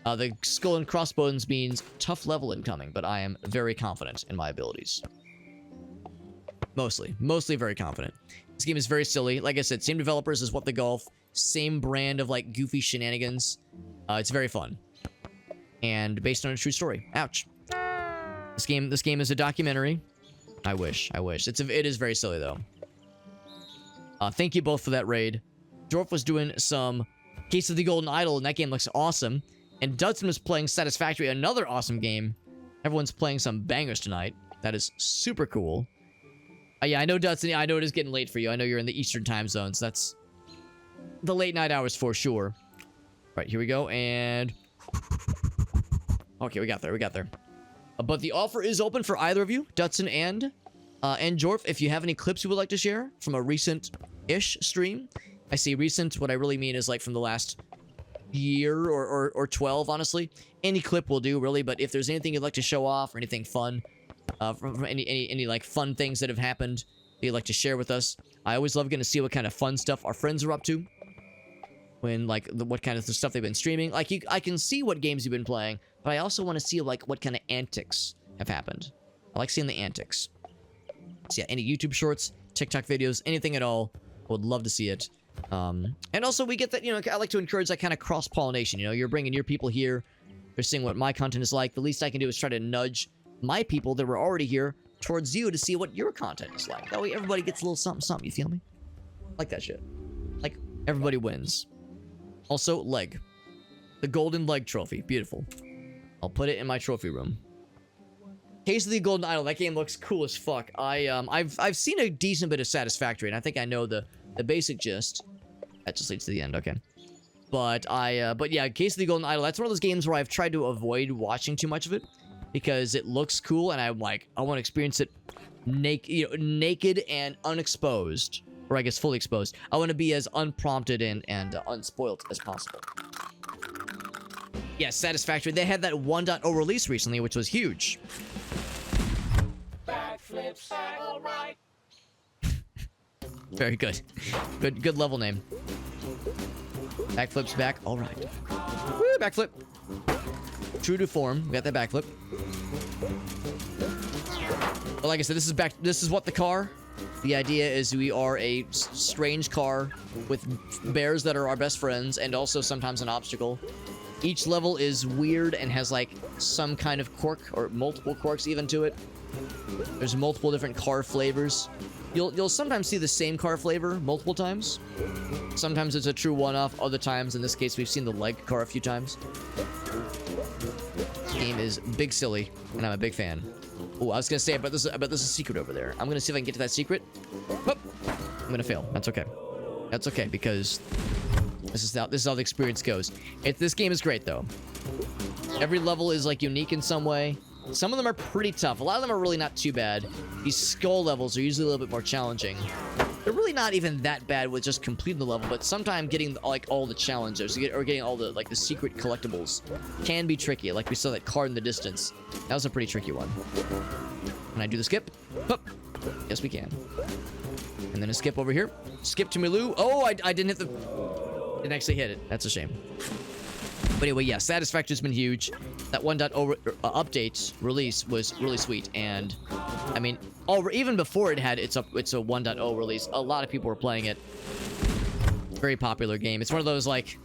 The skull and crossbones means tough level incoming, but I am very confident in my abilities. Mostly very confident. This game is very silly. Like I said, same developers as What the Golf. Same brand of, like, goofy shenanigans. It's very fun. And based on a true story. Ouch. This game is a documentary. I wish. It is very silly, though. Thank you both for that raid. Jorf was doing some Case of the Golden Idol, and that game looks awesome. And Dudson was playing Satisfactory, another awesome game. Everyone's playing some bangers tonight. That is super cool. Yeah, I know, Dudson. I know it is getting late for you. I know you're in the Eastern time zone, so that's the late night hours for sure. Right, here we go, and... Okay, we got there. But the offer is open for either of you, Dudson and Jorf, if you have any clips you would like to share from a recent-ish stream. I say recent, what I really mean is like from the last year or 12, honestly. Any clip will do, really, but if there's anything you'd like to show off or anything fun, from any like fun things that have happened that you'd like to share with us, I always love getting to see what kind of fun stuff our friends are up to. When, like, what kind of stuff they've been streaming. Like, I can see what games you've been playing, but I also want to see, like, what kind of antics have happened. I like seeing the antics. So, yeah, any YouTube shorts, TikTok videos, anything at all. I would love to see it. And also, we get that, you know, I like to encourage that kind of cross-pollination. You know, you're bringing your people here. They're seeing what my content is like. The least I can do is try to nudge my people that were already here towards you to see what your content is like. That way, everybody gets a little something, you feel me? Like that shit. Like, everybody wins. Also, leg. The golden leg trophy. Beautiful. I'll put it in my trophy room. Case of the Golden Idol. That game looks cool as fuck. I've seen a decent bit of Satisfactory, and I think I know the basic gist. That just leads to the end. Okay. But yeah, Case of the Golden Idol. That's one of those games where I've tried to avoid watching too much of it because it looks cool, and I'm like, I want to experience it naked and unexposed. Or I guess fully exposed. I want to be as unprompted and unspoiled as possible. Yes, Satisfactory. They had that 1.0 release recently, which was huge. Backflips, all right. Very good. Good level name. Backflips back. All right. Woo, backflip. True to form. We got that backflip. But like I said, this is What the Car. The idea is we are a strange car with bears that are our best friends and also sometimes an obstacle. Each level is weird and has like some kind of quirk or multiple quirks even to it. There's multiple different car flavors. You'll sometimes see the same car flavor multiple times. Sometimes it's a true one-off. Other times, in this case, we've seen the leg car a few times. This game is big silly, and I'm a big fan. Oh, I was gonna say, I bet there's a secret over there. I'm gonna see if I can get to that secret. Oh, I'm gonna fail. That's okay. That's okay, because this is how the experience goes. This game is great, though. Every level is, like, unique in some way. Some of them are pretty tough. A lot of them are really not too bad. These skull levels are usually a little bit more challenging. They're really not even that bad with just completing the level, but sometimes getting, like, all the challenges, or getting all the, like, the secret collectibles can be tricky. Like, we saw that card in the distance. That was a pretty tricky one. Can I do the skip? Oh, yes, we can. And then a skip over here. Skip to Milou. Oh, I didn't hit the... Didn't actually hit it. That's a shame. But anyway, yeah, Satisfactory's been huge. That 1.0 update release was really sweet, and I mean, even before it had its a 1.0 release, a lot of people were playing it. Very popular game. It's one of those like,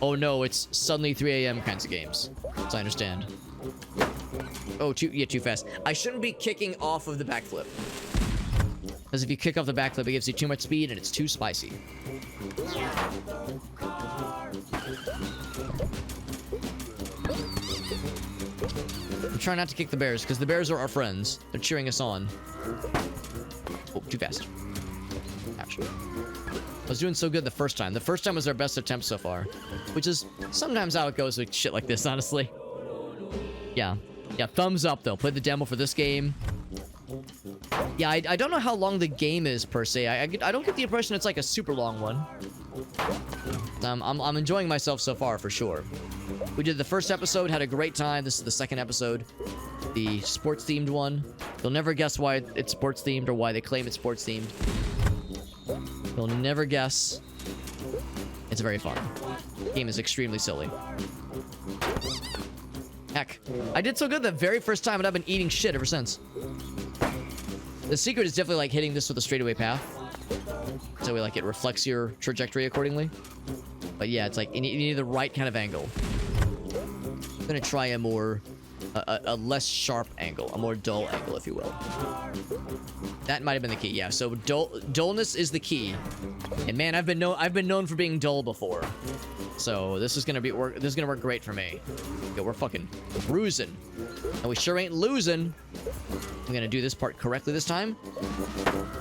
oh no, it's suddenly 3 a.m. kinds of games. So I understand. Oh, too fast. I shouldn't be kicking off of the backflip. Because if you kick off the backflip, it gives you too much speed and it's too spicy. I'm trying not to kick the bears, because the bears are our friends. They're cheering us on. Oh, too fast. Ouch. I was doing so good the first time. The first time was our best attempt so far. Which is sometimes how it goes with shit like this, honestly. Yeah. Yeah, thumbs up, though. Play the demo for this game. Yeah, I don't know how long the game is, per se. I don't get the impression it's like a super long one. I'm enjoying myself so far, for sure. We did the first episode, had a great time. This is the second episode. The sports-themed one. You'll never guess why it's sports-themed or why they claim it's sports-themed. You'll never guess. It's very fun. The game is extremely silly. Heck, I did so good the very first time, and I've been eating shit ever since. The secret is definitely like hitting this with a straightaway path. So it reflects your trajectory accordingly. But yeah, it's like you need the right kind of angle. I'm gonna try a more, a less sharp angle, a more dull angle, if you will. That might have been the key, yeah. So dullness is the key. And man, I've been known for being dull before. So this is gonna work great for me. Yeah, we're fucking cruising, and we sure ain't losing. I'm gonna do this part correctly this time.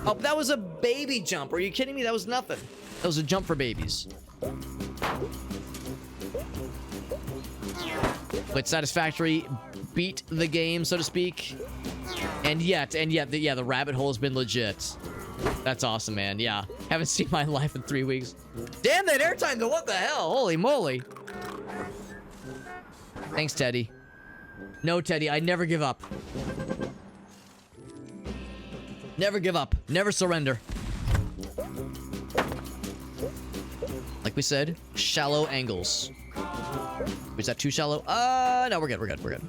Oh, that was a baby jump. Are you kidding me? That was nothing. That was a jump for babies. But Satisfactory beat the game, so to speak. And yet, the rabbit hole has been legit. That's awesome, man. Yeah. Haven't seen my life in 3 weeks. Damn that airtime, though. What the hell? Holy moly. Thanks, Teddy. No, Teddy, I never give up. Never give up. Never surrender. Like we said, shallow angles. Is that too shallow? No, we're good. We're good.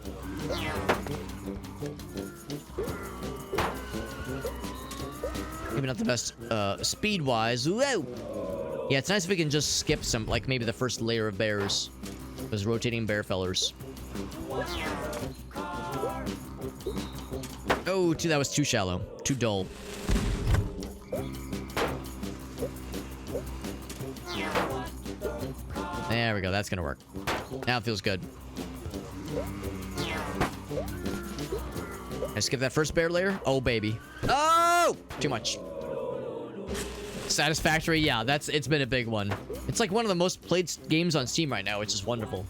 Maybe not the best, speed-wise. Whoa! Yeah, it's nice if we can just skip some, like maybe the first layer of bears. Those rotating bear fellers. Oh, that was too shallow. Too dull. There we go. That's gonna work. Now it feels good. I skip that first bear layer. Oh, baby. Oh! Too much. Satisfactory. Yeah, it's been a big one. It's like one of the most played games on Steam right now, which is wonderful.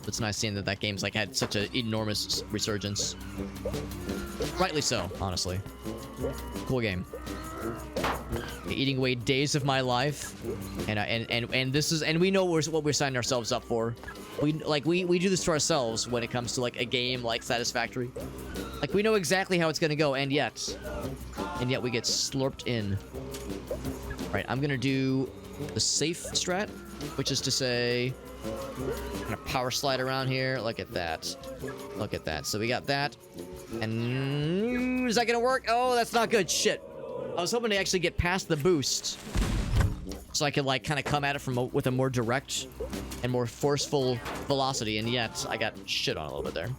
It's nice seeing that game's like had such an enormous resurgence. Rightly so, honestly. Cool game. Eating away days of my life, and this is, and we know what we're signing ourselves up for. We do this to ourselves when it comes to like a game like Satisfactory. Like we know exactly how it's gonna go, and yet we get slurped in. Right, I'm gonna do the safe strat, which is to say, kind of power slide around here. Look at that. Look at that. So we got that, and is that gonna work? Oh, that's not good. Shit. I was hoping to actually get past the boost, so I could like kind of come at it with a more direct and more forceful velocity, and yet I got shit on a little bit there.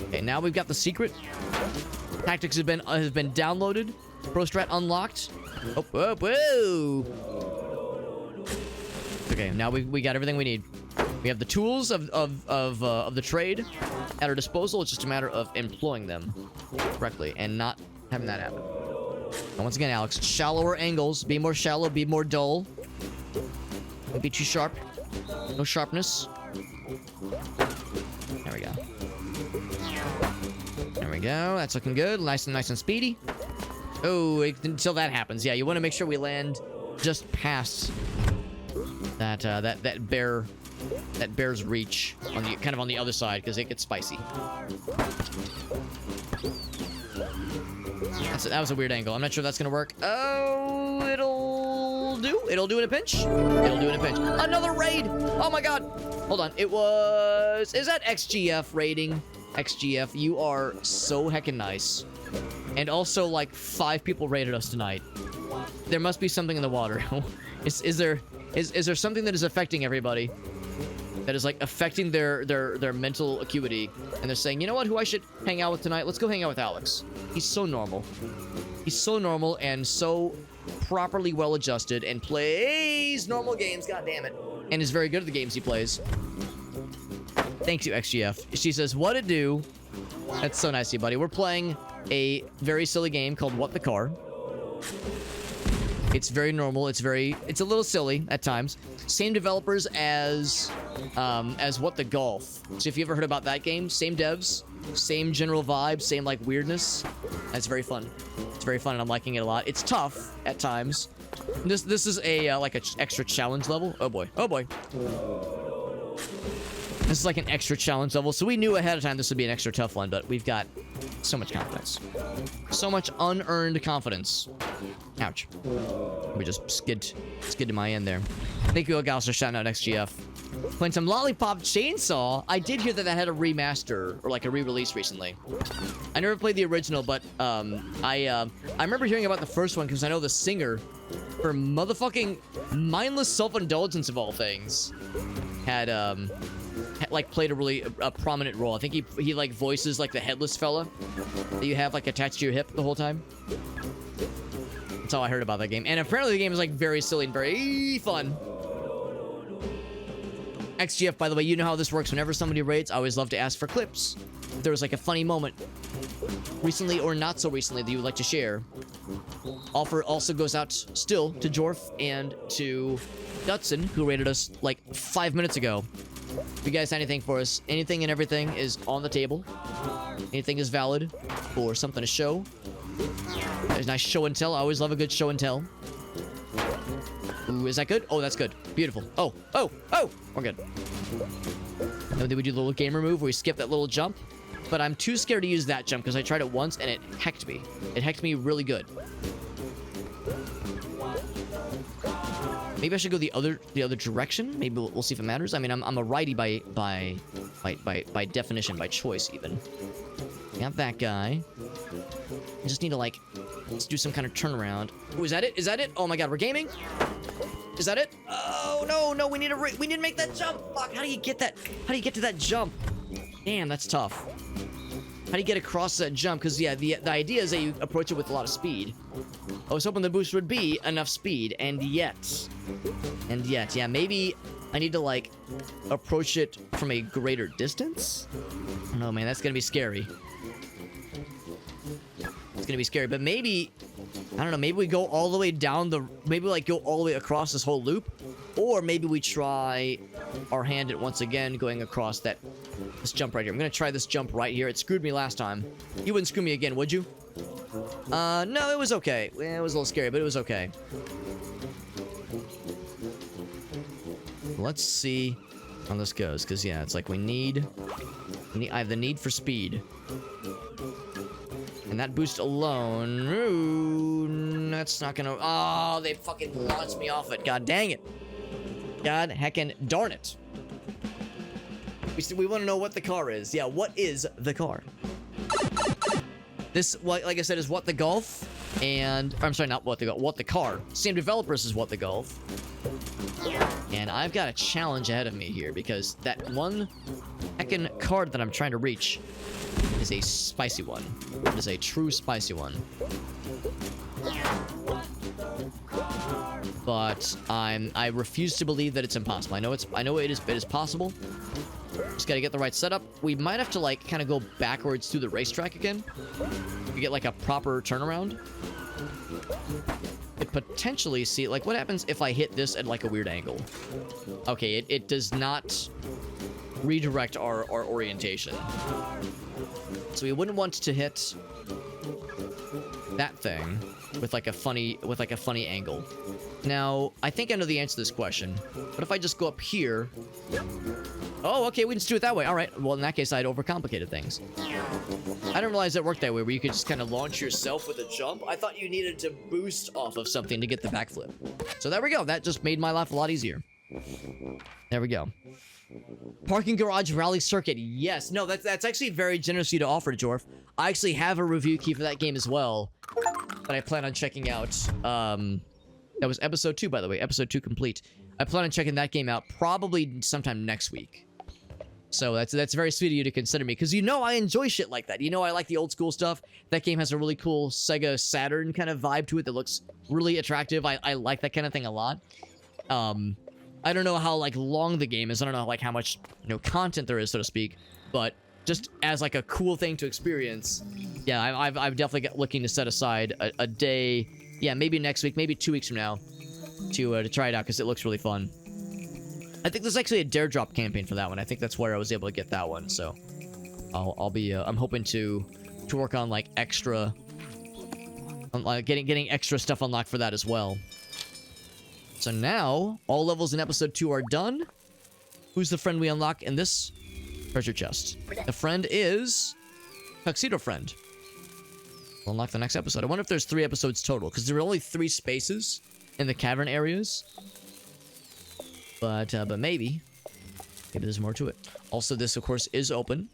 Okay, now we've got the secret. Tactics has been downloaded. Pro strat unlocked. Oh, whoa, whoa. Okay, now we got everything we need. We have the tools of the trade at our disposal. It's just a matter of employing them correctly and not having that happen. And once again, Alex, shallower angles. Be more shallow, be more dull. Don't be too sharp. No sharpness. There we go. There we go. That's looking good. Nice and speedy. Oh, until that happens. Yeah, you want to make sure we land just past that bear's reach on the kind of on the other side, because it gets spicy. That was a weird angle. I'm not sure if that's gonna work. Oh, it'll it'll do. It'll do in a pinch. It'll do in a pinch. Another raid. Oh my god. Hold on. It was... Is that XGF raiding? XGF, you are so heckin' nice. And also, like, 5 people raided us tonight. There must be something in the water. Is there something that is affecting everybody? That is, like, affecting their mental acuity. And they're saying, you know what, who I should hang out with tonight? Let's go hang out with Alex. He's so normal. He's so normal and so properly well-adjusted and plays normal games, god damn it. And is very good at the games he plays. Thank you, XGF. She says, what it do? That's so nice of you, buddy. We're playing a very silly game called What the Car. It's very normal. It's a little silly at times. Same developers as What the Golf. So if you ever heard about that game, same devs, same general vibe, same like weirdness. That's very fun. It's very fun and I'm liking it a lot. It's tough at times. This is a like an extra challenge level. Oh boy. Oh boy. This is like an extra challenge level, so we knew ahead of time this would be an extra tough one, but we've got so much confidence. So much unearned confidence. Ouch. We just skid to my end there. Thank you, Gals, for shouting out XGF. Playing some Lollipop Chainsaw. I did hear that that had a remaster, or like a re-release recently. I never played the original, but I remember hearing about the first one because I know the singer for motherfucking Mindless Self-Indulgence of all things had like played a prominent role. I think he like voices like the headless fella that you have like attached to your hip the whole time. That's all I heard about that game. And apparently the game is like very silly and very fun. XGF, by the way, you know how this works. Whenever somebody raids, I always love to ask for clips. If there was like a funny moment, recently or not so recently, that you would like to share. Offer also goes out still to Jorf and to Dutson, who raided us like 5 minutes ago. If you guys have anything for us, anything and everything is on the table. Anything is valid for something to show. There's nice show and tell. I always love a good show and tell. Ooh, is that good? Oh, that's good. Beautiful. Oh, oh, oh! We're good. Now, did we do the little gamer move where we skip that little jump? But I'm too scared to use that jump because I tried it once and it hecked me. It hecked me really good. Maybe I should go the other direction. Maybe we'll see if it matters. I mean, I'm a righty by definition, by choice even. Got that guy. I just need to like, let's do some kind of turnaround. Oh, is that it? Is that it? Oh my god, we're gaming. Is that it? Oh no, we need to make that jump. Fuck, how do you get that? How do you get to that jump? Damn, that's tough. How do you get across that jump? Because yeah, the idea is that you approach it with a lot of speed. I was hoping the boost would be enough speed, and yet, yeah, maybe I need to like approach it from a greater distance. I don't know, man. That's gonna be scary. It's gonna be scary, but maybe, I don't know, maybe we go all the way down maybe like go all the way across this whole loop, or maybe we try our hand at once again going across this jump right here. I'm gonna try this jump right here. It screwed me last time. You wouldn't screw me again, would you? No, it was okay. It was a little scary, but it was okay. Let's see how this goes, because yeah, it's like I have the need for speed. And that boost alone, ooh, that's not gonna, oh, they fucking launched me off it. God dang it. God heckin' darn it. We want to know what the car is. Yeah, what is the car? This, like I said, is What the Golf. And, I'm sorry, not What the Golf, What the Car. Same developers as What the Golf. And I've got a challenge ahead of me here because that one heckin' card that I'm trying to reach is a spicy one. It is a true spicy one. But I refuse to believe that it's impossible. I know it is possible. Just gotta get the right setup. We might have to like kind of go backwards through the racetrack again. You get like a proper turnaround. It potentially see like what happens if I hit this at like a weird angle. Okay, it does not redirect our orientation. So we wouldn't want to hit that thing with like a funny angle. Now, I think I know the answer to this question. What if I just go up here? Oh, okay, we can just do it that way. All right. Well, in that case, I'd overcomplicated things. I didn't realize it worked that way, where you could just kind of launch yourself with a jump. I thought you needed to boost off of something to get the backflip. So there we go. That just made my life a lot easier. There we go. Parking garage rally circuit. Yes. No, that's actually very generous of you to offer, Jorf. I actually have a review key for that game as well, that I plan on checking out. That was episode 2, by the way. Episode 2 complete. I plan on checking that game out probably sometime next week. So that's very sweet of you to consider me, because you know I enjoy shit like that. You know I like the old school stuff. That game has a really cool Sega Saturn kind of vibe to it that looks really attractive. I like that kind of thing a lot. I don't know how like long the game is. I don't know like how much, you know, content there is, so to speak. But just as like a cool thing to experience, yeah, I'm definitely looking to set aside a day. Yeah, maybe next week, maybe 2 weeks from now, to try it out, because it looks really fun. I think there's actually a Dare Drop campaign for that one. I think that's where I was able to get that one. So I'll be I'm hoping to work on like extra, getting extra stuff unlocked for that as well. So now all levels in episode 2 are done. Who's the friend we unlock in this treasure chest? The friend is Tuxedo Friend. We'll unlock the next episode. I wonder if there's 3 episodes total, because there are only 3 spaces in the cavern areas. But maybe there's more to it. Also, this of course is open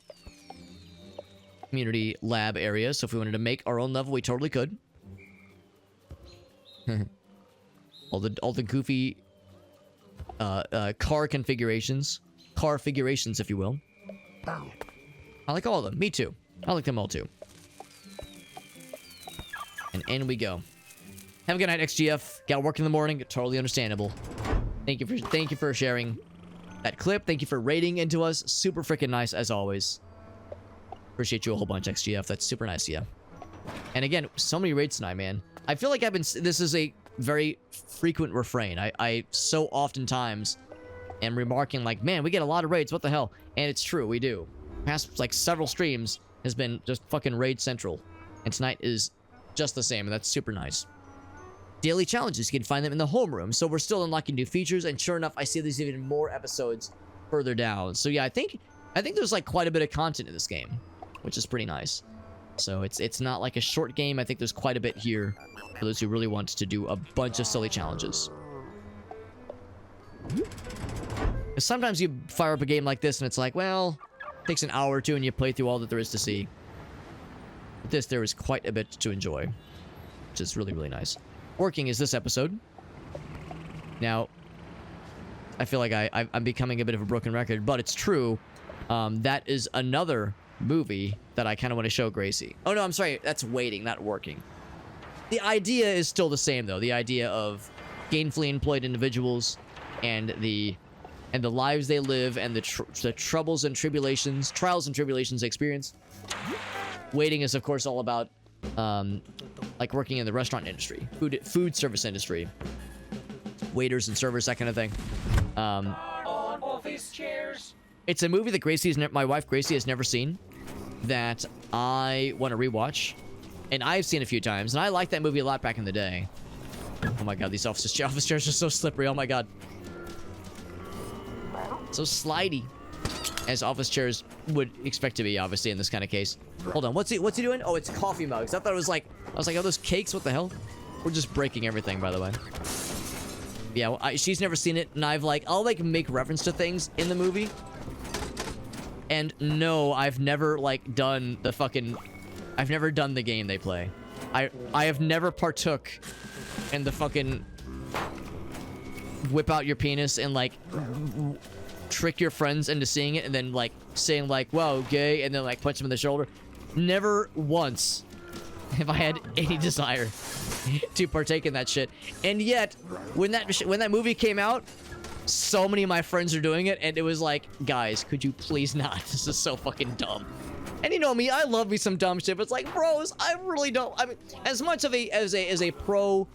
community lab area, so if we wanted to make our own level, we totally could. all the goofy car configurations, car figurations, if you will. I like all of them. Me too. I like them all too. And in we go. Have a good night, XGF. Got to work in the morning. Totally understandable. Thank you for sharing that clip. Thank you for rating into us. Super freaking nice as always. Appreciate you a whole bunch, XGF. That's super nice, yeah. And again, so many raids tonight, man. I feel like this is a very frequent refrain. I so oftentimes am remarking like, man, we get a lot of raids. What the hell? And it's true, we do. Past like several streams has been just fucking raid central. And tonight is just the same, and that's super nice. Daily challenges, you can find them in the homeroom. So we're still unlocking new features, and sure enough, I see there's even more episodes further down. So yeah, I think there's like quite a bit of content in this game, which is pretty nice. So it's not like a short game. I think there's quite a bit here for those who really want to do a bunch of silly challenges. Sometimes you fire up a game like this and it's like, well, it takes an hour or two and you play through all that there is to see. With this, there is quite a bit to enjoy, which is really, really nice. Working is this episode. Now, I feel like I'm becoming a bit of a broken record, but it's true. That is another movie that I kind of want to show Gracie. Oh, no, I'm sorry. That's waiting, not working. The idea is still the same, though. The idea of gainfully employed individuals and the lives they live and the troubles and tribulations, trials and tribulations they experience. Waiting is, of course, all about like working in the restaurant industry, food service industry, waiters and servers, that kind of thing. On office chairs. It's a movie that my wife Gracie has never seen, that I want to rewatch, and I've seen a few times, and I liked that movie a lot back in the day. Oh my god, these office chairs are so slippery. Oh my god, so slidey, as office chairs would expect to be, obviously, in this kind of case. Hold on, what's he doing? Oh, it's coffee mugs. I thought it was like, I was like, oh, those cakes? What the hell? We're just breaking everything, by the way. Yeah, well, she's never seen it, and I'll like make reference to things in the movie. And no, I've never like done the fucking, I've never done the game they play. I have never partook in the fucking whip out your penis and like trick your friends into seeing it and then like saying like, whoa, gay, and then like punch them in the shoulder. Never once have I had any desire to partake in that shit. And yet, when that movie came out, so many of my friends are doing it, and it was like, guys, could you please not? This is so fucking dumb. And you know me, I love me some dumb shit, but it's like, bros, I really don't. I mean, as much of as a pro,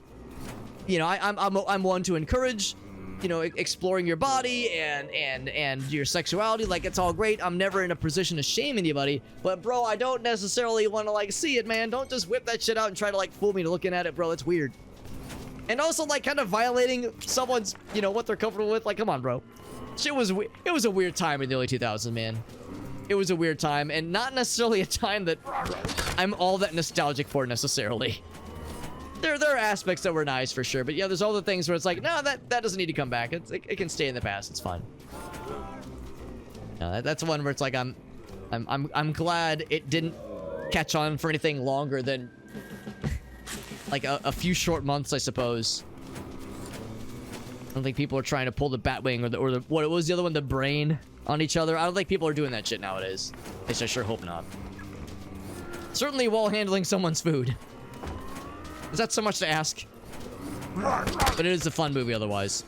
you know, I'm one to encourage, you know, exploring your body and your sexuality. Like, it's all great. I'm never in a position to shame anybody, but bro, I don't necessarily want to like see it, man. Don't just whip that shit out and try to like fool me to looking at it, bro. It's weird. And also like kind of violating someone's, you know, what they're comfortable with. Like, come on, bro. It was a weird time in the early 2000s, man. It was a weird time, and not necessarily a time that I'm all that nostalgic for necessarily. There are aspects that were nice for sure, but yeah, there's all the things where it's like, no, that doesn't need to come back. It can stay in the past. It's fine. No, that's one where it's like I'm glad it didn't catch on for anything longer than like a few short months, I suppose. I don't think people are trying to pull the Batwing or the what was the other one, the Brain on each other. I don't think people are doing that shit nowadays. At least I sure hope not. Certainly while handling someone's food. Is that so much to ask? But it is a fun movie otherwise.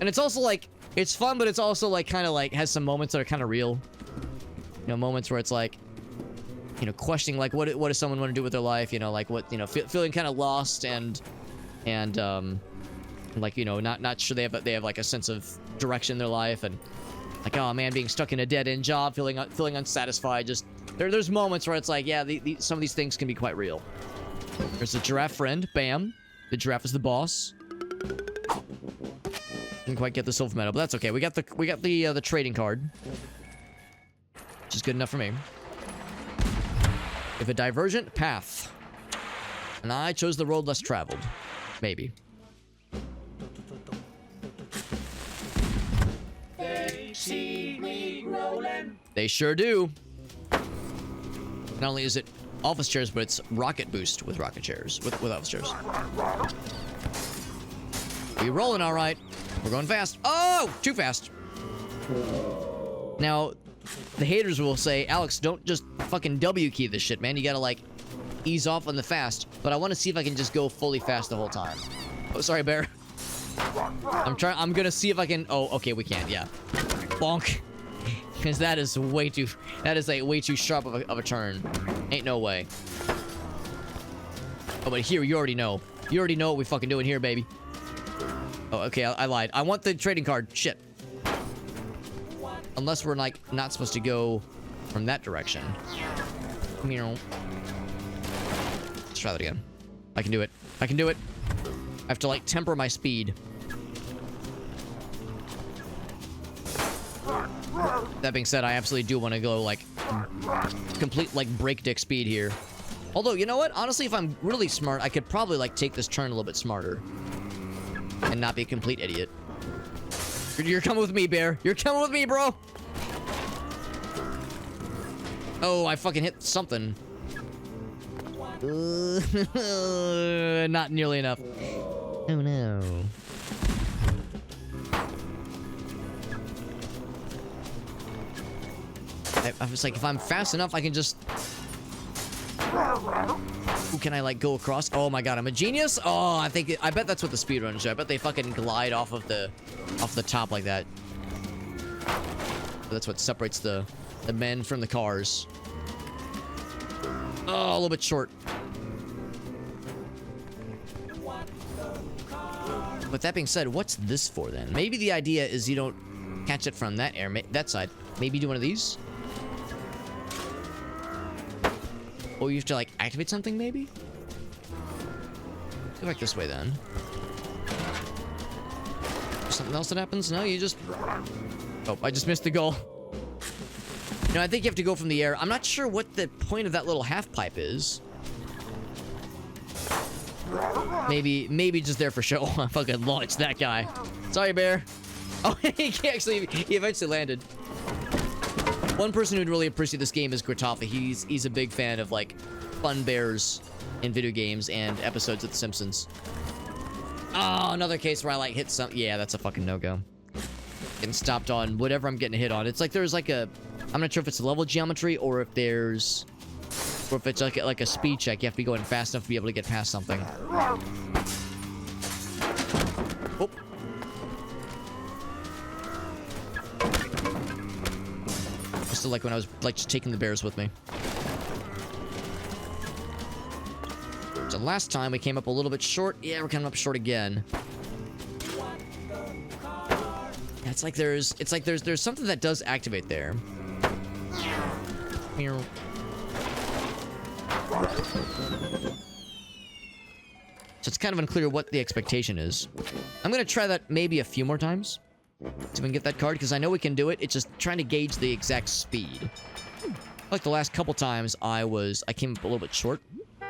And it's also like, it's fun, but it's also like kind of like has some moments that are kind of real. You know, moments where it's like, you know, questioning like what does someone want to do with their life? You know, like what, you know, feeling kind of lost and like, you know, not sure they have like a sense of direction in their life, and like, oh man, being stuck in a dead-end job, feeling unsatisfied. Just there's moments where it's like, yeah, some of these things can be quite real. There's a giraffe friend, bam. The giraffe is the boss. Didn't quite get the silver medal, but that's okay. We got the trading card, which is good enough for me. If a divergent path, and I chose the road less traveled, maybe. They see me rolling. They sure do. Not only is it office chairs, but it's rocket boost with rocket chairs, with office chairs. We rolling all right. We're going fast. Oh, too fast. Now, the haters will say, Alex, don't just fucking W key this shit, man. You gotta like ease off on the fast. But I want to see if I can just go fully fast the whole time. Oh, sorry, Bear. I'm gonna see if I can. Oh, okay, we can't. Yeah. Bonk. Because that is way too sharp of a turn. Ain't no way. Oh, but here, you already know. You already know what we fucking doing here, baby. Oh, okay, I lied. I want the trading card. Shit. Unless we're, like, not supposed to go from that direction. Let's try that again. I can do it. I can do it. I have to, like, temper my speed. That being said, I absolutely do want to go, like, complete, like, breakneck speed here. Although, you know what? Honestly, if I'm really smart, I could probably, like, take this turn a little bit smarter. And not be a complete idiot. You're coming with me, Bear. You're coming with me, bro. Oh, I fucking hit something. Not nearly enough. Oh, no. I was like, if I'm fast enough, I can just... Ooh, can I, like, go across? Oh my god, I'm a genius? Oh, I bet that's what the speedrunners do. I bet they fucking glide off the top like that. That's what separates the men from the cars. Oh, a little bit short. But that being said, what's this for then? Maybe the idea is you don't catch it from that that side. Maybe do one of these? Oh, you have to, like, activate something, maybe? Go back this way, then. Something else that happens? No, you just... Oh, I just missed the goal. No, I think you have to go from the air. I'm not sure what the point of that little half pipe is. Maybe just there for show. I fucking launched that guy. Sorry, Bear. Oh, he eventually landed. One person who'd really appreciate this game is Gratafa. He's a big fan of, like, fun bears in video games and episodes of The Simpsons. Oh, another case where I, like, hit some... Yeah, that's a fucking no-go. Getting stopped on whatever I'm getting hit on. It's like there's, like, a... I'm not sure if it's level geometry or if there's... Or if it's, like a speed check. You have to be going fast enough to be able to get past something. Oh. Still like when I was like just taking the bears with me. So last time we came up a little bit short. Yeah, we're coming up short again. Yeah, it's like there's something that does activate there. So it's kind of unclear what the expectation is. I'm gonna try that maybe a few more times. See if we can get that card, because I know we can do it. It's just trying to gauge the exact speed. Like the last couple times, I came up a little bit short,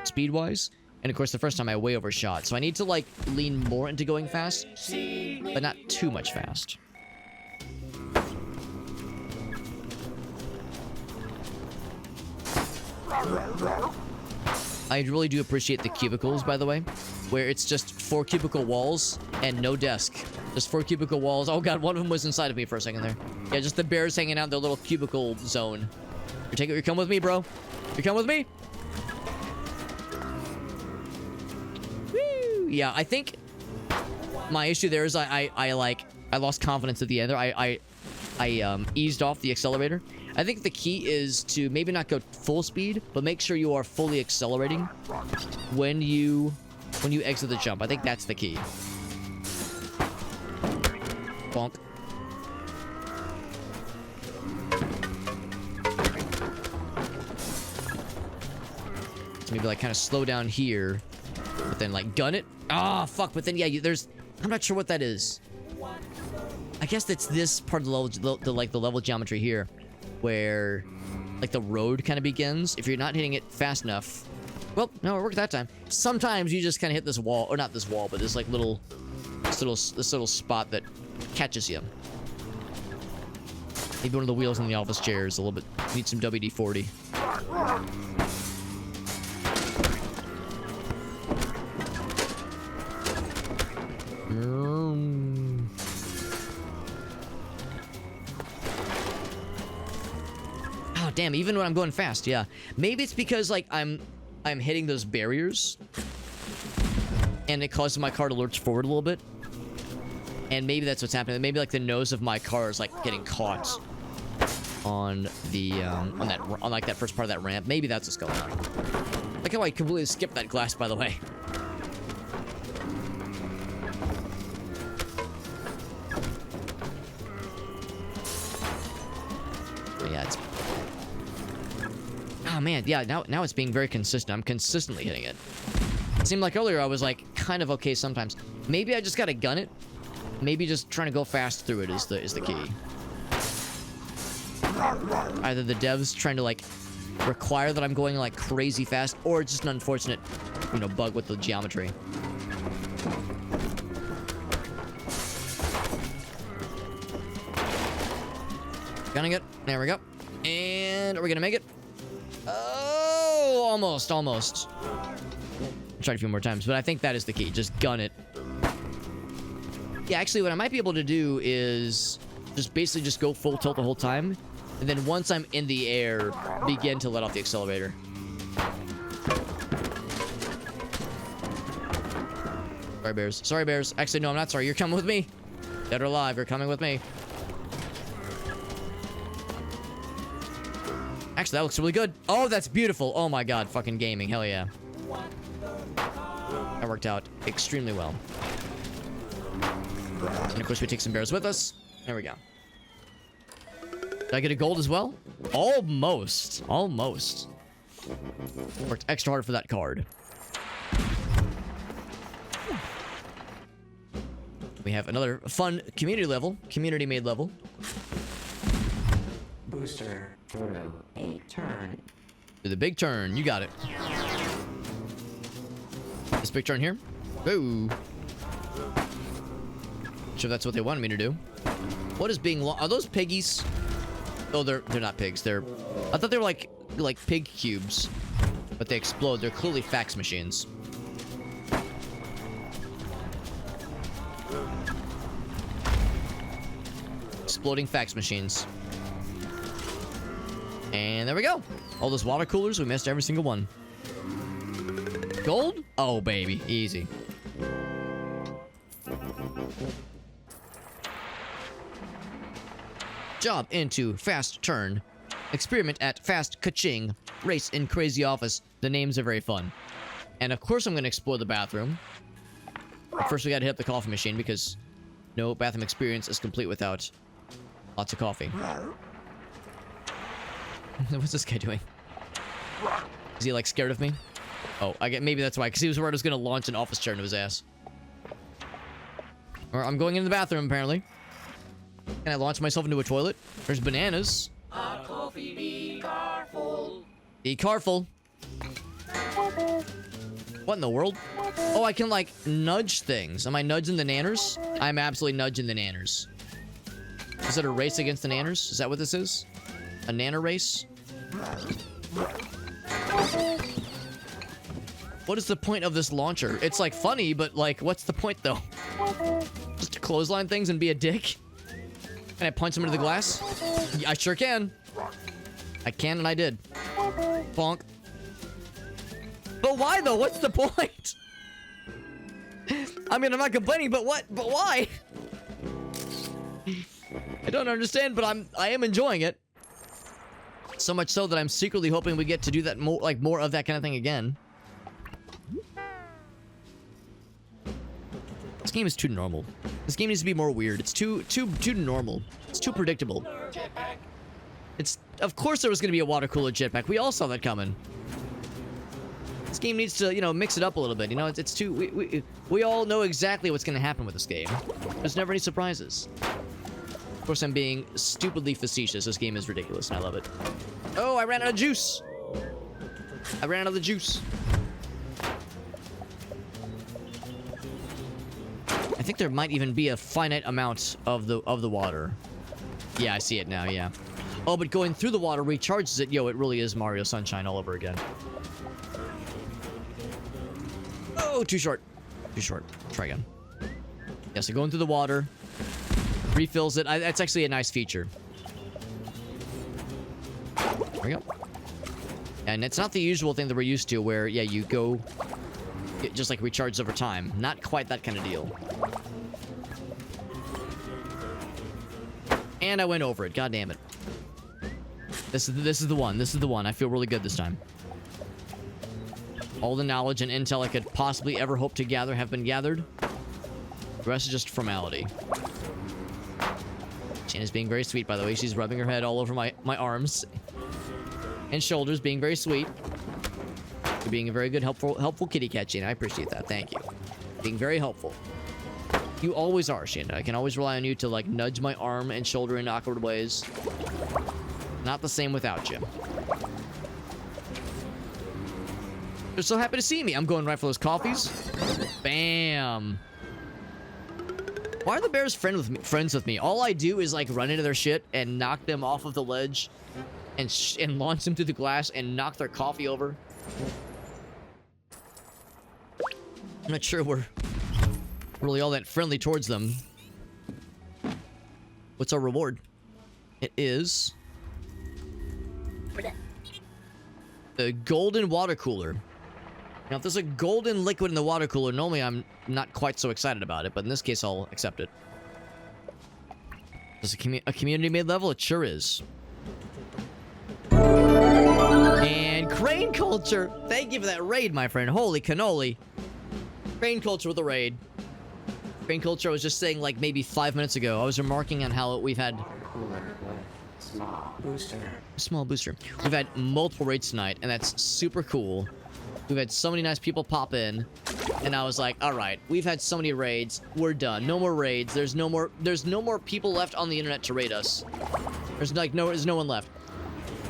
speed-wise. And of course, the first time I way overshot. So I need to, like, lean more into going fast, but not too much fast. I really do appreciate the cubicles, by the way, where it's just 4 cubicle walls and no desk. Just 4 cubicle walls. Oh god, one of them was inside of me for a second there. Yeah, just the bears hanging out in their little cubicle zone. You're coming with me, bro. You come with me? Woo! Yeah, I think my issue there is I lost confidence at the end there. I eased off the accelerator. I think the key is to maybe not go full speed, but make sure you are fully accelerating when you exit the jump. I think that's the key. Bonk. So maybe like kind of slow down here, but then like gun it. Ah, fuck! But then yeah, I'm not sure what that is. I guess that's this part of the level, the level geometry here, where like the road kind of begins. If you're not hitting it fast enough, well, no, it worked that time. Sometimes you just kind of hit this wall, or not this wall, but this like this little spot that catches you. Maybe one of the wheels in the office chair is a little bit. Need some WD-40. Oh damn! Even when I'm going fast, yeah. Maybe it's because like I'm hitting those barriers, and it causes my car to lurch forward a little bit. And maybe that's what's happening. Maybe like the nose of my car is like getting caught on the on like that first part of that ramp. Maybe that's what's going on. Like how I completely skipped that glass, by the way. Yeah, it's. Oh man, yeah. Now it's being very consistent. I'm consistently hitting it. It seemed like earlier I was like kind of okay sometimes. Maybe I just gotta gun it. Maybe just trying to go fast through it is the key. Either the devs trying to like require that I'm going like crazy fast, or it's just an unfortunate, bug with the geometry. Gunning it. There we go. And are we gonna make it? Oh, almost. Tried a few more times, but I think that is the key. Just gun it. Yeah, actually, what I might be able to do is just basically just go full tilt the whole time, and then once I'm in the air, begin to let off the accelerator. Sorry, bears. Sorry, bears. Actually, no, I'm not sorry. You're coming with me. Dead or alive, you're coming with me. Actually, that looks really good. Oh, that's beautiful. Oh my god, fucking gaming. Hell yeah. That worked out extremely well. And of course, we take some bears with us. There we go. Did I get a gold as well? Almost. Worked extra hard for that card. We have another fun community made level. Booster through a turn. Do the big turn. You got it. This big turn here. Ooh. Sure, that's what they wanted me to do. What is being are those piggies? Oh, they're not pigs. I thought they were like pig cubes, but they explode. They're clearly fax machines. Exploding fax machines. And there we go. All those water coolers, we missed every single one. Gold? Oh, baby. Easy. Job into fast turn. Experiment at fast ka-ching. Race in crazy office. The names are very fun. And of course I'm going to explore the bathroom. But first we got to hit up the coffee machine because no bathroom experience is complete without lots of coffee. What's this guy doing? Is he like scared of me? Oh, maybe that's why, because he was worried I was going to launch an office chair into his ass. Or I'm going into the bathroom apparently. Can I launch myself into a toilet? There's bananas. A coffee, be careful. Be careful. What in the world? Oh, I can, like, nudge things. Am I nudging the nanners? I'm absolutely nudging the nanners. Is it a race against the nanners? Is that what this is? A nanner race? What is the point of this launcher? It's, like, funny, but, like, what's the point, though? Just to clothesline things and be a dick? Can I punch them into the glass? I sure can. I can, and I did. Bonk. But why, though? What's the point? I mean, I'm not complaining, but what? But why? I don't understand, but I am enjoying it. So much so that I'm secretly hoping we get to do that more, like, more of that kind of thing again. This game is too normal. This game needs to be more weird. It's too normal. It's too predictable. It's, of course there was going to be a water cooler jetpack. We all saw that coming. This game needs to, you know, mix it up a little bit. You know, it's too... We all know exactly what's going to happen with this game. There's never any surprises. Of course, I'm being stupidly facetious. This game is ridiculous, and I love it. Oh, I ran out of juice. I ran out of the juice. I think there might even be a finite amount of the water. Yeah, I see it now, yeah. Oh, but going through the water recharges it. Yo, it really is Mario Sunshine all over again. Oh, too short. Too short. Try again. Yeah, so going through the water refills it. That's actually a nice feature. There we go. And it's not the usual thing that we're used to where, yeah, you go... It just, like, recharges over time. Not quite that kind of deal. And I went over it. God damn it. This is the one. This is the one. I feel really good this time. All the knowledge and intel I could possibly ever hope to gather have been gathered. The rest is just formality. Shana's being very sweet, by the way. She's rubbing her head all over my arms and shoulders, being very sweet. You're being a very good, helpful kitty cat, Shana. I appreciate that. Thank you. Being very helpful. You always are, Shana. I can always rely on you to, like, nudge my arm and shoulder in awkward ways. Not the same without you. They're so happy to see me. I'm going right for those coffees. Bam. Why are the bears friends with me? All I do is, like, run into their shit and knock them off of the ledge and launch them through the glass and knock their coffee over. I'm not sure we're really all that friendly towards them. What's our reward? It is the golden water cooler. Now, if there's a golden liquid in the water cooler, normally I'm not quite so excited about it, but in this case, I'll accept it. Is it a community-made level? It sure is. And Crane Culture! Thank you for that raid, my friend. Holy cannoli. Crane Culture with a raid. Crane Culture, I was just saying, like, maybe 5 minutes ago, I was remarking on how we've had... Cooler with small booster. Small booster. We've had multiple raids tonight, and that's super cool. We've had so many nice people pop in, and I was like, all right, we've had so many raids. We're done. No more raids. There's no more people left on the internet to raid us. There's no one left.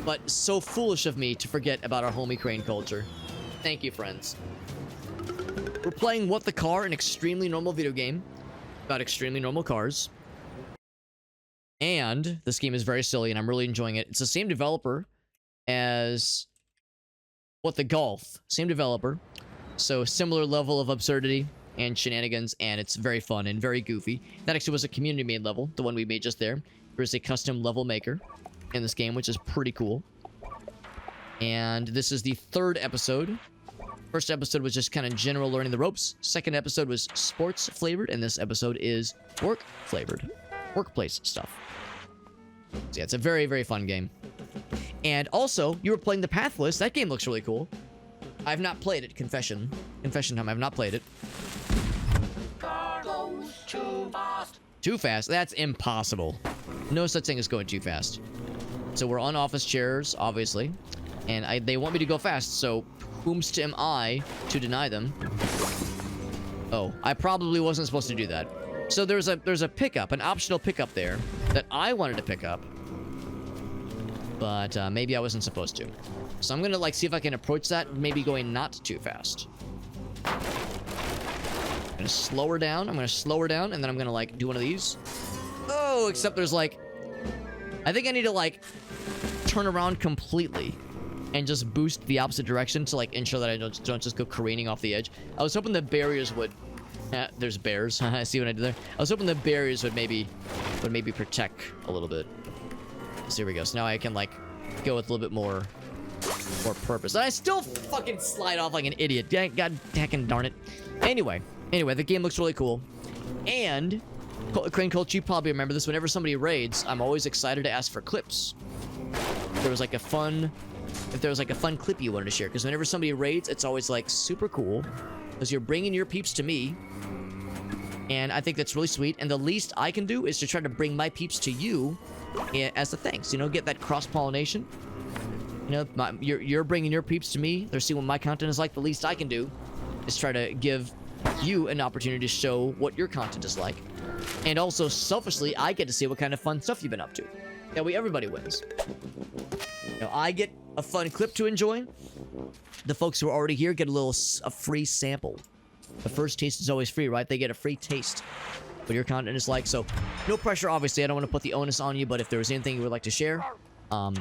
But so foolish of me to forget about our homie Crane Culture. Thank you, friends. We're playing What the Car, an extremely normal video game about extremely normal cars. And this game is very silly, and I'm really enjoying it. It's the same developer as What the Golf. Same developer. So similar level of absurdity and shenanigans, and it's very fun and very goofy. That actually was a community-made level, the one we made just there. There's a custom level maker in this game, which is pretty cool. And this is the third episode. First episode was just kind of general learning the ropes. Second episode was sports flavored, and this episode is work flavored. Workplace stuff. So yeah, it's a very, very fun game. And also, you were playing the Pathless. That game looks really cool. I've not played it. Confession time. I've not played it. Car goes too fast. Too fast? That's impossible. No such thing as going too fast. So we're on office chairs, obviously. And they want me to go fast, so whomst am I to deny them? Oh, I probably wasn't supposed to do that. So there's a pickup, an optional pickup there that I wanted to pick up, but maybe I wasn't supposed to. So I'm gonna like see if I can approach that, maybe going not too fast. I'm gonna slow her down. I'm gonna slow her down, and then I'm gonna like do one of these. Oh, except there's like, I think I need to like turn around completely and just boost the opposite direction to like ensure that I don't just go careening off the edge. I was hoping the barriers would. There's bears. I see what I did there. I was hoping the barriers would maybe protect a little bit. So here we go. So now I can like go with a little bit more purpose. And I still fucking slide off like an idiot. God heckin' darn it. Anyway, the game looks really cool. And Crane Culture, you probably remember this. Whenever somebody raids, I'm always excited to ask for clips. If there was like a fun clip you wanted to share, because whenever somebody raids, it's always like super cool, because you're bringing your peeps to me, and I think that's really sweet. And the least I can do is to try to bring my peeps to you as a thanks. You know, get that cross-pollination. You know, you're bringing your peeps to me. They're seeing what my content is like. The least I can do is try to give you an opportunity to show what your content is like. And also, selfishly, I get to see what kind of fun stuff you've been up to. That way, everybody wins. You know, I get a fun clip to enjoy. The folks who are already here get a free sample. The first taste is always free, right? They get a free taste what your content is like. So, no pressure, obviously. I don't want to put the onus on you, but if there was anything you would like to share, I'm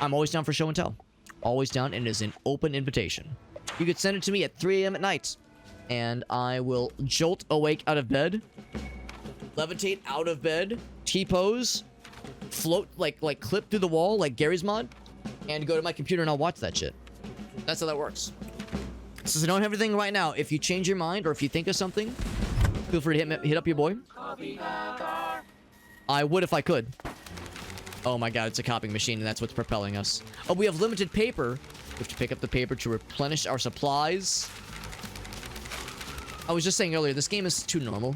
always down for show and tell. Always down, and it is an open invitation. You could send it to me at 3 a.m. at night, and I will jolt awake out of bed, levitate out of bed, T-pose, float, like clip through the wall like Gary's mod, and go to my computer and I'll watch that shit. That's how that works. So I don't have anything right now. If you change your mind or if you think of something, feel free to hit up your boy. I would if I could. Oh my god, it's a copying machine, and that's what's propelling us. Oh, we have limited paper. We have to pick up the paper to replenish our supplies. I was just saying earlier, this game is too normal.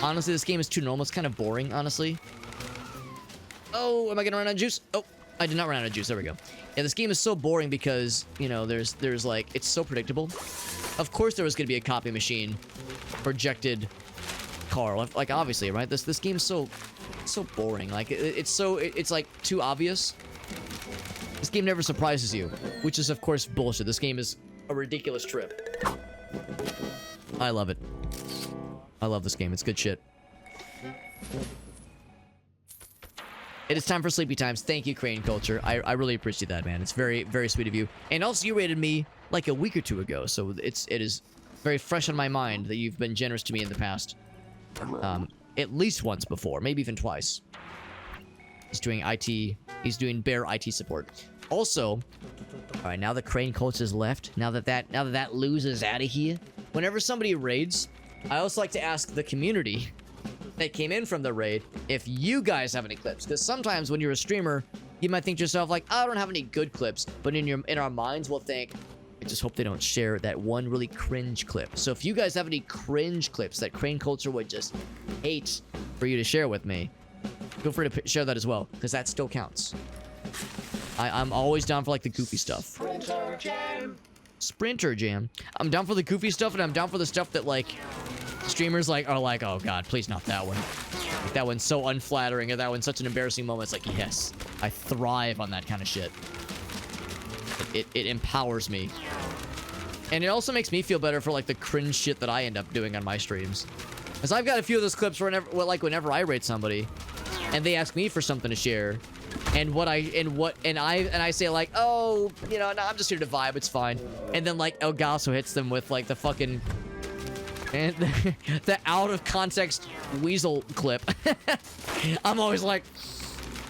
Honestly, this game is too normal. It's kind of boring, honestly. Oh, am I gonna run out of juice? Oh, I did not run out of juice. There we go. Yeah, this game is so boring because, you know, there's like, it's so predictable. Of course there was gonna be a copy machine projected car. Like, obviously, right? This game is so boring. Like, it's like too obvious. This game never surprises you, which is, of course, bullshit. This game is a ridiculous trip. I love it. I love this game. It's good shit. It is time for sleepy times. Thank you, Crane Culture. I really appreciate that, man. It's very, very sweet of you. And also, you rated me like a week or two ago, so it is very fresh on my mind that you've been generous to me in the past. At least once before, maybe even twice. He's doing IT. He's doing bare IT support. Also, all right, now that Crane Culture is left, now that that loses out of here, whenever somebody raids, I also like to ask the community that came in from the raid if you guys have any clips, because sometimes when you're a streamer, you might think to yourself like, I don't have any good clips, but in our minds we'll think, I just hope they don't share that one really cringe clip. So if you guys have any cringe clips that Crane Culture would just hate for you to share with me, feel free to share that as well, because that still counts. I'm always down for like the goofy stuff. Sprinter Jam. I'm down for the goofy stuff, and I'm down for the stuff that like streamers like are like, oh god, please not that one. Like, that one's so unflattering, or that one's such an embarrassing moment. It's like, yes, I thrive on that kind of shit. It empowers me. And it also makes me feel better for like the cringe shit that I end up doing on my streams. Because I've got a few of those clips whenever I rate somebody and they ask me for something to share, and I say like, oh, you know, no, I'm just here to vibe, it's fine. And then like Elgaso hits them with like the fucking and the out of context weasel clip. I'm always like,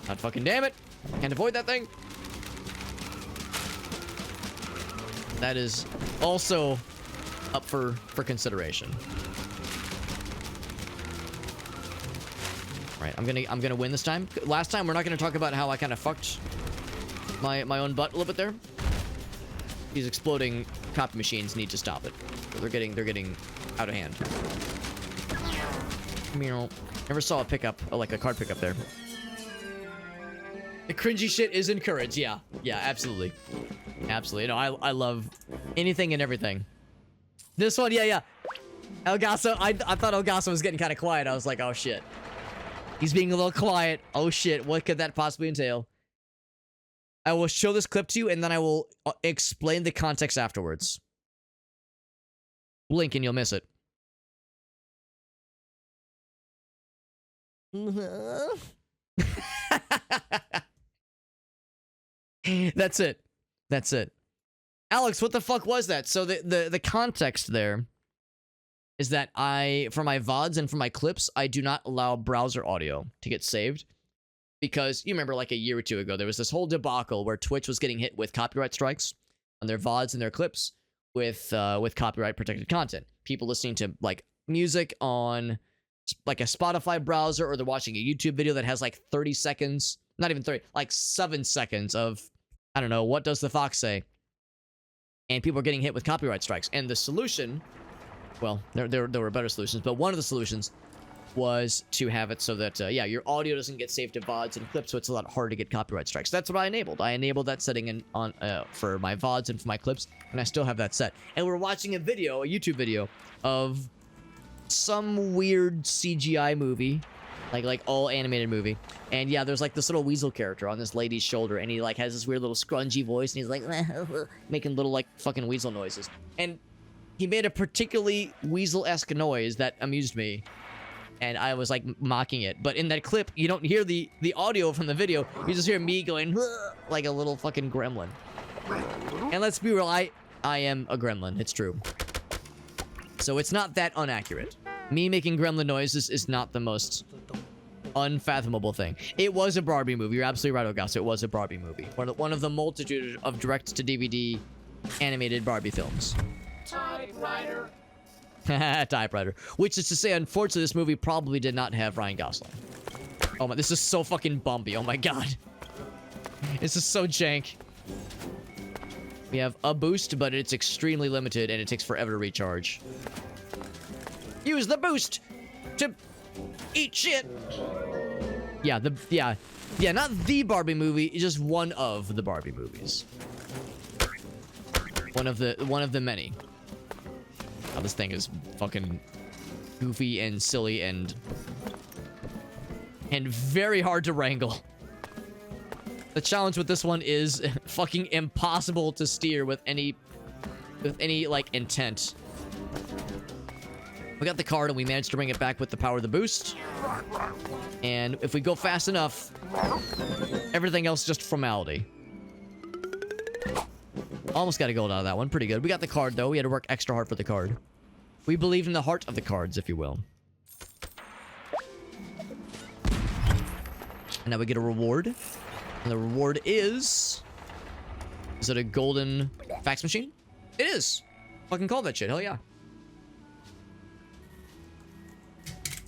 God fucking damn it, can't avoid that thing. That is also up for consideration. Right, I'm gonna win this time. Last time we're not gonna talk about how I kind of fucked my own butt a little bit there. These exploding copy machines need to stop it. They're getting out of hand. Meow. Never saw a pickup, like a card pickup there. The cringy shit is encouraged. Yeah, absolutely. Absolutely. You know, I love anything and everything. This one, yeah. Elgaso, I thought Elgaso was getting kind of quiet. I was like, oh shit. He's being a little quiet. Oh shit, what could that possibly entail? I will show this clip to you, and then I will explain the context afterwards. Blink and you'll miss it. That's it. That's it. Alex, what the fuck was that? So the context there is that for my VODs and for my clips, I do not allow browser audio to get saved. Because you remember like a year or two ago, there was this whole debacle where Twitch was getting hit with copyright strikes on their VODs and their clips with copyright protected content. People listening to like music on like a Spotify browser, or they're watching a YouTube video that has like 30 seconds, not even 30, like 7 seconds of, I don't know, what does the fox say? And people are getting hit with copyright strikes. And the solution, well, there were better solutions, but one of the solutions was to have it so that, yeah, your audio doesn't get saved to VODs and clips, so it's a lot harder to get copyright strikes. That's what I enabled. I enabled that setting for my VODs and for my clips, and I still have that set. And we're watching a video, a YouTube video, of some weird CGI movie, like all animated movie. And yeah, there's like this little weasel character on this lady's shoulder, and he like has this weird little scrungy voice, and he's like making little like fucking weasel noises. And he made a particularly weasel-esque noise that amused me. And I was like mocking it. But in that clip, you don't hear the audio from the video. You just hear me going like a little fucking gremlin. And let's be real, I am a gremlin. It's true. So it's not that unaccurate. Me making gremlin noises is not the most unfathomable thing. It was a Barbie movie. You're absolutely right, Augusto. It was a Barbie movie. One of the multitude of direct-to-DVD animated Barbie films. Typewriter. Typewriter. Which is to say, unfortunately, this movie probably did not have Ryan Gosling. Oh my, this is so fucking bumpy. Oh my god. This is so jank. We have a boost, but it's extremely limited, and it takes forever to recharge. Use the boost to eat shit. Yeah, yeah, not the Barbie movie, just one of the Barbie movies. One of the many. Oh, this thing is fucking goofy and silly and very hard to wrangle. The challenge with this one is fucking impossible to steer with any like intent. We got the card and we managed to bring it back with the power of the boost. And if we go fast enough, everything else is just formality. Almost got a gold out of that one. Pretty good. We got the card, though. We had to work extra hard for the card. We believe in the heart of the cards, if you will. And now we get a reward. And the reward is... Is it a golden fax machine? It is. Fucking call that shit. Hell yeah.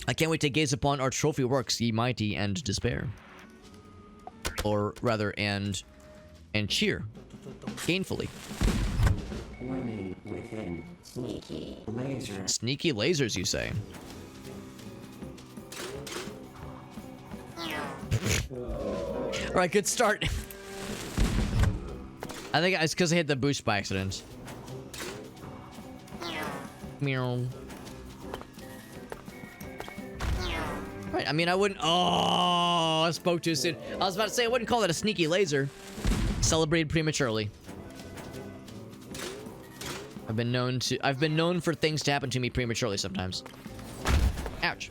I can't wait to gaze upon our trophy works, ye mighty, and despair. Or rather, and cheer. Gainfully. Women within sneaky lasers. Sneaky lasers, you say? Alright, good start. I think it's because I hit the boost by accident. Meow. Right, I mean, I wouldn't... Oh, I spoke too soon. I was about to say, I wouldn't call it a sneaky laser. Celebrated prematurely. I've been known for things to happen to me prematurely sometimes. Ouch.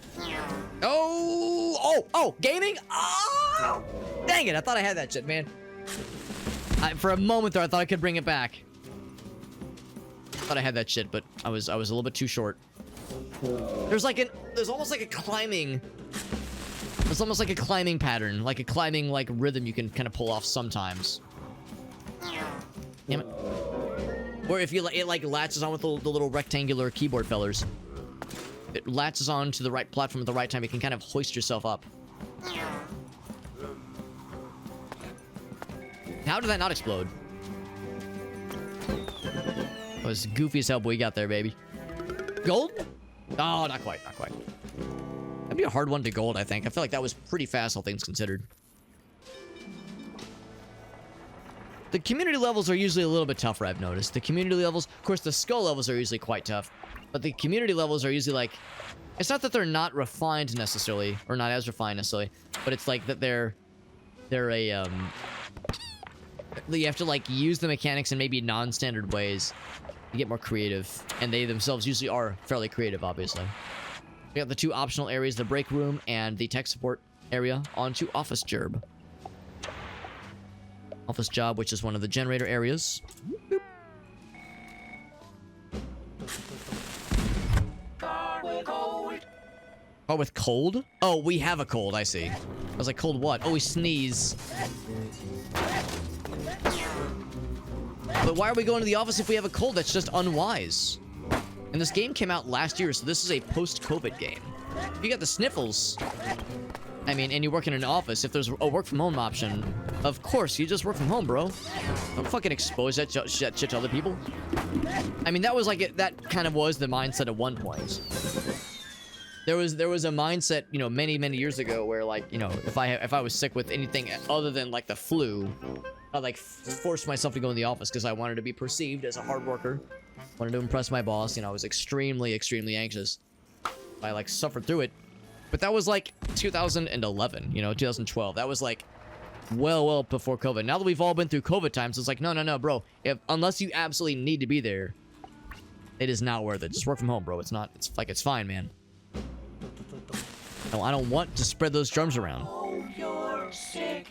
Oh, gaming? Oh! Dang it, I thought I had that shit, man. For a moment there, I thought I could bring it back. I thought I had that shit, but I was a little bit too short. There's almost like a climbing... It's almost like a climbing pattern, like a climbing like rhythm you can kind of pull off sometimes. Damn it. Or if you it like latches on with the little rectangular keyboard fellers. It latches on to the right platform at the right time. You can kind of hoist yourself up. How did that not explode? That was goofy as hell, but we got there, baby. Gold? Oh, not quite, not quite. That'd be a hard one to gold, I think. I feel like that was pretty fast, all things considered. The community levels are usually a little bit tougher, I've noticed. The community levels, of course, the skull levels are usually quite tough, but the community levels are usually like, it's not that they're not refined necessarily, or not as refined necessarily, but it's like that they're a, you have to like use the mechanics in maybe non-standard ways to get more creative, and they themselves usually are fairly creative, obviously. We got the two optional areas, the break room and the tech support area, onto office job. Office job, which is one of the generator areas. Boop. Oh, with cold? Oh, we have a cold, I see. I was like, cold what? Oh, we sneeze. But why are we going to the office if we have a cold? That's just unwise. And this game came out last year, so this is a post-COVID game. If you got the sniffles, I mean, and you work in an office, if there's a work-from-home option, of course, you just work from home, bro. Don't fucking expose that shit to other people. I mean, that was like it, that kind of was the mindset at one point. There was a mindset, you know, many years ago where, like, you know, if I was sick with anything other than like the flu, I'd like force myself to go in the office because I wanted to be perceived as a hard worker, wanted to impress my boss. You know, I was extremely anxious. I like suffered through it, but that was like 2011, you know, 2012. That was like well before COVID. Now that we've all been through COVID times, it's like no, bro. Unless you absolutely need to be there, it is not worth it. Just work from home, bro. It's fine, man. No, I don't want to spread those germs around. Oh, you're sick.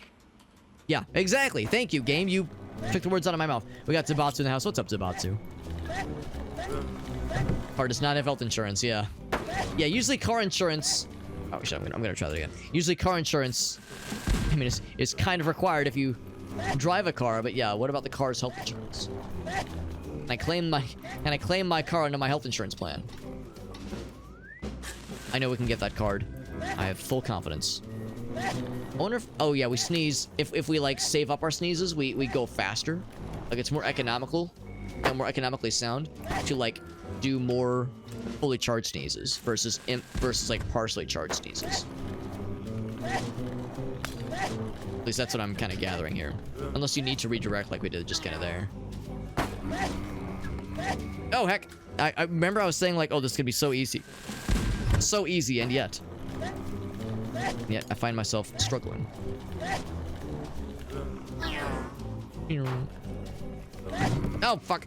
Yeah, exactly. Thank you, game. You took the words out of my mouth. We got Zabatsu in the house. What's up, Zabatsu? Car does not have health insurance. Yeah. Yeah, usually car insurance... Oh, shit, I'm gonna try that again. Usually car insurance, I mean, it's kind of required if you drive a car, but yeah, what about the car's health insurance? Can I claim my car under my health insurance plan? I know we can get that card. I have full confidence. I wonder if... Oh, yeah, we sneeze. If we, like, save up our sneezes, we go faster. Like, it's more economical and more economically sound to, like, do more fully charged sneezes versus, like, partially charged sneezes. At least that's what I'm kind of gathering here. Unless you need to redirect like we did just kind of there. Oh, heck. I remember I was saying, like, oh, this could be so easy. So easy, and yet I find myself struggling. Oh, fuck.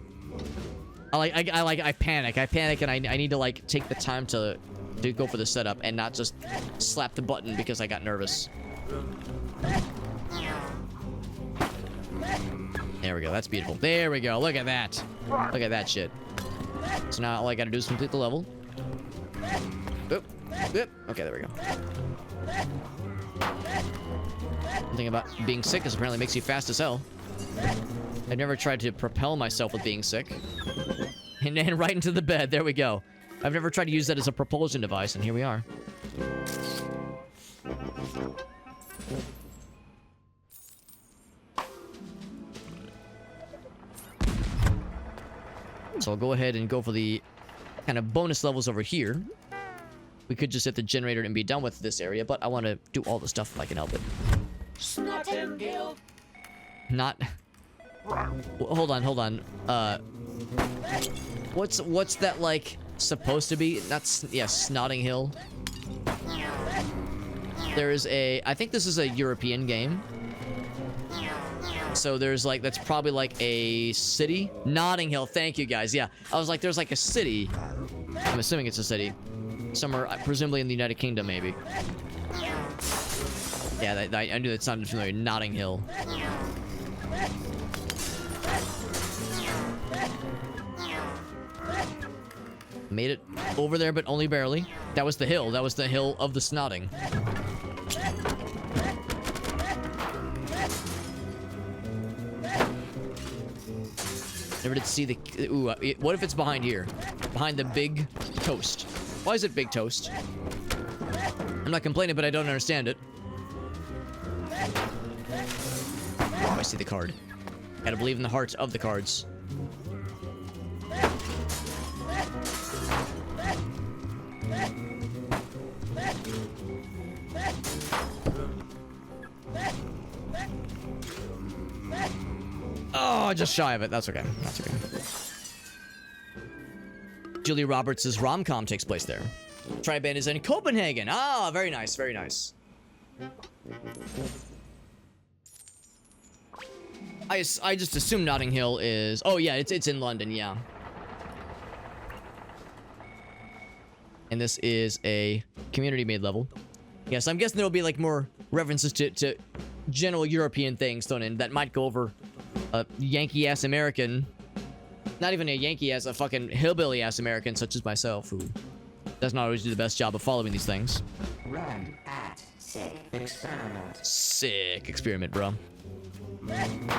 I panic and I need to, like, take the time to go for the setup and not just slap the button because I got nervous. There we go. That's beautiful. There we go. Look at that. Look at that shit. So now all I gotta do is complete the level. Oop. Oop. Okay, there we go. One thing about being sick is apparently it makes you fast as hell. I've never tried to propel myself with being sick. And right into the bed. There we go. I've never tried to use that as a propulsion device, and here we are. So I'll go ahead and go for the kind of bonus levels over here. We could just hit the generator and be done with this area, but I want to do all the stuff if I can help it. Snottinghill. Not... Hold on. What's that, like, supposed to be? That's... Yeah, Snotting Hill. There's a... I think this is a European game. So there's, like, that's probably, like, a city. Notting Hill, thank you, guys. Yeah, I was like, there's, like, a city. I'm assuming it's a city. Somewhere, presumably in the United Kingdom, maybe. Yeah, I knew that sounded familiar. Notting Hill. Made it over there, but only barely. That was the hill. That was the hill of the snotting. Never did see the... Ooh, what if it's behind here? Behind the big toast. Why is it big toast? I'm not complaining, but I don't understand it. Oh, I see the card. Gotta believe in the heart of the cards. Oh, just shy of it. That's okay. That's okay. Julia Roberts' rom-com takes place there. Tri-Band is in Copenhagen. Ah, very nice, very nice. I just assume Notting Hill is... Oh, yeah, it's in London, yeah. And this is a community-made level. Yes, I'm guessing there'll be, like, more references to general European things thrown in that might go over a Yankee-ass American. Not even a Yankee-ass, a fucking hillbilly-ass American such as myself, who does not always do the best job of following these things. Run at sick experiment. Sick experiment, bro. Bam.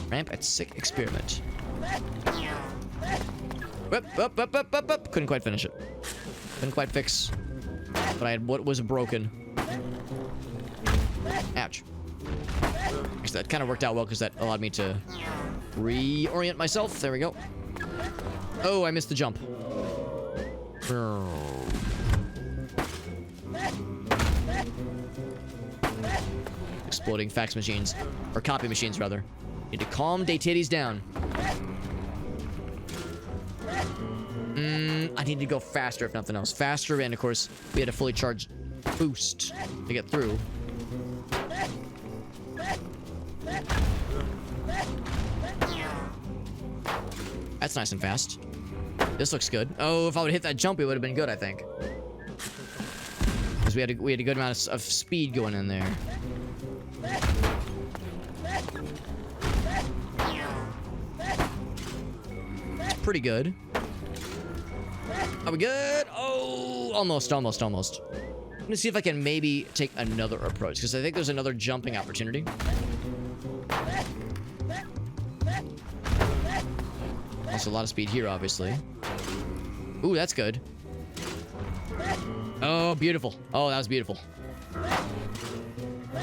Ramp at sick experiment. Up. Couldn't quite finish it. Couldn't quite fix. But I had what was broken. Ouch. Actually, that kind of worked out well because that allowed me to reorient myself. There we go. Oh, I missed the jump. Exploding fax machines. Or copy machines, rather. Need to calm they titties down. I need to go faster, if nothing else. Faster, and of course, we had a fully charged boost to get through. That's nice and fast. This looks good. Oh, if I would hit that jump, it would have been good, I think. Because we had a good amount of speed going in there. It's pretty good. Are we good? Oh, almost. I'm gonna see if I can maybe take another approach, because I think there's another jumping opportunity. Also, a lot of speed here, obviously. Ooh, that's good. Oh, beautiful. Oh, that was beautiful.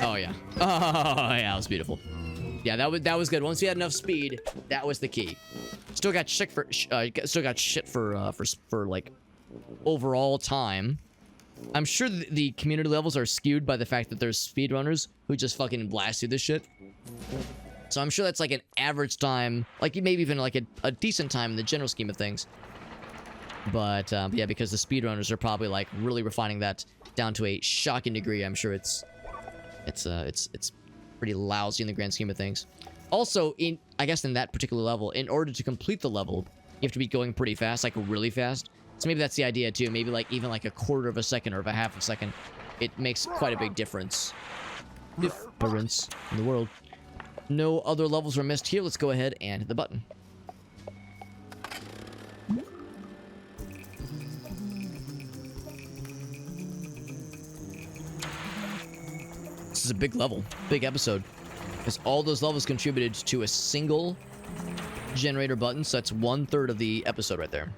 Oh, yeah. Oh, yeah, that was beautiful. Yeah, that was good. Once we had enough speed, that was the key. Still got shit for like overall time. I'm sure the community levels are skewed by the fact that there's speedrunners who just fucking blast through this shit. So I'm sure that's like an average time, like maybe even like a decent time in the general scheme of things. But yeah, because the speedrunners are probably like really refining that down to a shocking degree. I'm sure it's pretty lousy in the grand scheme of things. Also, I guess in that particular level, in order to complete the level, you have to be going pretty fast, like really fast. So maybe that's the idea too. Maybe like even like a quarter of a second or a half a second, it makes quite a big difference. Difference in the world. No other levels were missed here. Let's go ahead and hit the button. This is a big level, big episode. Because all those levels contributed to a single generator button, so that's 1/3 of the episode right there.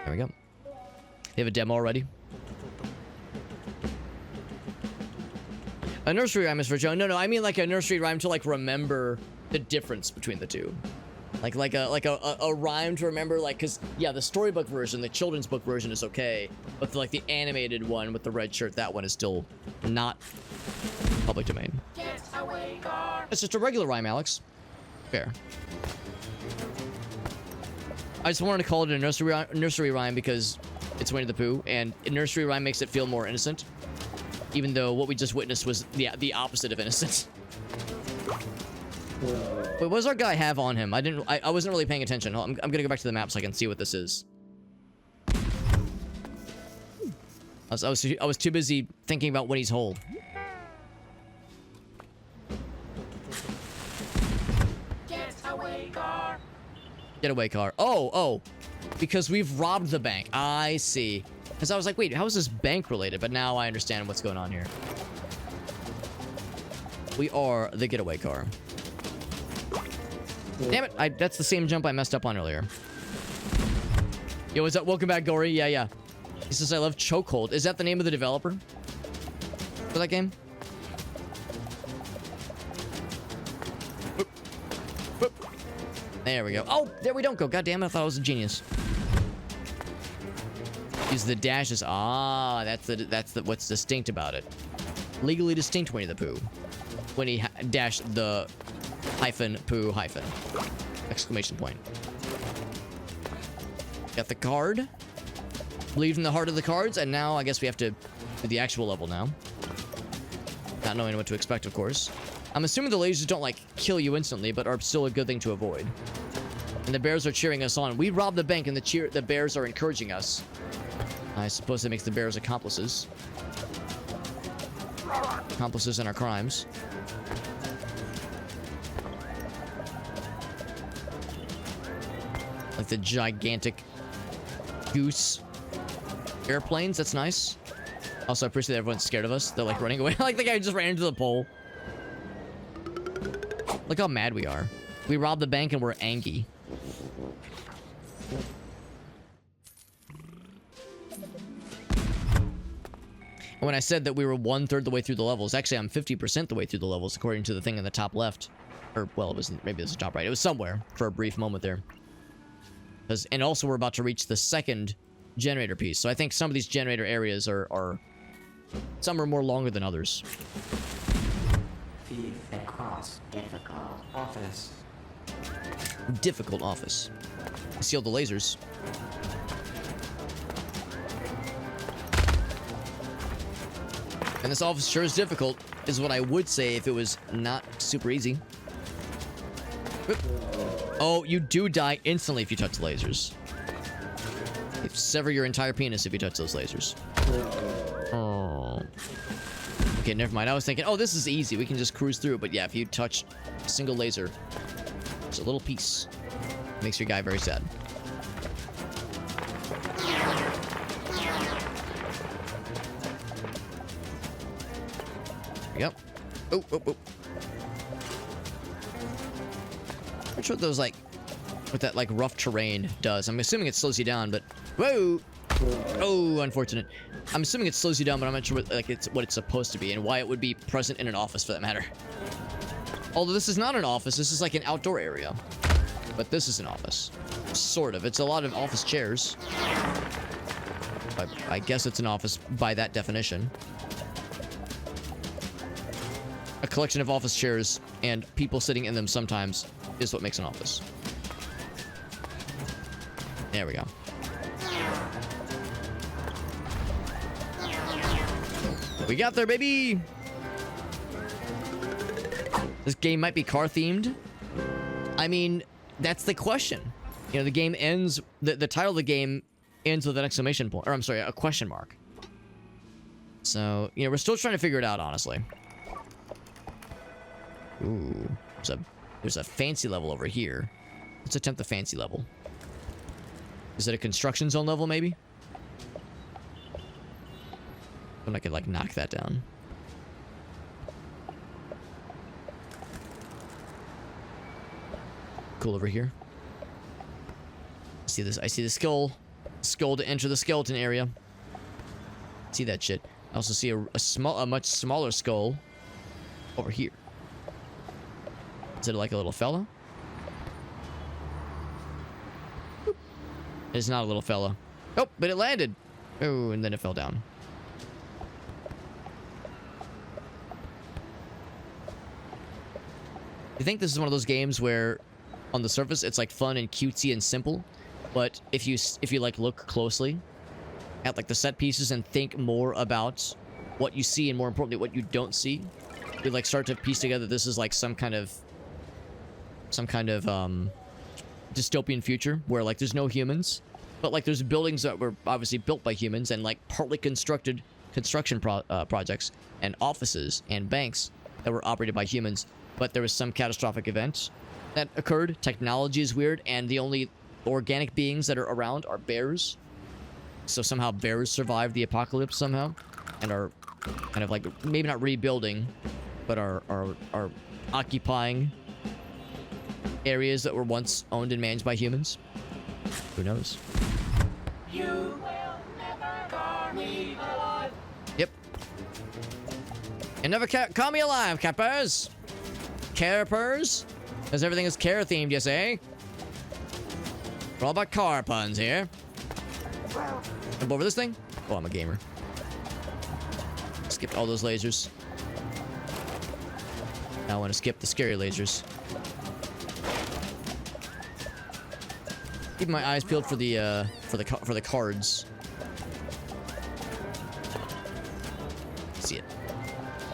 There we go. They have a demo already. A nursery rhyme is for Joe. No, I mean like a nursery rhyme to like remember the difference between the two. Like a rhyme to remember, like, because yeah, the storybook version, the children's book version is okay, but like the animated one with the red shirt, that one is still not public domain. Get away, car. It's just a regular rhyme, Alex. Fair. I just wanted to call it a nursery rhyme because it's Winnie the Pooh, and a nursery rhyme makes it feel more innocent, even though what we just witnessed was the opposite of innocent. Wait, what does our guy have on him? I wasn't really paying attention. I'm gonna go back to the map so I can see what this is. I was too busy thinking about Winnie's hole. Get away, car. Get away, car. Oh, because we've robbed the bank. I see. Because I was like, wait, how is this bank related? But now I understand what's going on here. We are the getaway car. Damn it, that's the same jump I messed up on earlier. Yo, what's up? Welcome back, Gory. Yeah. He says, I love Chokehold. Is that the name of the developer for that game? Boop. Boop. There we go. Oh, there we don't go. God damn it, I thought I was a genius. Use the dashes. Ah, that's what's distinct about it. Legally distinct Winnie the Pooh. When he dashed the hyphen poo hyphen. Exclamation point. Got the card. Believed in the heart of the cards, and now I guess we have to do the actual level now. Not knowing what to expect, of course. I'm assuming the lasers don't, like, kill you instantly, but are still a good thing to avoid. And the bears are cheering us on. We robbed the bank, and the bears are encouraging us. I suppose that makes the bears accomplices. Accomplices in our crimes. Like the gigantic goose airplanes. That's nice. Also, I appreciate that everyone's scared of us. They're like running away. Like the guy just ran into the pole. Look how mad we are. We robbed the bank and we're angry. And when I said that we were 1/3 the way through the levels, actually I'm 50% the way through the levels according to the thing in the top left. Or, well, it wasn't, maybe it was the top right. It was somewhere for a brief moment there. And also we're about to reach the second generator piece. So I think some of these generator areas some are more longer than others. Thief across difficult office. Difficult office. Seal the lasers. And this office sure is difficult, is what I would say if it was not super easy. Oop. Oh, you do die instantly if you touch the lasers. You sever your entire penis if you touch those lasers. Oh. Okay, never mind. I was thinking, oh, this is easy. We can just cruise through. But yeah, if you touch a single laser, it's a little piece. Makes your guy very sad. Yep. Oh, oh, oh. I'm sure what those, like, what that, like, rough terrain does. I'm assuming it slows you down, but... Whoa! Oh, unfortunate. I'm assuming it slows you down, but I'm not sure what, like, what it's supposed to be and why it would be present in an office, for that matter. Although this is not an office, this is like an outdoor area. But this is an office. Sort of. It's a lot of office chairs. I guess it's an office by that definition. A collection of office chairs and people sitting in them sometimes is what makes an office. There we go. We got there, baby! This game might be car themed. I mean, that's the question. You know, the game ends, the title of the game ends with an exclamation point, or I'm sorry, a question mark. So, you know, we're still trying to figure it out, honestly. Ooh, there's a fancy level over here. Let's attempt the fancy level. Is it a construction zone level, maybe? And I could, like, knock that down. Cool over here. See this? I see the skull. Skull to enter the skeleton area. See that shit. I also see a much smaller skull over here. Is it like a little fella? It's not a little fella. Oh, but it landed. Oh, and then it fell down. I think this is one of those games where on the surface it's like fun and cutesy and simple, but if you like look closely at like the set pieces and think more about what you see and more importantly what you don't see, you like start to piece together this is like some kind of dystopian future where like there's no humans, but like there's buildings that were obviously built by humans and like partly construction projects and offices and banks that were operated by humans, but there was some catastrophic event that occurred. Technology is weird, and the only organic beings that are around are bears. So somehow bears survived the apocalypse somehow, and are kind of like maybe not rebuilding, but are occupying areas that were once owned and managed by humans. Who knows? You will never call me alive. Yep. And never call me alive, cappers. Carpers? Because everything is care themed, you say? We're all about car puns here. Jump over this thing. Oh, I'm a gamer. Skipped all those lasers. Now I want to skip the scary lasers. Keep my eyes peeled for the cards. See it.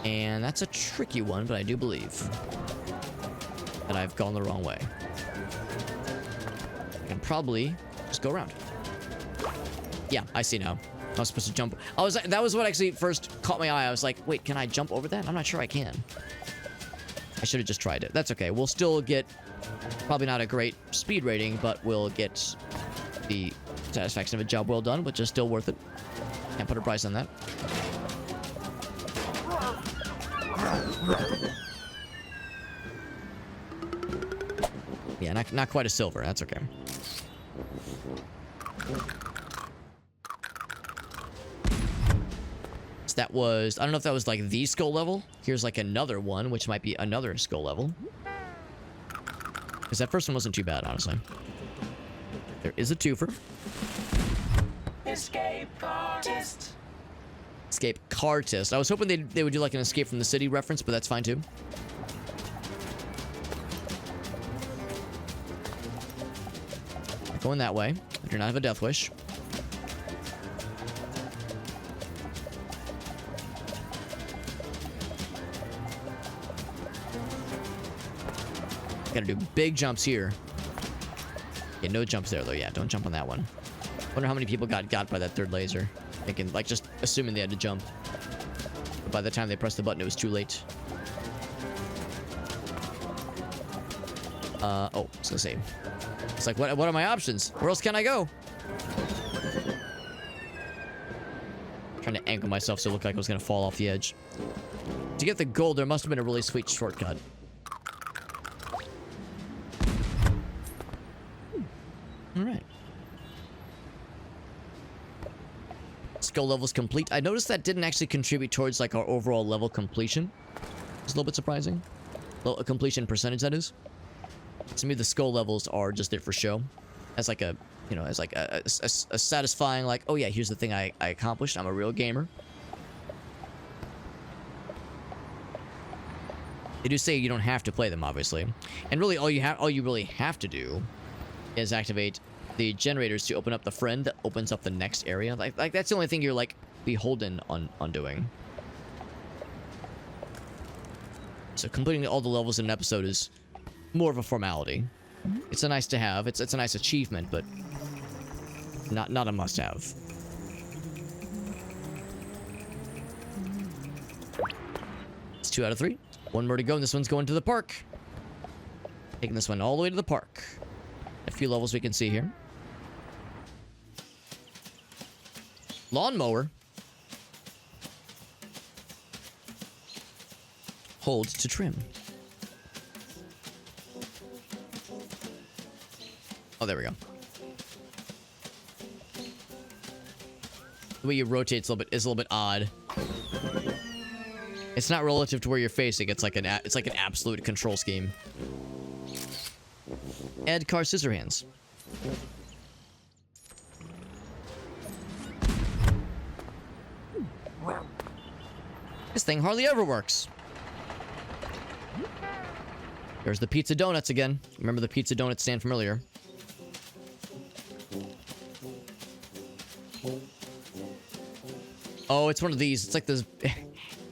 And that's a tricky one, but I do believe that I've gone the wrong way. I can probably just go around. Yeah, I see now. I was supposed to jump. That was what actually first caught my eye. I was like, wait, can I jump over that? I'm not sure I can. I should have just tried it. That's okay. We'll still get probably not a great speed rating, but we'll get the satisfaction of a job well done, which is still worth it. Can't put a price on that. Yeah, not quite a silver. That's okay. So that was... I don't know if that was like the skull level. Here's like another one, which might be another skull level. Because that first one wasn't too bad, honestly. There is a twofer. Escape artist. Escape Cartist. I was hoping they would do like an Escape from the City reference, but that's fine too. Going that way. I do not have a death wish. Gotta do big jumps here. Yeah, no jumps there though. Yeah, don't jump on that one. Wonder how many people got by that third laser. Thinking, like, just assuming they had to jump. But by the time they pressed the button, it was too late. Oh, I was gonna say. It's like, what are my options? Where else can I go? Trying to angle myself so it looked like I was gonna fall off the edge. To get the gold, there must have been a really sweet shortcut. Alright. Skill levels complete. I noticed that didn't actually contribute towards like our overall level completion. It's a little bit surprising. A completion percentage, that is. To me, the skull levels are just there for show. As like a, you know, as like a satisfying, like, oh yeah, here's the thing I accomplished. I'm a real gamer. They do say you don't have to play them, obviously. And really, all you really have to do is activate the generators to open up the friend that opens up the next area. Like that's the only thing you're like beholden on doing. So completing all the levels in an episode is more of a formality. It's a nice to have. It's a nice achievement, but not a must have. It's 2 out of 3. One more to go, and this one's going to the park. Taking this one all the way to the park. A few levels we can see here. Lawnmower. Hold to trim. Oh, there we go. The way you rotate is a little bit odd. It's not relative to where you're facing. It's like an absolute control scheme. Ed Car Scissorhands. This thing hardly ever works. There's the pizza donuts again. Remember the pizza donut stand from earlier. Oh, it's one of these. It's like this.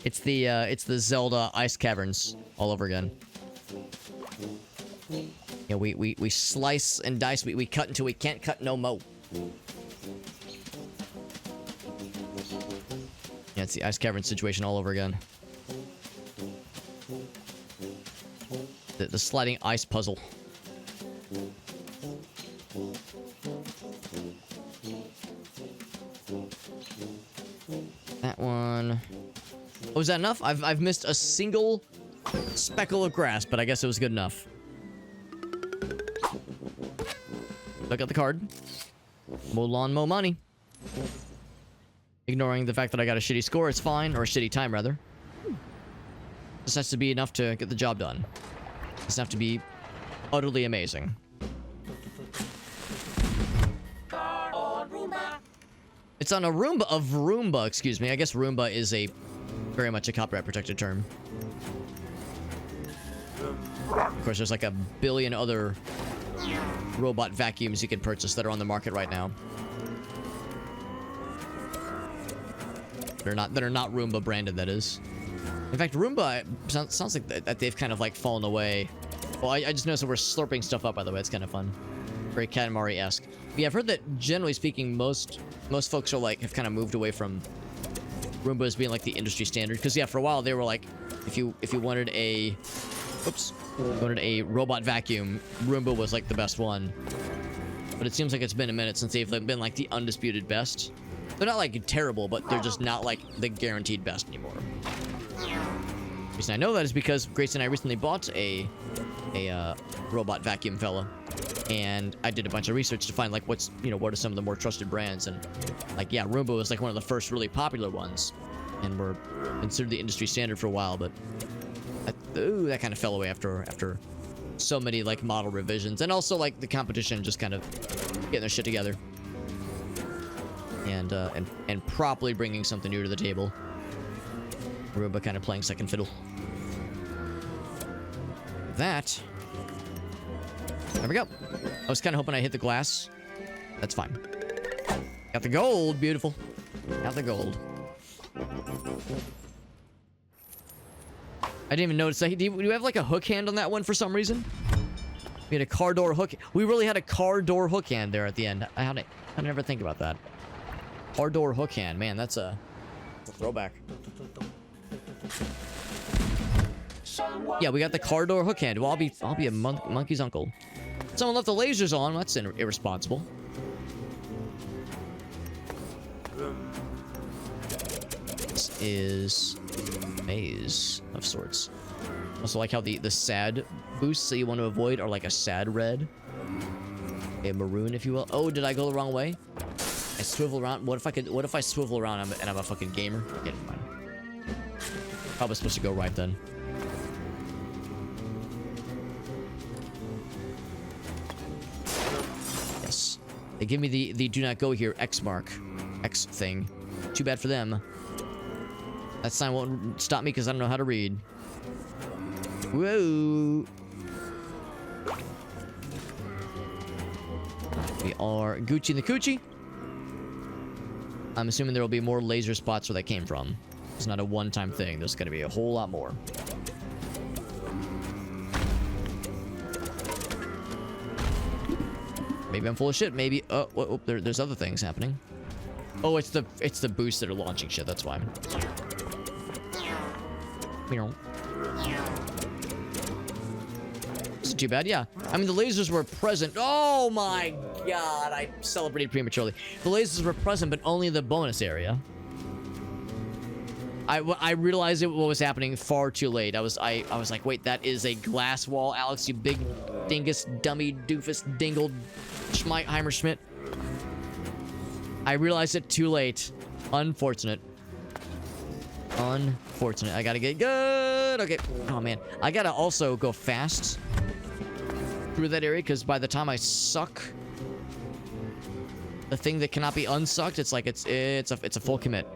It's the Zelda ice caverns all over again. Yeah, we slice and dice. We cut until we can't cut no mo. Yeah, it's the ice cavern situation all over again. The sliding ice puzzle. That one. Oh, is that enough? I've missed a single speckle of grass, but I guess it was good enough. Look at the card. Mow lawn, mow money. Ignoring the fact that I got a shitty score, it's fine. Or a shitty time, rather. This has to be enough to get the job done. This have to be utterly amazing. It's on a Roomba, excuse me. I guess Roomba is a very much a copyright protected term. Of course, there's like a billion other robot vacuums you can purchase that are on the market right now. That are not Roomba branded, that is. In fact, Roomba sounds like that they've kind of like fallen away. Well, I just noticed that we're slurping stuff up, by the way. It's kind of fun. Very Katamari-esque. Yeah, I've heard that generally speaking, most folks are like have kind of moved away from Roombas being like the industry standard. Because yeah, for a while they were like, if you wanted a robot vacuum, Roomba was like the best one. But it seems like it's been a minute since they've been like the undisputed best. They're not like terrible, but they're just not like the guaranteed best anymore. The reason I know that is because Grace and I recently bought a robot vacuum fella, and I did a bunch of research to find like what are some of the more trusted brands, and like yeah, Roomba was like one of the first really popular ones, and were considered the industry standard for a while, but that kind of fell away after so many like model revisions, and also like the competition just kind of getting their shit together. And properly bringing something new to the table. Roomba kind of playing second fiddle. That. There we go. I was kind of hoping I hit the glass. That's fine. Got the gold. Beautiful. Got the gold. I didn't even notice that. Do you have like a hook hand on that one for some reason? We had a car door hook. We really had a car door hook hand there at the end. I never think about that. Car door hook hand, man, that's a throwback. Yeah, we got the car door hook hand. Well, I'll be a monkey's uncle. Someone left the lasers on. That's irresponsible. This is a maze of sorts. Also, like how the sad boosts that you want to avoid are like a sad red, a maroon, if you will. Oh, did I go the wrong way? I swivel around. What if I swivel around and I'm a fucking gamer? Okay, never mind. Probably supposed to go right then. Yes. They give me the do not go here X mark. X thing. Too bad for them. That sign won't stop me because I don't know how to read. Whoa. We are Gucci in the Coochie. I'm assuming there will be more laser spots where that came from. It's not a one-time thing. There's going to be a whole lot more. Maybe I'm full of shit. Maybe. Oh, there's other things happening. Oh, it's the boosts that are launching shit. That's why. Isn't too bad, yeah. I mean, the lasers were present. Oh my god, I celebrated prematurely. The lasers were present, but only in the bonus area. I realized what was happening far too late. I was like, wait, that is a glass wall, Alex, you big dingus, dummy, doofus, dingled, Schmeichheimer Schmidt. I realized it too late. Unfortunate. Unfortunate. I gotta get good. Okay. Oh man, I gotta also go fast through that area because by the time I suck the thing that cannot be unsucked, it's like it's a full commit.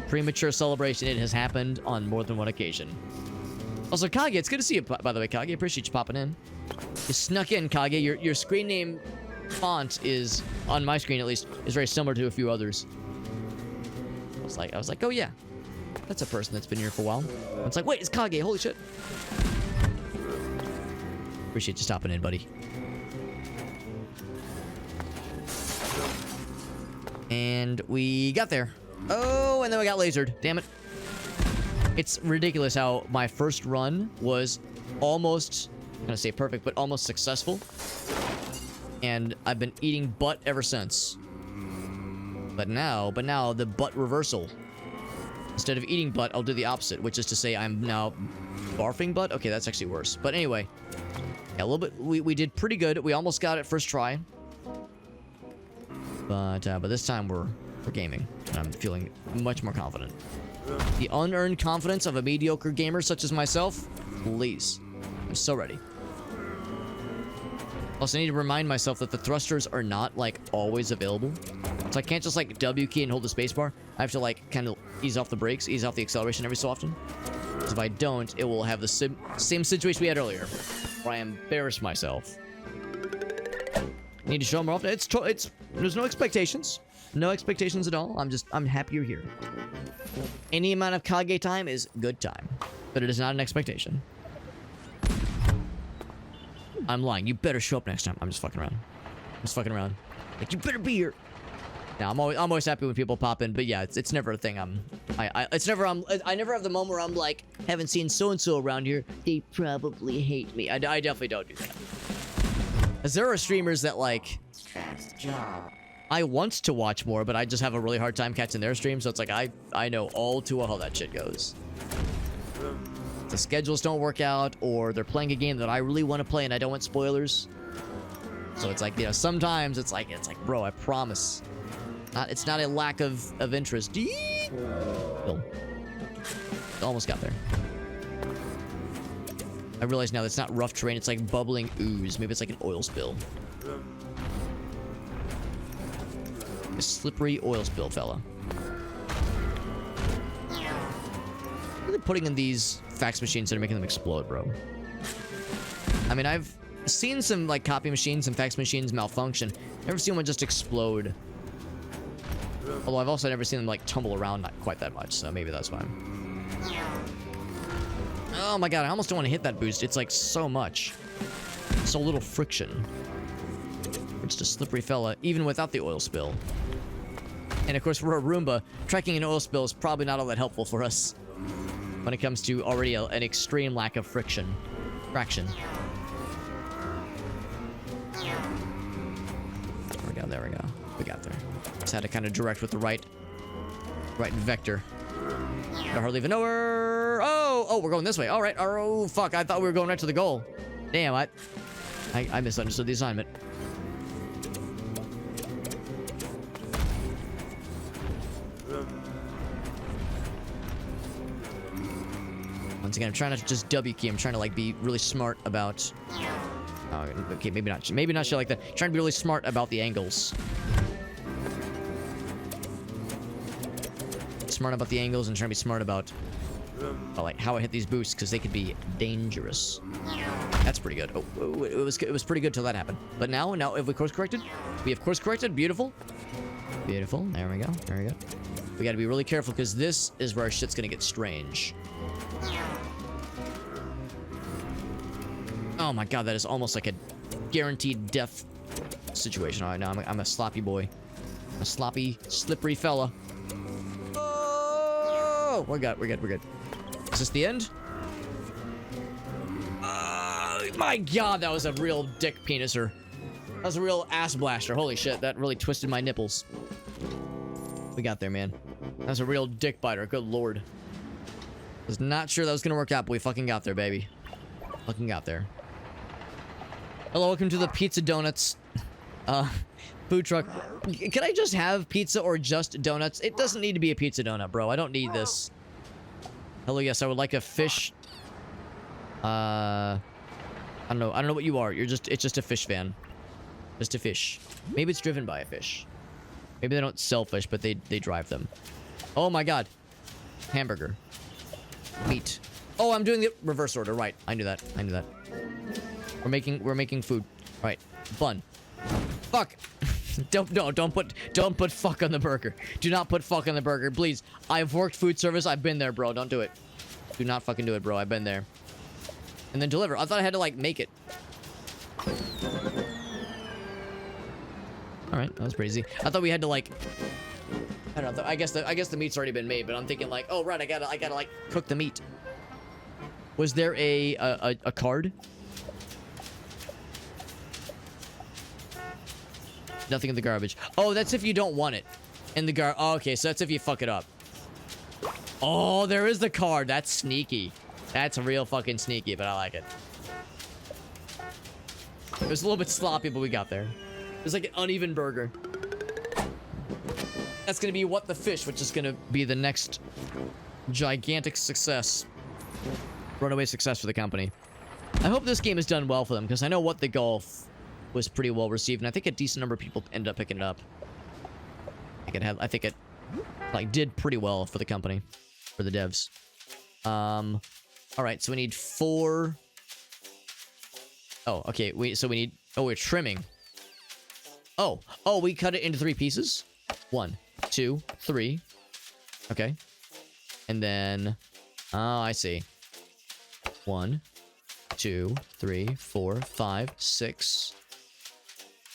Premature celebration. It has happened on more than one occasion. Also, Kage, it's good to see you, by the way, Kage. Appreciate you popping in. You snuck in, Kage. Your screen name font is, on my screen at least, is very similar to a few others. I was like, oh yeah. That's a person that's been here for a while. It's like, wait, it's Kage. Holy shit. Appreciate you stopping in, buddy. And we got there. Oh, and then we got lasered. Damn it. It's ridiculous how my first run was almost, I'm gonna say perfect, but almost successful. And I've been eating butt ever since. But now the butt reversal. Instead of eating butt, I'll do the opposite, which is to say I'm now barfing butt. Okay, that's actually worse. But anyway, yeah, a little bit. We did pretty good. We almost got it first try. But this time we're gaming, and I'm feeling much more confident. The unearned confidence of a mediocre gamer such as myself, please. I'm so ready. Also, I need to remind myself that the thrusters are not, like, always available. So I can't just like W key and hold the spacebar. I have to like kind of ease off the brakes, ease off the acceleration every so often. Because if I don't, it will have the same situation we had earlier, where I embarrass myself. Need to show more often. There's no expectations. No expectations at all. I'm happy you're here. Any amount of Kage time is good time. But it is not an expectation. I'm lying. You better show up next time. I'm just fucking around. I'm just fucking around. Like, you better be here. Now, I'm always happy when people pop in, but yeah, it's never a thing. I never have the moment where I'm like, haven't seen so-and-so around here. They probably hate me. I definitely don't do that. As there are streamers that like, Fast job. I want to watch more, but I just have a really hard time catching their stream, so it's like, I know all too well how that shit goes. The schedules don't work out, or they're playing a game that I really want to play and I don't want spoilers. So it's like, you know, sometimes it's like, bro, I promise. It's not a lack of interest. Oh. Almost got there. I realize now that's not rough terrain, it's like bubbling ooze. Maybe it's like an oil spill. A slippery oil spill, fella. Really putting in these fax machines that are making them explode, bro. I mean, I've seen some like copy machines and fax machines malfunction. Never seen one just explode. Although I've also never seen them like tumble around, not quite that much, so maybe that's fine. Oh my god, I almost don't want to hit that boost. It's like so much. So little friction. It's just a slippery fella, even without the oil spill. And of course, for a Roomba, tracking an oil spill is probably not all that helpful for us when it comes to already an extreme lack of traction. There we go. We got there. Just had to kind of direct with the right vector. I hardly even know where. Oh, we're going this way. All right. Oh, fuck. I thought we were going right to the goal. Damn, I misunderstood the assignment. Once again, I'm trying not to just W key. I'm trying to like be really smart about. Oh, okay, maybe not shit like that. Trying to be really smart about the angles. Smart about the angles and trying to be smart about like how I hit these boosts, because they could be dangerous. That's pretty good. Oh, it was pretty good till that happened. But now have we course corrected? We have course corrected. Beautiful. Beautiful. There we go. There we go. We got to be really careful, because this is where our shit's gonna get strange. Oh my god, that is almost like a guaranteed death situation. All right, now I'm a sloppy boy. A sloppy, slippery fella. Oh, we're good. Is this the end? My god, that was a real dick peniser. That was a real ass blaster. Holy shit, that really twisted my nipples. We got there, man. That was a real dick biter. Good lord. Was not sure that was gonna work out, but we fucking got there, baby. Fucking got there. Hello, welcome to the Pizza Donuts food truck. Can I just have pizza or just donuts? It doesn't need to be a pizza donut, bro. I don't need this. Hello, yes, I would like a fish. I don't know what you are. It's just a fish van. Just a fish. Maybe it's driven by a fish. Maybe they don't sell fish, but they drive them. Oh my god. Hamburger. Meat. Oh, I'm doing the reverse order. Right. I knew that. We're making food. All right. Bun. Fuck. Don't put fuck on the burger. Do not put fuck on the burger, please. I've worked food service. I've been there, bro. Don't do it. Do not fucking do it, bro. I've been there. And then deliver. I thought I had to like make it. All right, that was pretty easy. I thought we had to like. I don't know. I guess the meat's already been made, but I'm thinking like, oh right, I gotta like cook the meat. Was there a card? Nothing in the garbage. Oh, that's if you don't want it. In the oh, okay, so that's if you fuck it up. Oh, there is the card. That's sneaky. That's real fucking sneaky, but I like it. It was a little bit sloppy, but we got there. It was like an uneven burger. That's gonna be What the Fish, which is gonna be the next gigantic success. Runaway success for the company. I hope this game has done well for them, because I know What the Golf was pretty well received, and I think a decent number of people ended up picking it up. I think it like did pretty well for the company, for the devs. All right, so we need 4. Oh, okay. So we need. Oh, we're trimming. Oh, we cut it into 3 pieces. 1, 2, 3. Okay, and then. Oh, I see. 1, 2, 3, 4, 5, 6.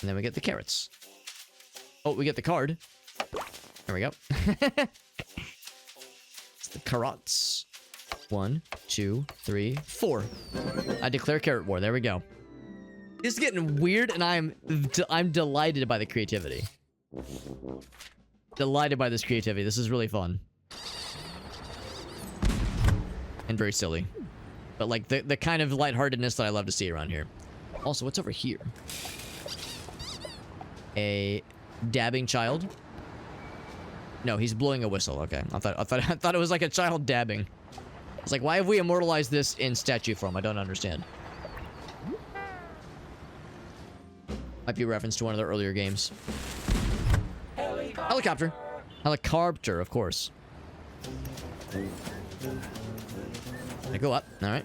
And then we get the carrots. Oh, we get the card. There we go. It's the carrots. 1, 2, 3, 4. I declare carrot war. There we go. It's getting weird, and I'm delighted by the creativity. Delighted by this creativity. This is really fun. And very silly. But like the kind of lightheartedness that I love to see around here. Also, what's over here? A dabbing child? No, he's blowing a whistle. Okay. I thought it was like a child dabbing. It's like, why have we immortalized this in statue form? I don't understand. Might be a reference to one of the earlier games. Helicopter. Helicopter, of course. I go up. All right.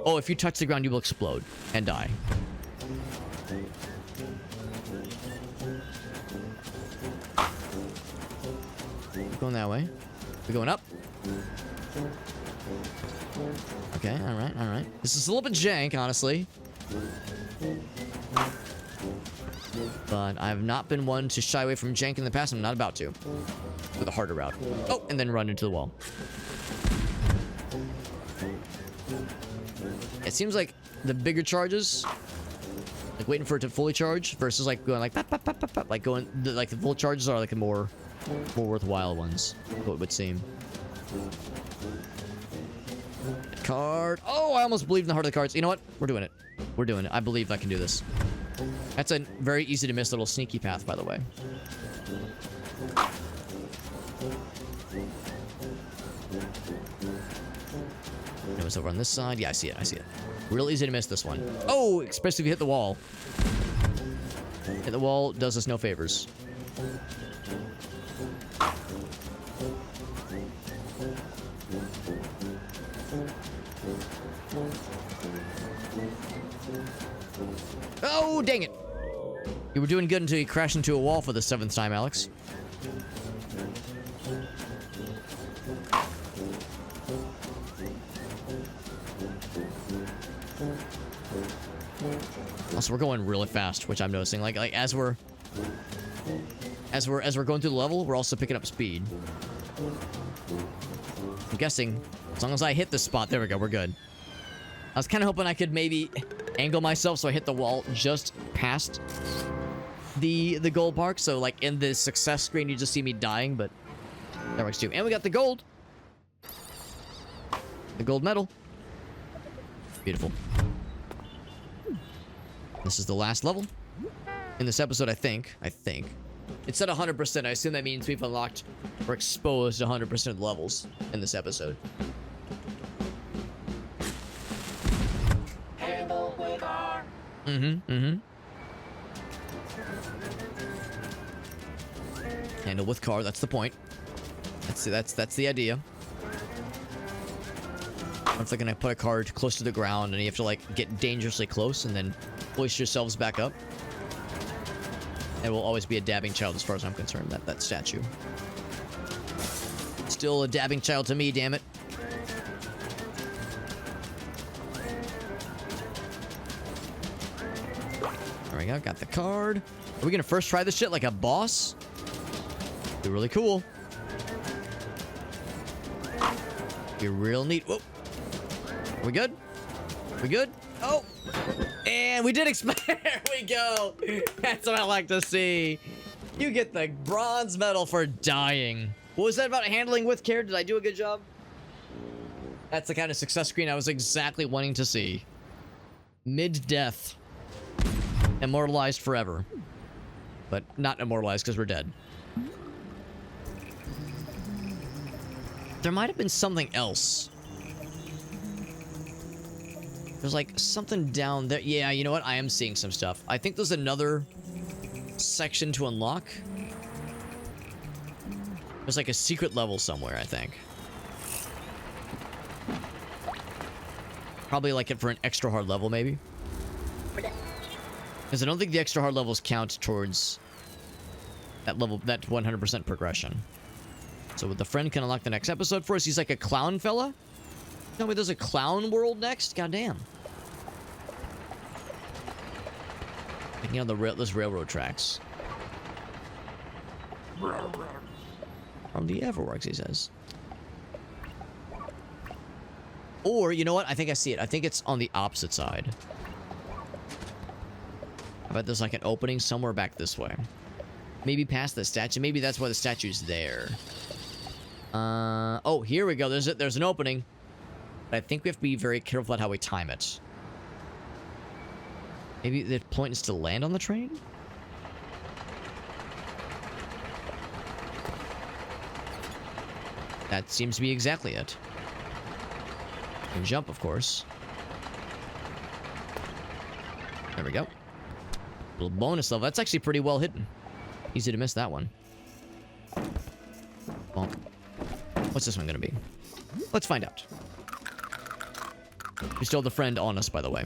Oh, if you touch the ground, you will explode and die. Going that way. We're going up. Okay, all right. This is a little bit jank, honestly. But I have not been one to shy away from jank in the past. I'm not about to. With a harder route. Oh, and then run into the wall. It seems like the bigger charges, like waiting for it to fully charge, versus like going like pop, pop, pop, pop, pop, like going like the full charges are like the more worthwhile ones. What it would seem. Card. Oh, I almost believed in the heart of the cards. You know what? We're doing it. We're doing it. I believe I can do this. That's a very easy to miss little sneaky path, by the way. It was over on this side. Yeah, I see it. Real easy to miss this one. Oh, especially if you hit the wall. Hit the wall does us no favors. Oh, dang it. You were doing good until you crashed into a wall for the 7th time, Alex. Also, we're going really fast, which I'm noticing. Like as we're going through the level, we're also picking up speed. I'm guessing as long as I hit this spot, there we go, we're good. I was kind of hoping I could maybe angle myself so I hit the wall just past the gold mark. So like in the success screen, you just see me dying, but that works too. And we got the gold. The gold medal. Beautiful. This is the last level in this episode, I think. It said 100%. I assume that means we've unlocked or exposed 100% of the levels in this episode. Handle with R. Handle with car, that's the point. That's the idea. If they're gonna put a card close to the ground and you have to like get dangerously close and then hoist yourselves back up. It will always be a dabbing child as far as I'm concerned, that statue. Still a dabbing child to me, damn it. There we go, got the card. Are we gonna first try this shit like a boss? Be really cool. Be real neat. Whoa. We good? We good? Oh! And we did expire. There we go. That's what I like to see. You get the bronze medal for dying. What was that about handling with care? Did I do a good job? That's the kind of success screen I was exactly wanting to see. Mid-death. Immortalized forever. But not immortalized because we're dead. There might have been something else. There's like something down there. Yeah, you know what? I am seeing some stuff. I think there's another section to unlock. There's like a secret level somewhere, I think. Probably like it for an extra hard level, maybe. Because I don't think the extra hard levels count towards that level, that 100% progression. So the friend can unlock the next episode for us. He's like a clown fella. Tell me there's a clown world next? Goddamn. Taking out those railroad tracks. From the Everworks, he says. Or, you know what? I think I see it. I think it's on the opposite side. I bet there's like an opening somewhere back this way. Maybe past the statue. Maybe that's why the statue's there. Oh, here we go. There's an opening. But I think we have to be very careful about how we time it. Maybe the point is to land on the train? That seems to be exactly it. And jump, of course. There we go. Little bonus level. That's actually pretty well hidden. Easy to miss that one. Well, what's this one gonna be? Let's find out. We still have the friend on us, by the way.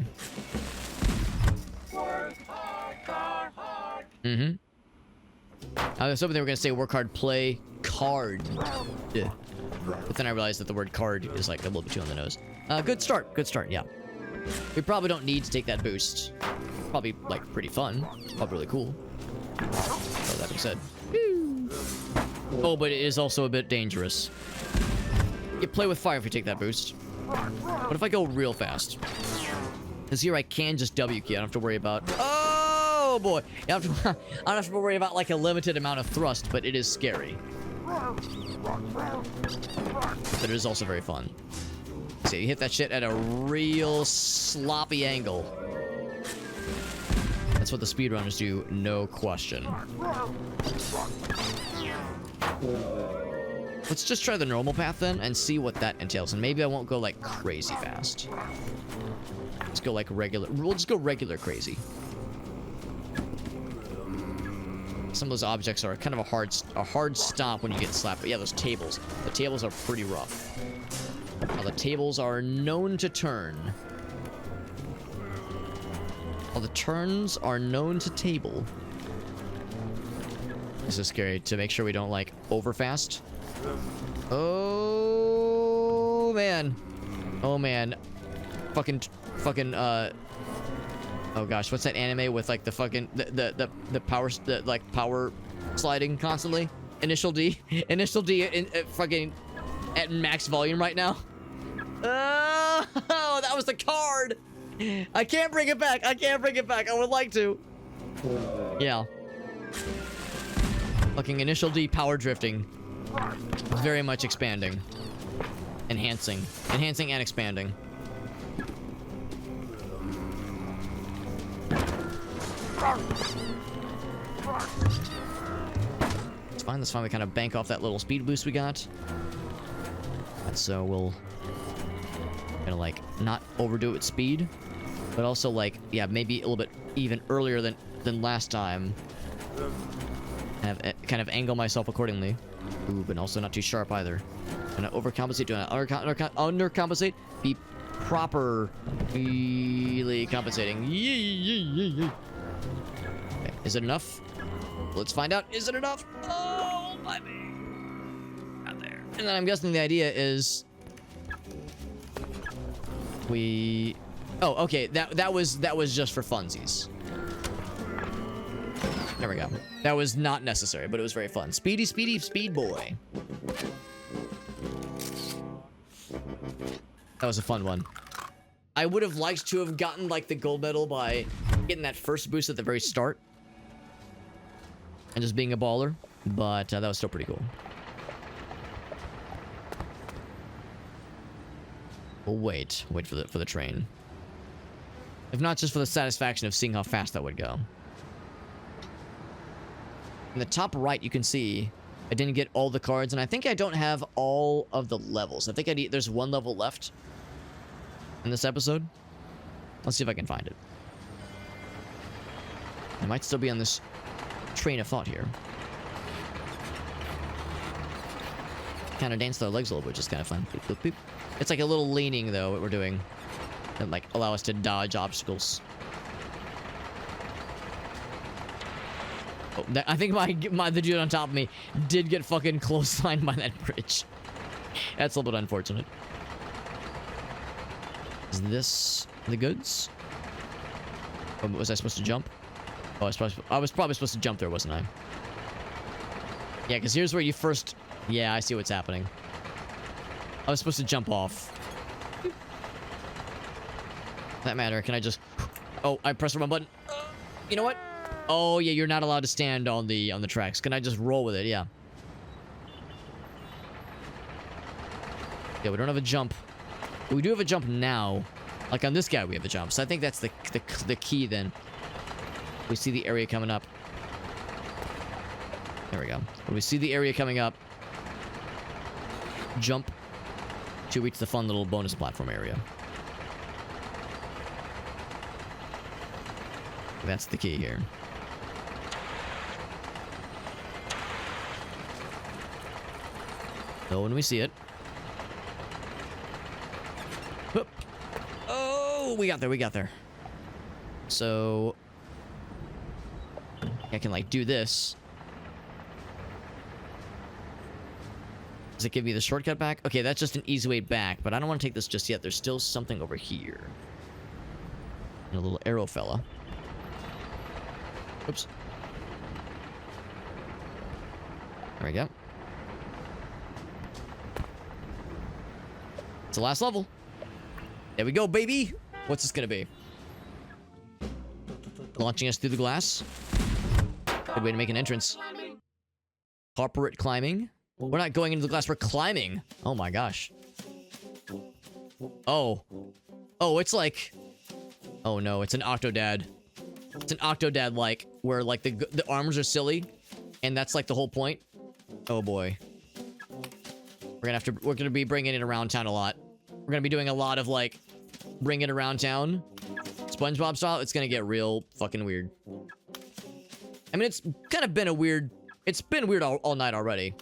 Mm-hmm. I was hoping they were gonna say work hard, play card. Yeah. But then I realized that the word card is like a little bit too on the nose. Good start. Good start, yeah. We probably don't need to take that boost. Probably, like, pretty fun. Probably really cool. So that being said. Oh, but it is also a bit dangerous. You play with fire if you take that boost. What if I go real fast? Because here I can just W key. I don't have to worry about... Oh, boy. I don't have to worry about, like, a limited amount of thrust, but it is scary. But it is also very fun. So you hit that shit at a real sloppy angle. That's what the speedrunners do, no question. Let's just try the normal path then and see what that entails. And maybe I won't go like crazy fast. Let's go like regular. We'll just go regular crazy. Some of those objects are kind of a hard stop when you get slapped. But yeah, those tables. The tables are pretty rough. Now, the tables are known to turn. All the turns are known to table. This is scary to make sure we don't like over fast. Oh man. Oh man. Fucking oh gosh, what's that anime with like the fucking the power like power sliding constantly? Initial D. Initial D in fucking at max volume right now. Oh, that was the card. I can't bring it back. I can't bring it back. I would like to. Yeah. Fucking initial D power drifting. Very much expanding. Enhancing. Enhancing and expanding. It's fine. That's fine. We kind of bank off that little speed boost we got. And so we'll... gonna like not overdo it with speed, but also like yeah maybe a little bit even earlier than last time. Kind of angle myself accordingly. Ooh, but also not too sharp either. Gonna overcompensate. Do I undercompensate? Be properly compensating. Okay, is it enough? Let's find out. Is it enough? Oh my man! Out there. And then I'm guessing the idea is. Oh, okay. That was just for funsies. There we go. That was not necessary, but it was very fun. Speedy, speed boy. That was a fun one. I would have liked to have gotten like the gold medal by getting that first boost at the very start and just being a baller, but that was still pretty cool. We'll wait for the train. If not just for the satisfaction of seeing how fast that would go. In the top right, you can see I didn't get all the cards, and I think I don't have all of the levels. I think there's one level left in this episode. Let's see if I can find it. It might still be on this train of thought here. Kind of dance their legs a little bit, which is kind of fun. Beep, boop, beep. It's like a little leaning, though, what we're doing. And, like, allow us to dodge obstacles. Oh, I think the dude on top of me did get fucking clotheslined by that bridge. That's a little bit unfortunate. Is this the goods? Oh, was I supposed to jump? Oh, I was probably supposed to jump there, wasn't I? Yeah, because here's where you first... Yeah, I see what's happening. I was supposed to jump off. That matter, can I just... Oh, I pressed the wrong button. You know what? Oh, yeah, you're not allowed to stand on the tracks. Can I just roll with it? Yeah. Yeah, we don't have a jump. But we do have a jump now. Like on this guy, we have a jump. So I think that's the key then. We see the area coming up. There we go. When we see the area coming up, jump to reach the fun little bonus platform area. That's the key here. So when we see it. Whoop. Oh, we got there. So I can like do this. Does it give me the shortcut back? Okay, that's just an easy way back, but I don't want to take this just yet. There's still something over here. And a little arrow fella. Oops. There we go. It's the last level. There we go, baby. What's this gonna be? Launching us through the glass. Good way to make an entrance. Corporate climbing. We're not going into the glass, we're climbing. Oh my gosh. Oh. Oh, it's like... Oh no, it's an Octodad. It's an Octodad-like, where like the arms are silly, and that's like the whole point. Oh boy. We're gonna be bringing it around town a lot. We're gonna be doing a lot of like, bring it around town. SpongeBob style, it's gonna get real fucking weird. I mean, it's kind of been a weird... It's been weird all night already.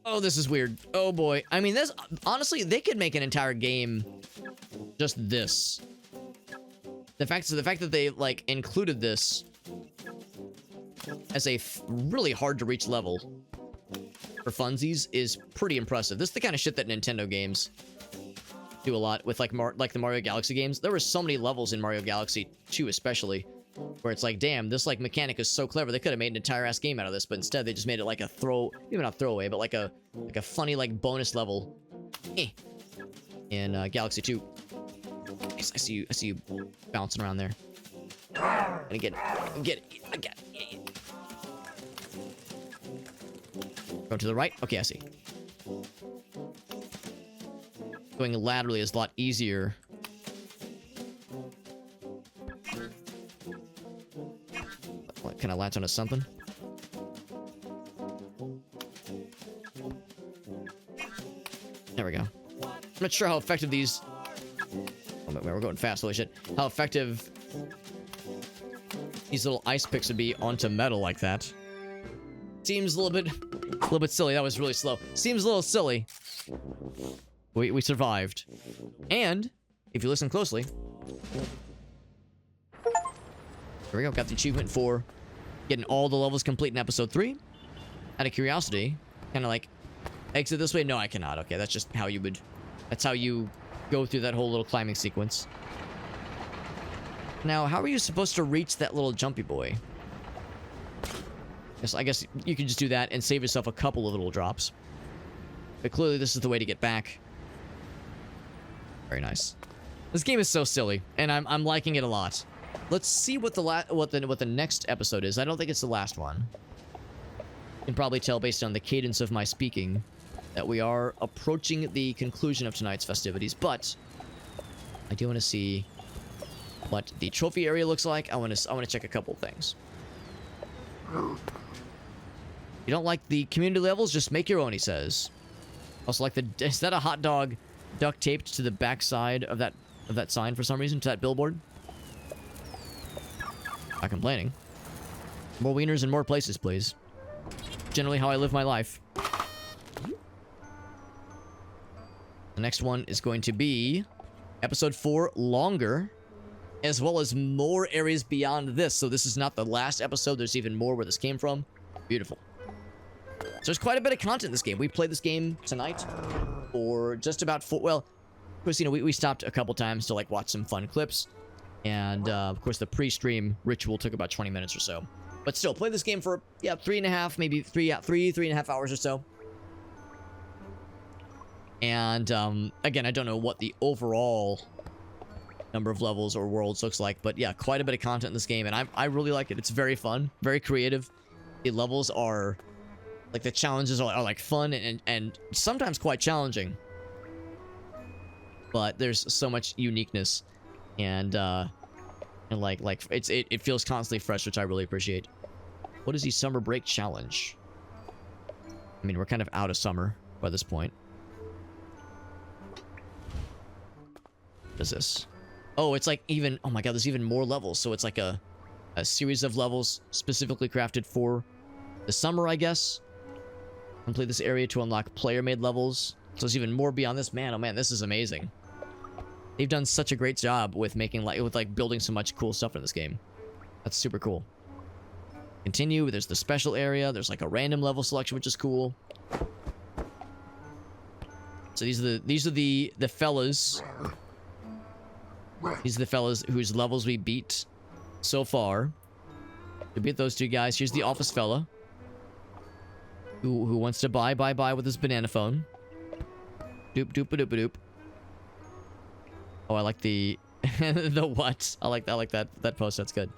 Oh, this is weird. Oh boy. I mean, this... Honestly, they could make an entire game just this. The fact that they, like, included this as a really hard-to-reach level for funsies is pretty impressive. This is the kind of shit that Nintendo games do a lot with, like the Mario Galaxy games. There were so many levels in Mario Galaxy 2 especially, where it's like, damn, this, like, mechanic is so clever. They could have made an entire-ass game out of this, but instead they just made it like a maybe not throwaway, but like a funny, like, bonus level in Galaxy 2. I see you bouncing around there. And get it. Go to the right. Okay, I see. Going laterally is a lot easier. What, can I latch onto something? There we go. I'm not sure how effective these... Oh, man, we're going fast, holy shit. How effective these little ice picks would be onto metal like that. Seems a little bit silly. That was really slow. Seems a little silly. We survived. And, if you listen closely... There we go. Got the achievement for getting all the levels complete in episode 3. Out of curiosity, kind of like, exit this way? No, I cannot. Okay, that's just how you would... That's how you go through that whole little climbing sequence. Now, how are you supposed to reach that little jumpy boy? Yes, I guess you can just do that and save yourself a couple of little drops. But clearly this is the way to get back. Very nice. This game is so silly, and I'm liking it a lot. Let's see what the next episode is. I don't think it's the last one. You can probably tell based on the cadence of my speaking that we are approaching the conclusion of tonight's festivities, but I do want to see what the trophy area looks like. I want to check a couple things. You don't like the community levels? Just make your own, he says. Also, like is that a hot dog duct taped to the back side of that sign for some reason, to that billboard? Not complaining. More wieners in more places, please. Generally how I live my life. The next one is going to be episode 4, Longer, as well as more areas beyond this. So this is not the last episode. There's even more where this came from. Beautiful. So there's quite a bit of content in this game. We played this game tonight for just about 4... Well, of course, you know, we stopped a couple times to, like, watch some fun clips. And, of course, the pre-stream ritual took about 20 minutes or so. But still, played this game for, yeah, 3.5, maybe 3.5 hours or so. And, again, I don't know what the overall number of levels or worlds looks like. But, yeah, quite a bit of content in this game. And I really like it. It's very fun, very creative. The levels are... Like, the challenges are like, fun and sometimes quite challenging. But there's so much uniqueness. And like it feels constantly fresh, which I really appreciate. What is the summer break challenge? I mean, we're kind of out of summer by this point. What is this? Oh, it's like even... Oh my god, there's even more levels. So it's like a series of levels specifically crafted for the summer, I guess. Complete this area to unlock player-made levels. So there's even more beyond this. Man, oh man, this is amazing. They've done such a great job with making, like, building so much cool stuff in this game. That's super cool. Continue. There's the special area. There's like a random level selection, which is cool. So these are the fellas. These are the fellas whose levels we beat so far. We beat those two guys. Here's the office fella. Who wants to buy with his banana phone. Doop doop doop doop. Oh, I like the the what? I like that post. That's good.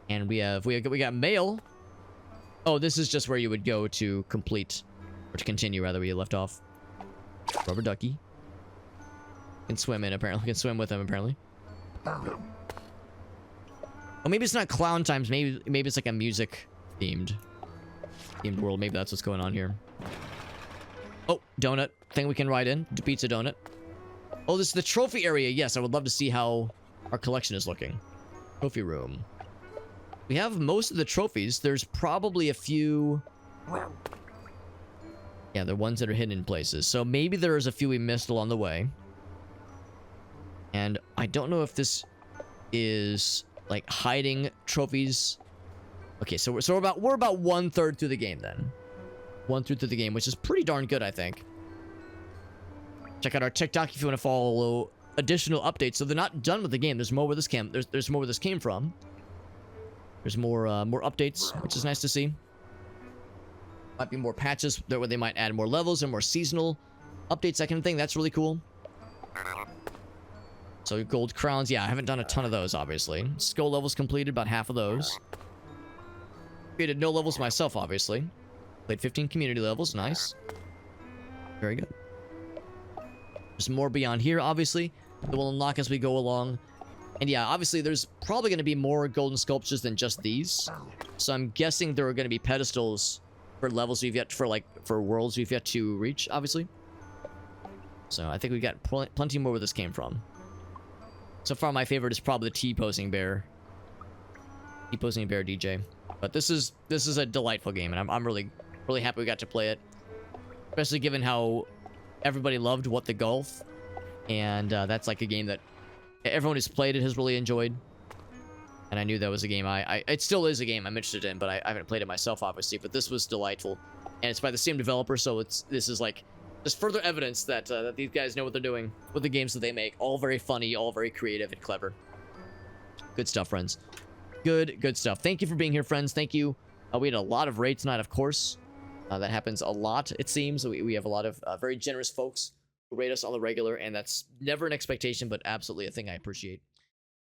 And we got mail. Oh, this is just where you would go to complete or to continue rather where you left off. Rubber ducky. Can swim in apparently. Can swim with him apparently. Oh, maybe it's not clown times. Maybe it's like a music themed world. Maybe that's what's going on here. Oh, donut thing we can ride in. The pizza donut. Oh, this is the trophy area. Yes, I would love to see how our collection is looking. Trophy room. We have most of the trophies. There's probably a few... Yeah, the ones that are hidden in places. So maybe there's a few we missed along the way. And I don't know if this is like hiding trophies. Okay, so we're about 1/3 through the game then. 1/3 through the game, which is pretty darn good, I think. Check out our TikTok if you want to follow additional updates. So they're not done with the game. There's more where this came. There's more where this came from. There's more updates, which is nice to see. Might be more patches where they might add more levels and more seasonal updates, that kind of thing. That's really cool. So gold crowns, yeah, I haven't done a ton of those, obviously. Skull levels completed, about half of those. Created no levels myself, obviously. Played 15 community levels, nice. Very good. There's more beyond here, obviously, that will unlock as we go along. And yeah, obviously, there's probably going to be more golden sculptures than just these. So I'm guessing there are going to be pedestals for levels we've yet, for worlds we've yet to reach, obviously. So I think we got plenty more where this came from. So far, my favorite is probably the T-posing bear. T-posing bear DJ. But this is a delightful game, and I'm really happy we got to play it. Especially given how everybody loved What the Golf. And that's like a game that everyone who's played it has really enjoyed. And I knew that was a game it still is a game I'm interested in, but I haven't played it myself, obviously. But this was delightful. And it's by the same developer, so this is like just further evidence that that these guys know what they're doing with the games that they make. All very funny, all very creative and clever. Good stuff, friends. Good stuff. Thank you for being here, friends. Thank you. We had a lot of raids tonight, of course. That happens a lot, it seems. We have a lot of very generous folks who rate us on the regular, and that's never an expectation, but absolutely a thing I appreciate.